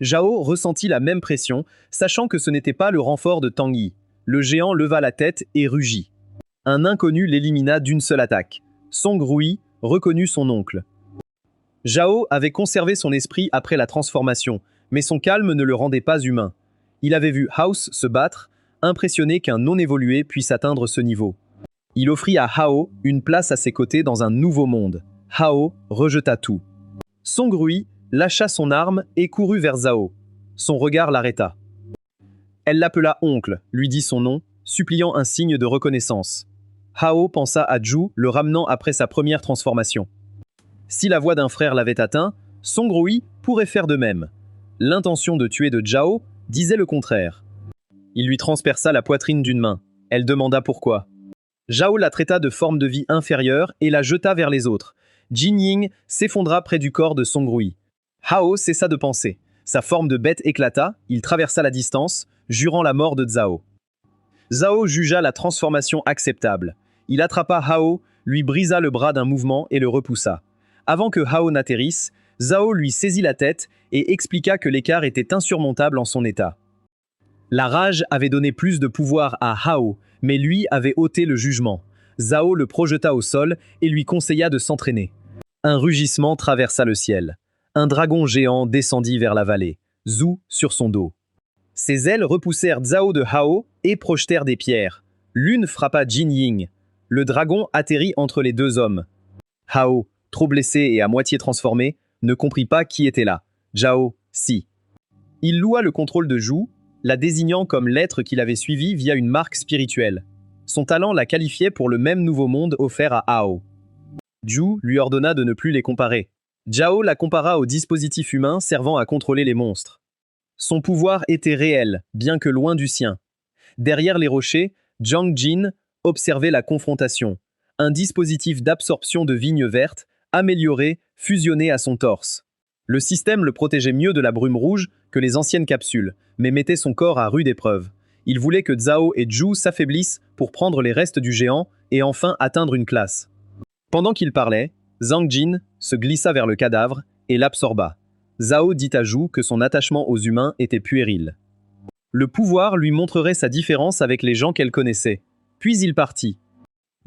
Zhao ressentit la même pression, sachant que ce n'était pas le renfort de Tang Yi. Le géant leva la tête et rugit. Un inconnu l'élimina d'une seule attaque. Song Rui reconnut son oncle. Zhao avait conservé son esprit après la transformation, mais son calme ne le rendait pas humain. Il avait vu House se battre, impressionné qu'un non-évolué puisse atteindre ce niveau. Il offrit à Hao une place à ses côtés dans un nouveau monde. Hao rejeta tout. Song Rui lâcha son arme et courut vers Zhao. Son regard l'arrêta. Elle l'appela oncle, lui dit son nom, suppliant un signe de reconnaissance. Hao pensa à Zhu, le ramenant après sa première transformation. Si la voix d'un frère l'avait atteint, Song Rui pourrait faire de même. L'intention de tuer de Zhao disait le contraire. Il lui transperça la poitrine d'une main. Elle demanda pourquoi. Zhao la traita de forme de vie inférieure et la jeta vers les autres. Jin Ying s'effondra près du corps de Song Rui. Hao cessa de penser. Sa forme de bête éclata, il traversa la distance, jurant la mort de Zhao. Zhao jugea la transformation acceptable. Il attrapa Hao, lui brisa le bras d'un mouvement et le repoussa. Avant que Hao n'atterrisse, Zhao lui saisit la tête et expliqua que l'écart était insurmontable en son état. La rage avait donné plus de pouvoir à Hao, mais lui avait ôté le jugement. Zhao le projeta au sol et lui conseilla de s'entraîner. Un rugissement traversa le ciel. Un dragon géant descendit vers la vallée, Zhu sur son dos. Ses ailes repoussèrent Zhao de Hao et projetèrent des pierres. L'une frappa Jin Ying. Le dragon atterrit entre les deux hommes. Hao, trop blessé et à moitié transformé, ne comprit pas qui était là. Zhao, si. Il loua le contrôle de Zhu, la désignant comme l'être qu'il avait suivi via une marque spirituelle. Son talent la qualifiait pour le même nouveau monde offert à Hao. Zhu lui ordonna de ne plus les comparer. Zhao la compara au dispositif humain servant à contrôler les monstres. Son pouvoir était réel, bien que loin du sien. Derrière les rochers, Jiang Jin observait la confrontation. Un dispositif d'absorption de vigne verte, amélioré, fusionné à son torse. Le système le protégeait mieux de la brume rouge que les anciennes capsules, mais mettait son corps à rude épreuve. Il voulait que Zhao et Zhu s'affaiblissent pour prendre les restes du géant et enfin atteindre une classe. Pendant qu'il parlait, Zhang Jin se glissa vers le cadavre et l'absorba. Zhao dit à Zhu que son attachement aux humains était puéril. Le pouvoir lui montrerait sa différence avec les gens qu'elle connaissait. Puis il partit.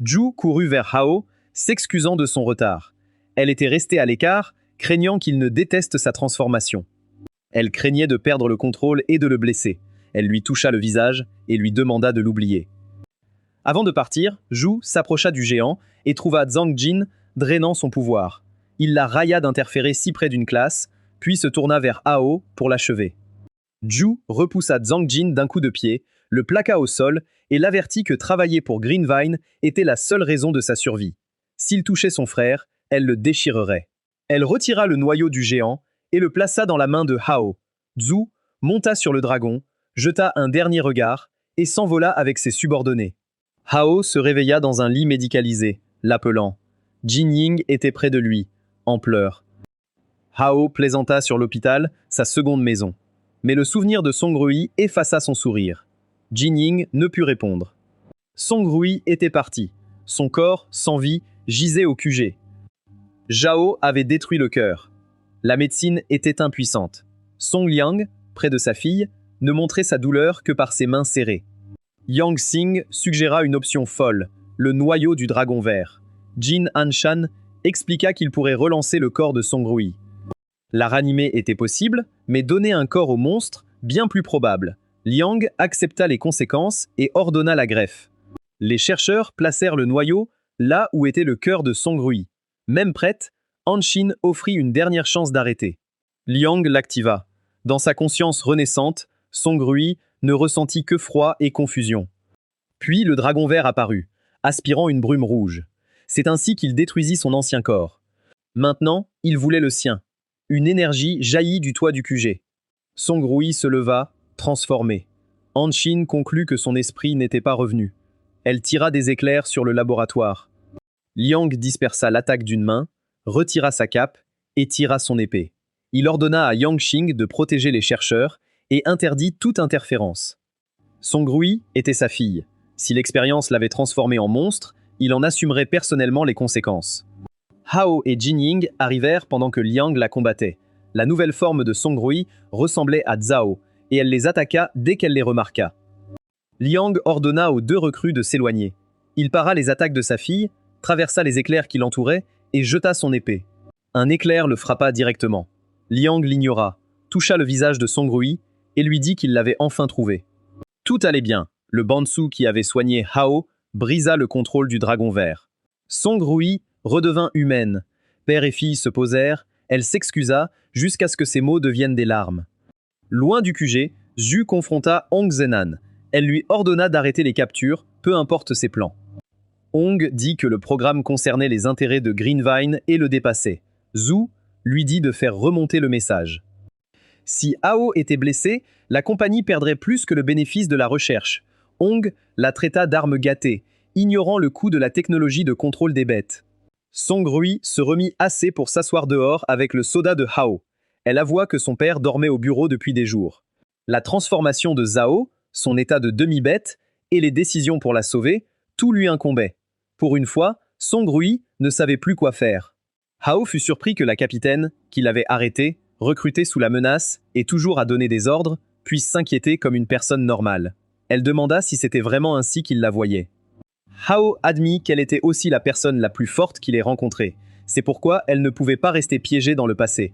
Zhu courut vers Hao, s'excusant de son retard. Elle était restée à l'écart, craignant qu'il ne déteste sa transformation. Elle craignait de perdre le contrôle et de le blesser. Elle lui toucha le visage et lui demanda de l'oublier. Avant de partir, Zhu s'approcha du géant et trouva Zhang Jin drainant son pouvoir. Il la railla d'interférer si près d'une classe, puis se tourna vers Hao pour l'achever. Zhu repoussa Zhang Jin d'un coup de pied, le plaqua au sol et l'avertit que travailler pour Greenvine était la seule raison de sa survie. S'il touchait son frère, elle le déchirerait. Elle retira le noyau du géant et le plaça dans la main de Hao. Zhu monta sur le dragon, jeta un dernier regard et s'envola avec ses subordonnés. Hao se réveilla dans un lit médicalisé, l'appelant. Jin Ying était près de lui, en pleurs. Hao plaisanta sur l'hôpital, sa seconde maison. Mais le souvenir de Song Rui effaça son sourire. Jin Ying ne put répondre. Song Rui était parti. Son corps, sans vie, gisait au QG. Zhao avait détruit le cœur. La médecine était impuissante. Song Liang, près de sa fille, ne montrait sa douleur que par ses mains serrées. Yang Xing suggéra une option folle, le noyau du dragon vert. Jin Hanshan expliqua qu'il pourrait relancer le corps de Song Rui. La ranimer était possible, mais donner un corps au monstre, bien plus probable. Liang accepta les conséquences et ordonna la greffe. Les chercheurs placèrent le noyau là où était le cœur de Song Rui. Même prête, Hanshin offrit une dernière chance d'arrêter. Liang l'activa. Dans sa conscience renaissante, Song Rui ne ressentit que froid et confusion. Puis le dragon vert apparut, aspirant une brume rouge. C'est ainsi qu'il détruisit son ancien corps. Maintenant, il voulait le sien. Une énergie jaillit du toit du QG. Song Rui se leva, transformé. Hanshin conclut que son esprit n'était pas revenu. Elle tira des éclairs sur le laboratoire. Liang dispersa l'attaque d'une main, retira sa cape et tira son épée. Il ordonna à Yang Xing de protéger les chercheurs et interdit toute interférence. Song Rui était sa fille. Si l'expérience l'avait transformé en monstre, il en assumerait personnellement les conséquences. Hao et Jinying arrivèrent pendant que Liang la combattait. La nouvelle forme de Song Rui ressemblait à Zhao, et elle les attaqua dès qu'elle les remarqua. Liang ordonna aux deux recrues de s'éloigner. Il para les attaques de sa fille, traversa les éclairs qui l'entouraient et jeta son épée. Un éclair le frappa directement. Liang l'ignora, toucha le visage de Song Rui et lui dit qu'il l'avait enfin trouvé. Tout allait bien. Le Bansu qui avait soigné Hao brisa le contrôle du dragon vert. Song Rui redevint humaine. Père et fille se posèrent, elle s'excusa jusqu'à ce que ses mots deviennent des larmes. Loin du QG, Zhu confronta Hong Zenan. Elle lui ordonna d'arrêter les captures, peu importe ses plans. Hong dit que le programme concernait les intérêts de Greenvine et le dépassait. Zhu lui dit de faire remonter le message. Si Hao était blessé, la compagnie perdrait plus que le bénéfice de la recherche. Hong la traita d'arme gâtée, ignorant le coût de la technologie de contrôle des bêtes. Song Rui se remit assez pour s'asseoir dehors avec le soda de Hao. Elle avoua que son père dormait au bureau depuis des jours. La transformation de Zhao, son état de demi-bête, et les décisions pour la sauver, tout lui incombait. Pour une fois, Song Rui ne savait plus quoi faire. Hao fut surpris que la capitaine, qui l'avait arrêté, recrutée sous la menace et toujours à donner des ordres, puisse s'inquiéter comme une personne normale. Elle demanda si c'était vraiment ainsi qu'il la voyait. Hao admit qu'elle était aussi la personne la plus forte qu'il ait rencontrée. C'est pourquoi elle ne pouvait pas rester piégée dans le passé.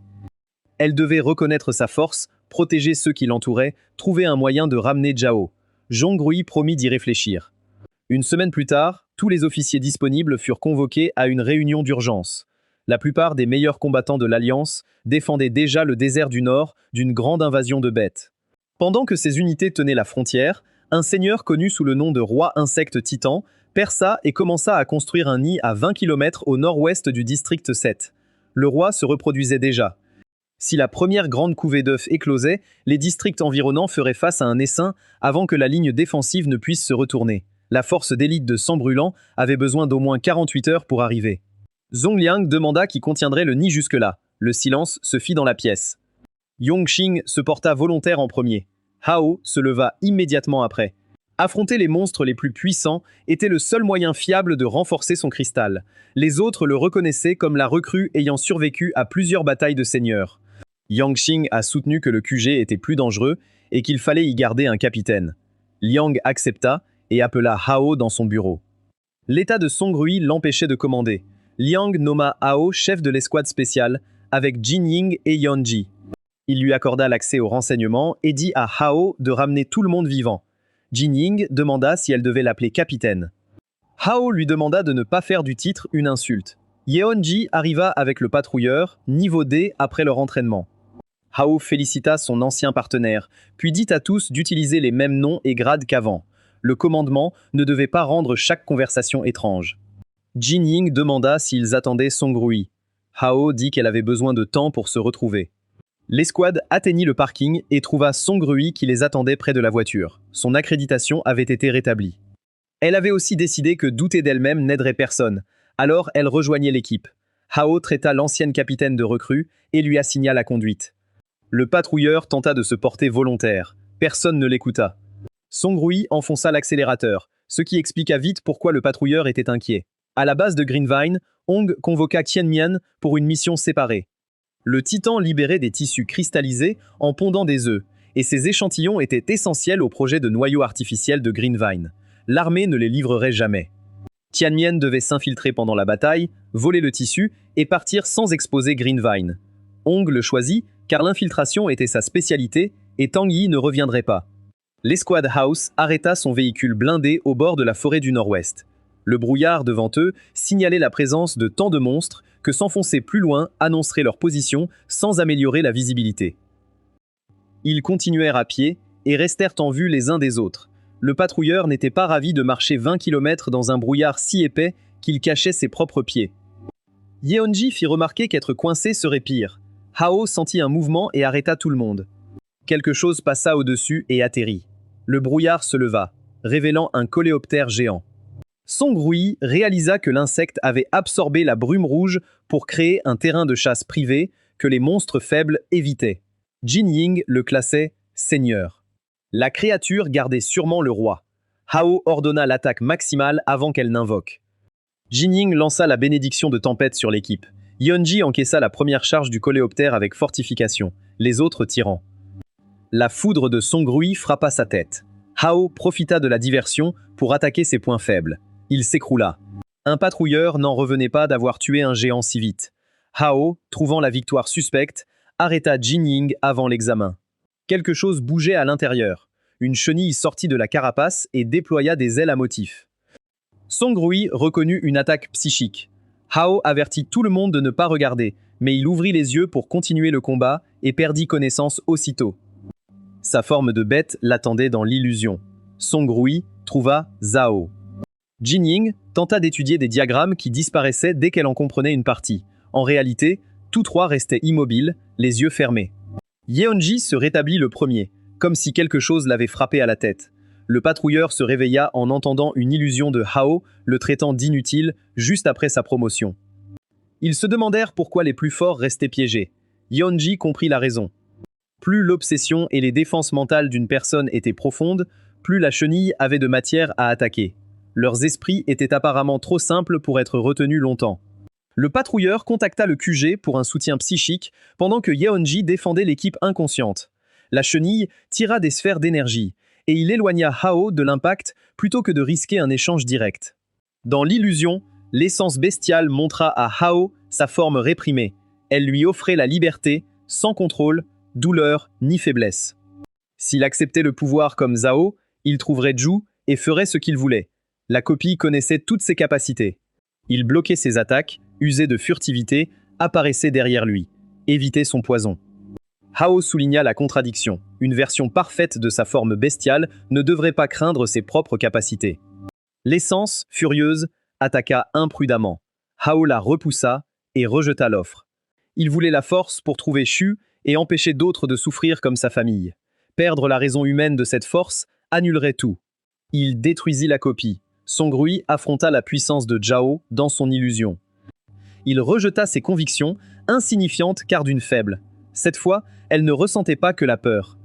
Elle devait reconnaître sa force, protéger ceux qui l'entouraient, trouver un moyen de ramener Zhao. Zhong Rui promit d'y réfléchir. Une semaine plus tard, tous les officiers disponibles furent convoqués à une réunion d'urgence. La plupart des meilleurs combattants de l'Alliance défendaient déjà le désert du Nord d'une grande invasion de bêtes. Pendant que ces unités tenaient la frontière, un seigneur connu sous le nom de roi insecte titan perça et commença à construire un nid à 20 km au nord-ouest du district 7. Le roi se reproduisait déjà. Si la première grande couvée d'œufs éclosait, les districts environnants feraient face à un essaim avant que la ligne défensive ne puisse se retourner. La force d'élite de Sang Brûlant avait besoin d'au moins 48 heures pour arriver. Zongliang demanda qui contiendrait le nid jusque-là. Le silence se fit dans la pièce. Yongqing se porta volontaire en premier. Hao se leva immédiatement après. Affronter les monstres les plus puissants était le seul moyen fiable de renforcer son cristal. Les autres le reconnaissaient comme la recrue ayant survécu à plusieurs batailles de seigneurs. Yangqing a soutenu que le QG était plus dangereux et qu'il fallait y garder un capitaine. Liang accepta et appela Hao dans son bureau. L'état de Song Rui l'empêchait de commander. Liang nomma Hao chef de l'escouade spéciale avec Jinying et Yeonji. Il lui accorda l'accès aux renseignements et dit à Hao de ramener tout le monde vivant. Jinying demanda si elle devait l'appeler capitaine. Hao lui demanda de ne pas faire du titre une insulte. Yeonji arriva avec le patrouilleur, niveau D après leur entraînement. Hao félicita son ancien partenaire, puis dit à tous d'utiliser les mêmes noms et grades qu'avant. Le commandement ne devait pas rendre chaque conversation étrange. Jinying demanda s'ils attendaient Song Rui. Hao dit qu'elle avait besoin de temps pour se retrouver. L'escouade atteignit le parking et trouva Song Rui qui les attendait près de la voiture. Son accréditation avait été rétablie. Elle avait aussi décidé que douter d'elle-même n'aiderait personne, alors elle rejoignait l'équipe. Hao traita l'ancienne capitaine de recrue et lui assigna la conduite. Le patrouilleur tenta de se porter volontaire. Personne ne l'écouta. Song Rui enfonça l'accélérateur, ce qui expliqua vite pourquoi le patrouilleur était inquiet. À la base de Greenvine, Hong convoqua Qianmian pour une mission séparée. Le titan libérait des tissus cristallisés en pondant des œufs, et ces échantillons étaient essentiels au projet de noyau artificiel de Greenvine. L'armée ne les livrerait jamais. Tianmian devait s'infiltrer pendant la bataille, voler le tissu et partir sans exposer Greenvine. Hong le choisit car l'infiltration était sa spécialité et Tang Yi ne reviendrait pas. L'escouade House arrêta son véhicule blindé au bord de la forêt du Nord-Ouest. Le brouillard devant eux signalait la présence de tant de monstres que s'enfoncer plus loin annoncerait leur position sans améliorer la visibilité. Ils continuèrent à pied et restèrent en vue les uns des autres. Le patrouilleur n'était pas ravi de marcher 20 km dans un brouillard si épais qu'il cachait ses propres pieds. Yeonji fit remarquer qu'être coincé serait pire. Hao sentit un mouvement et arrêta tout le monde. Quelque chose passa au-dessus et atterrit. Le brouillard se leva, révélant un coléoptère géant. Song Rui réalisa que l'insecte avait absorbé la brume rouge pour créer un terrain de chasse privé que les monstres faibles évitaient. Jin Ying le classait seigneur. La créature gardait sûrement le roi. Hao ordonna l'attaque maximale avant qu'elle n'invoque. Jin Ying lança la bénédiction de tempête sur l'équipe. Yeonji encaissa la première charge du coléoptère avec fortification, les autres tirant. La foudre de Song Rui frappa sa tête. Hao profita de la diversion pour attaquer ses points faibles. Il s'écroula. Un patrouilleur n'en revenait pas d'avoir tué un géant si vite. Hao, trouvant la victoire suspecte, arrêta Jin Ying avant l'examen. Quelque chose bougeait à l'intérieur. Une chenille sortit de la carapace et déploya des ailes à motifs. Song Rui reconnut une attaque psychique. Hao avertit tout le monde de ne pas regarder, mais il ouvrit les yeux pour continuer le combat et perdit connaissance aussitôt. Sa forme de bête l'attendait dans l'illusion. Song Rui trouva Zhao. Jin Ying tenta d'étudier des diagrammes qui disparaissaient dès qu'elle en comprenait une partie. En réalité, tous trois restaient immobiles, les yeux fermés. Yeonji se rétablit le premier, comme si quelque chose l'avait frappé à la tête. Le patrouilleur se réveilla en entendant une illusion de Hao le traitant d'inutile juste après sa promotion. Ils se demandèrent pourquoi les plus forts restaient piégés. Yeonji comprit la raison. Plus l'obsession et les défenses mentales d'une personne étaient profondes, plus la chenille avait de matière à attaquer. Leurs esprits étaient apparemment trop simples pour être retenus longtemps. Le patrouilleur contacta le QG pour un soutien psychique pendant que Yeonji défendait l'équipe inconsciente. La chenille tira des sphères d'énergie et il éloigna Hao de l'impact plutôt que de risquer un échange direct. Dans l'illusion, l'essence bestiale montra à Hao sa forme réprimée. Elle lui offrait la liberté, sans contrôle, douleur ni faiblesse. S'il acceptait le pouvoir comme Zhao, il trouverait Zhu et ferait ce qu'il voulait. La copie connaissait toutes ses capacités. Il bloquait ses attaques, usait de furtivité, apparaissait derrière lui, évitait son poison. Hao souligna la contradiction. Une version parfaite de sa forme bestiale ne devrait pas craindre ses propres capacités. L'essence, furieuse, attaqua imprudemment. Hao la repoussa et rejeta l'offre. Il voulait la force pour trouver Shu et empêcher d'autres de souffrir comme sa famille. Perdre la raison humaine de cette force annulerait tout. Il détruisit la copie. Song Rui affronta la puissance de Zhao dans son illusion. Il rejeta ses convictions, insignifiantes car d'une faible. Cette fois, elle ne ressentait pas que la peur.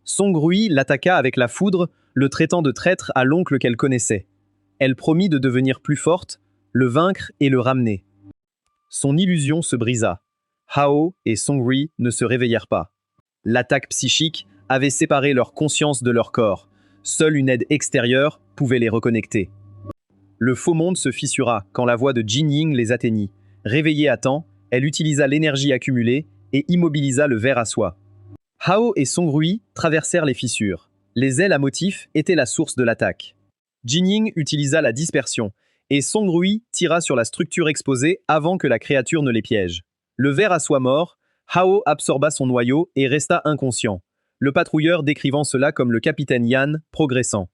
Song Rui l'attaqua avec la foudre, le traitant de traître à l'oncle qu'elle connaissait. Elle promit de devenir plus forte, le vaincre et le ramener. Son illusion se brisa. Hao et Song Rui ne se réveillèrent pas. L'attaque psychique avait séparé leur conscience de leur corps. Seule une aide extérieure pouvait les reconnecter. Le faux monde se fissura quand la voix de Jin Ying les atteignit. Réveillée à temps, elle utilisa l'énergie accumulée et immobilisa le ver à soie. Hao et Song Rui traversèrent les fissures. Les ailes à motifs étaient la source de l'attaque. Jin Ying utilisa la dispersion et Song Rui tira sur la structure exposée avant que la créature ne les piège. Le ver à soie mort, Hao absorba son noyau et resta inconscient, le patrouilleur décrivant cela comme le capitaine Yan progressant.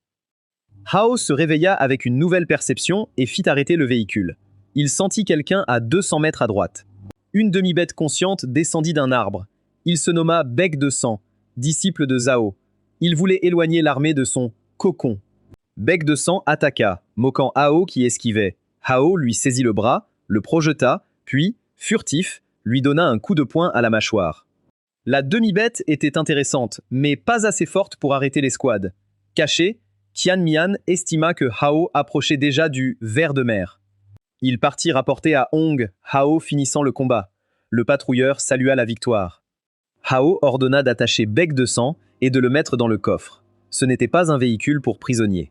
Hao se réveilla avec une nouvelle perception et fit arrêter le véhicule. Il sentit quelqu'un à 200 mètres à droite. Une demi-bête consciente descendit d'un arbre. Il se nomma Bec de Sang, disciple de Zhao. Il voulait éloigner l'armée de son cocon. Bec de Sang attaqua, moquant Hao qui esquivait. Hao lui saisit le bras, le projeta, puis, furtif, lui donna un coup de poing à la mâchoire. La demi-bête était intéressante, mais pas assez forte pour arrêter l'escouade. Caché, Qian Mian estima que Hao approchait déjà du ver de mer. Il partit rapporter à Hong, Hao finissant le combat. Le patrouilleur salua la victoire. Hao ordonna d'attacher Bec de Sang et de le mettre dans le coffre. Ce n'était pas un véhicule pour prisonniers.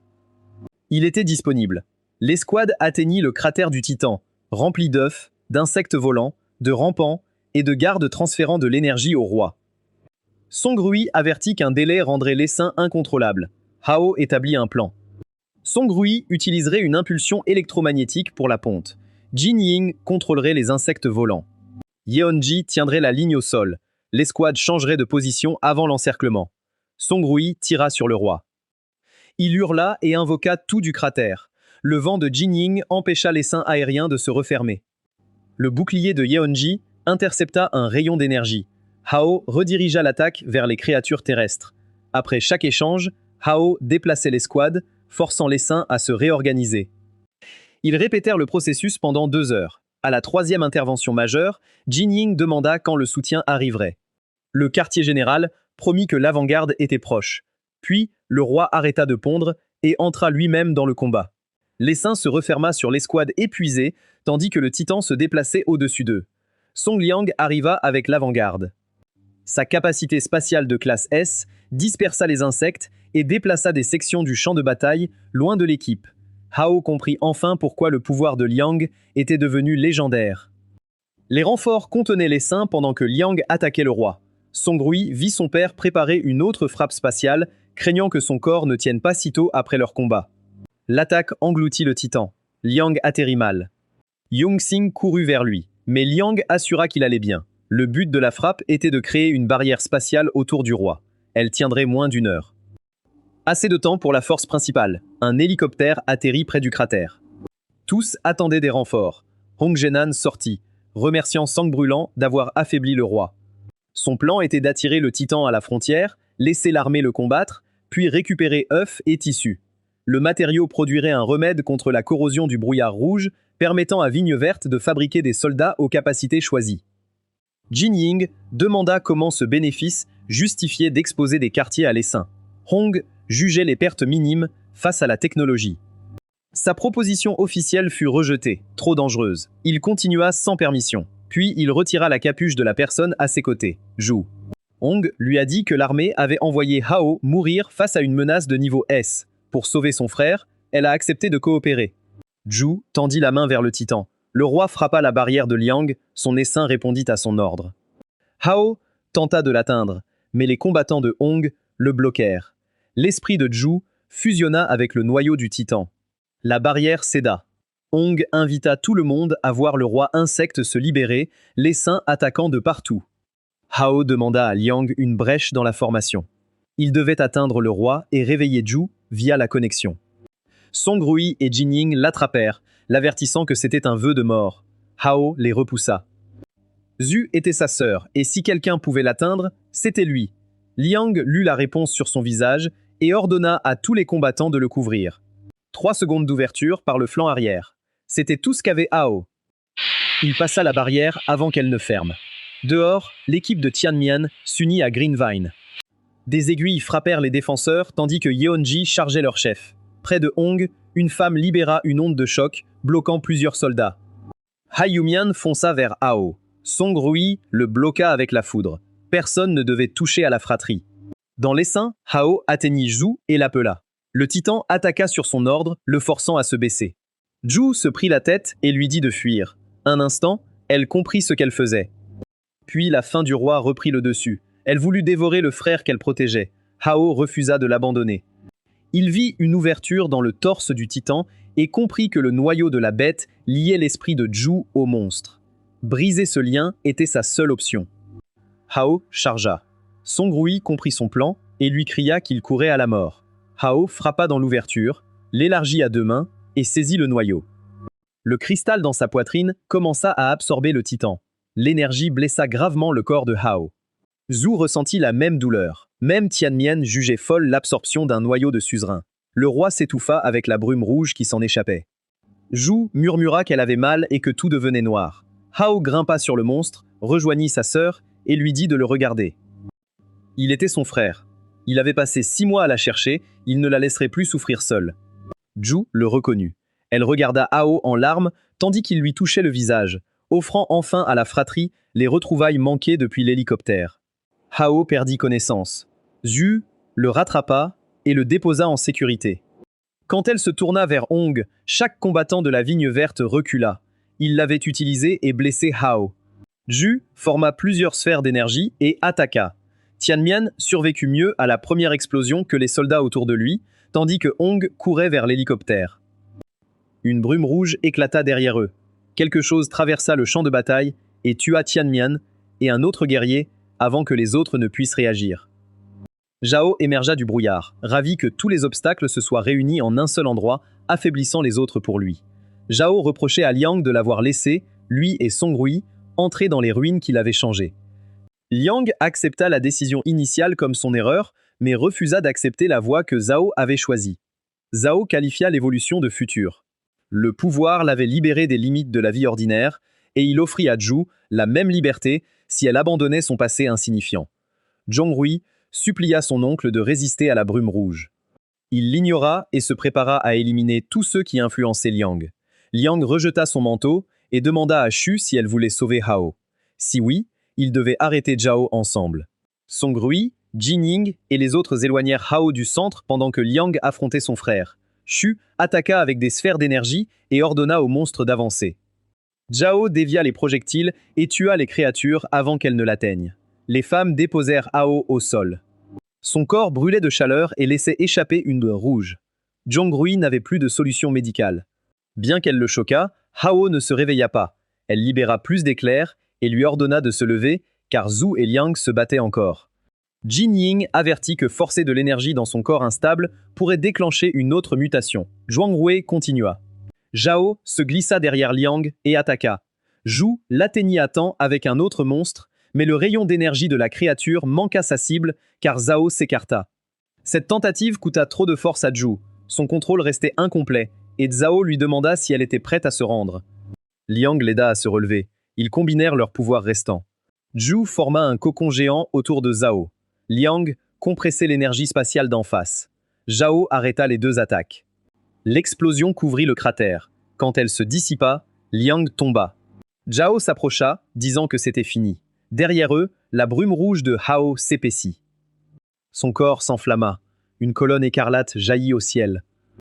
Il était disponible. L'escouade atteignit le cratère du Titan, rempli d'œufs, d'insectes volants, de rampants et de gardes transférant de l'énergie au roi. Song Rui avertit qu'un délai rendrait l'essaim incontrôlable. Hao établit un plan. Song Rui utiliserait une impulsion électromagnétique pour la ponte. Jin Ying contrôlerait les insectes volants. Yeonji tiendrait la ligne au sol. L'escouade changerait de position avant l'encerclement. Song Rui tira sur le roi. Il hurla et invoqua tout du cratère. Le vent de Jinying empêcha l'essaim aérien de se refermer. Le bouclier de Yeonji intercepta un rayon d'énergie. Hao redirigea l'attaque vers les créatures terrestres. Après chaque échange, Hao déplaçait l'escouade, forçant l'essaim à se réorganiser. Ils répétèrent le processus pendant 2 heures. À la 3e intervention majeure, Jinying demanda quand le soutien arriverait. Le quartier général promit que l'avant-garde était proche. Puis, le roi arrêta de pondre et entra lui-même dans le combat. L'essaim se referma sur l'escouade épuisée, tandis que le titan se déplaçait au-dessus d'eux. Song Liang arriva avec l'avant-garde. Sa capacité spatiale de classe S dispersa les insectes et déplaça des sections du champ de bataille loin de l'équipe. Hao comprit enfin pourquoi le pouvoir de Liang était devenu légendaire. Les renforts contenaient l'essaim pendant que Liang attaquait le roi. Song Rui vit son père préparer une autre frappe spatiale, craignant que son corps ne tienne pas sitôt après leur combat. L'attaque engloutit le titan. Liang atterrit mal. Yongxing courut vers lui, mais Liang assura qu'il allait bien. Le but de la frappe était de créer une barrière spatiale autour du roi. Elle tiendrait moins d'1 heure. Assez de temps pour la force principale. Un hélicoptère atterrit près du cratère. Tous attendaient des renforts. Hong Zhenan sortit, remerciant Sang Brûlant d'avoir affaibli le roi. Son plan était d'attirer le titan à la frontière, laisser l'armée le combattre, puis récupérer œufs et tissus. Le matériau produirait un remède contre la corrosion du brouillard rouge, permettant à Vigne Verte de fabriquer des soldats aux capacités choisies. Jinying demanda comment ce bénéfice justifiait d'exposer des quartiers à l'essaim. Hong jugeait les pertes minimes face à la technologie. Sa proposition officielle fut rejetée, trop dangereuse. Il continua sans permission. Puis il retira la capuche de la personne à ses côtés, Zhu. Hong lui a dit que l'armée avait envoyé Hao mourir face à une menace de niveau S. Pour sauver son frère, elle a accepté de coopérer. Zhu tendit la main vers le titan. Le roi frappa la barrière de Liang, son essaim répondit à son ordre. Hao tenta de l'atteindre, mais les combattants de Hong le bloquèrent. L'esprit de Zhu fusionna avec le noyau du titan. La barrière céda. Hong invita tout le monde à voir le roi insecte se libérer, l'essaim attaquant de partout. Hao demanda à Liang une brèche dans la formation. Il devait atteindre le roi et réveiller Zhu via la connexion. Song Rui et Jinying l'attrapèrent, l'avertissant que c'était un vœu de mort. Hao les repoussa. Zhu était sa sœur, et si quelqu'un pouvait l'atteindre, c'était lui. Liang lut la réponse sur son visage et ordonna à tous les combattants de le couvrir. 3 secondes d'ouverture par le flanc arrière. C'était tout ce qu'avait Hao. Il passa la barrière avant qu'elle ne ferme. Dehors, l'équipe de Tianmian s'unit à Greenvine. Des aiguilles frappèrent les défenseurs tandis que Yeonji chargeait leur chef. Près de Hong, une femme libéra une onde de choc, bloquant plusieurs soldats. Haiyumian fonça vers Hao. Song Rui le bloqua avec la foudre. Personne ne devait toucher à la fratrie. Dans l'essaim, Hao atteignit Zhu et l'appela. Le titan attaqua sur son ordre, le forçant à se baisser. Zhu se prit la tête et lui dit de fuir. Un instant, elle comprit ce qu'elle faisait. Puis la faim du roi reprit le dessus. Elle voulut dévorer le frère qu'elle protégeait. Hao refusa de l'abandonner. Il vit une ouverture dans le torse du titan et comprit que le noyau de la bête liait l'esprit de Zhu au monstre. Briser ce lien était sa seule option. Hao chargea. Song Rui comprit son plan et lui cria qu'il courait à la mort. Hao frappa dans l'ouverture, l'élargit à 2 mains et saisit le noyau. Le cristal dans sa poitrine commença à absorber le titan. L'énergie blessa gravement le corps de Hao. Zhu ressentit la même douleur. Même Tianmian jugeait folle l'absorption d'un noyau de suzerain. Le roi s'étouffa avec la brume rouge qui s'en échappait. Zhu murmura qu'elle avait mal et que tout devenait noir. Hao grimpa sur le monstre, rejoignit sa sœur et lui dit de le regarder. Il était son frère. Il avait passé 6 mois à la chercher, il ne la laisserait plus souffrir seule. Zhu le reconnut. Elle regarda Hao en larmes tandis qu'il lui touchait le visage, offrant enfin à la fratrie les retrouvailles manquées depuis l'hélicoptère. Hao perdit connaissance. Zhu le rattrapa et le déposa en sécurité. Quand elle se tourna vers Hong, chaque combattant de la Vigne Verte recula. Il l'avait utilisé et blessé Hao. Zhu forma plusieurs sphères d'énergie et attaqua. Tianmian survécut mieux à la première explosion que les soldats autour de lui, tandis que Hong courait vers l'hélicoptère. Une brume rouge éclata derrière eux. Quelque chose traversa le champ de bataille et tua Tianmian, et un autre guerrier avant que les autres ne puissent réagir. Zhao émergea du brouillard, ravi que tous les obstacles se soient réunis en un seul endroit, affaiblissant les autres pour lui. Zhao reprochait à Liang de l'avoir laissé, lui et Song Rui, entrer dans les ruines qu'il avait changées. Liang accepta la décision initiale comme son erreur, mais refusa d'accepter la voie que Zhao avait choisie. Zhao qualifia l'évolution de futur. Le pouvoir l'avait libéré des limites de la vie ordinaire, et il offrit à Zhu la même liberté si elle abandonnait son passé insignifiant. Zhongrui supplia son oncle de résister à la brume rouge. Il l'ignora et se prépara à éliminer tous ceux qui influençaient Liang. Liang rejeta son manteau et demanda à Xu si elle voulait sauver Hao. Si oui, ils devaient arrêter Zhao ensemble. Song Rui, Jining et les autres éloignèrent Hao du centre pendant que Liang affrontait son frère. Xu attaqua avec des sphères d'énergie et ordonna au monstre d'avancer. Zhao dévia les projectiles et tua les créatures avant qu'elles ne l'atteignent. Les femmes déposèrent Hao au sol. Son corps brûlait de chaleur et laissait échapper une boule rouge. Zhongrui n'avait plus de solution médicale. Bien qu'elle le choquât, Hao ne se réveilla pas. Elle libéra plus d'éclairs et lui ordonna de se lever, car Zhu et Liang se battaient encore. Jin Ying avertit que forcer de l'énergie dans son corps instable pourrait déclencher une autre mutation. Zhuang Rui continua. Zhao se glissa derrière Liang et attaqua. Zhu l'atteignit à temps avec un autre monstre, mais le rayon d'énergie de la créature manqua sa cible car Zhao s'écarta. Cette tentative coûta trop de force à Zhu. Son contrôle restait incomplet et Zhao lui demanda si elle était prête à se rendre. Liang l'aida à se relever. Ils combinèrent leurs pouvoirs restants. Zhu forma un cocon géant autour de Zhao. Liang compressait l'énergie spatiale d'en face. Zhao arrêta les deux attaques. L'explosion couvrit le cratère. Quand elle se dissipa, Liang tomba. Zhao s'approcha, disant que c'était fini. Derrière eux, la brume rouge de Hao s'épaissit. Son corps s'enflamma. Une colonne écarlate jaillit au ciel.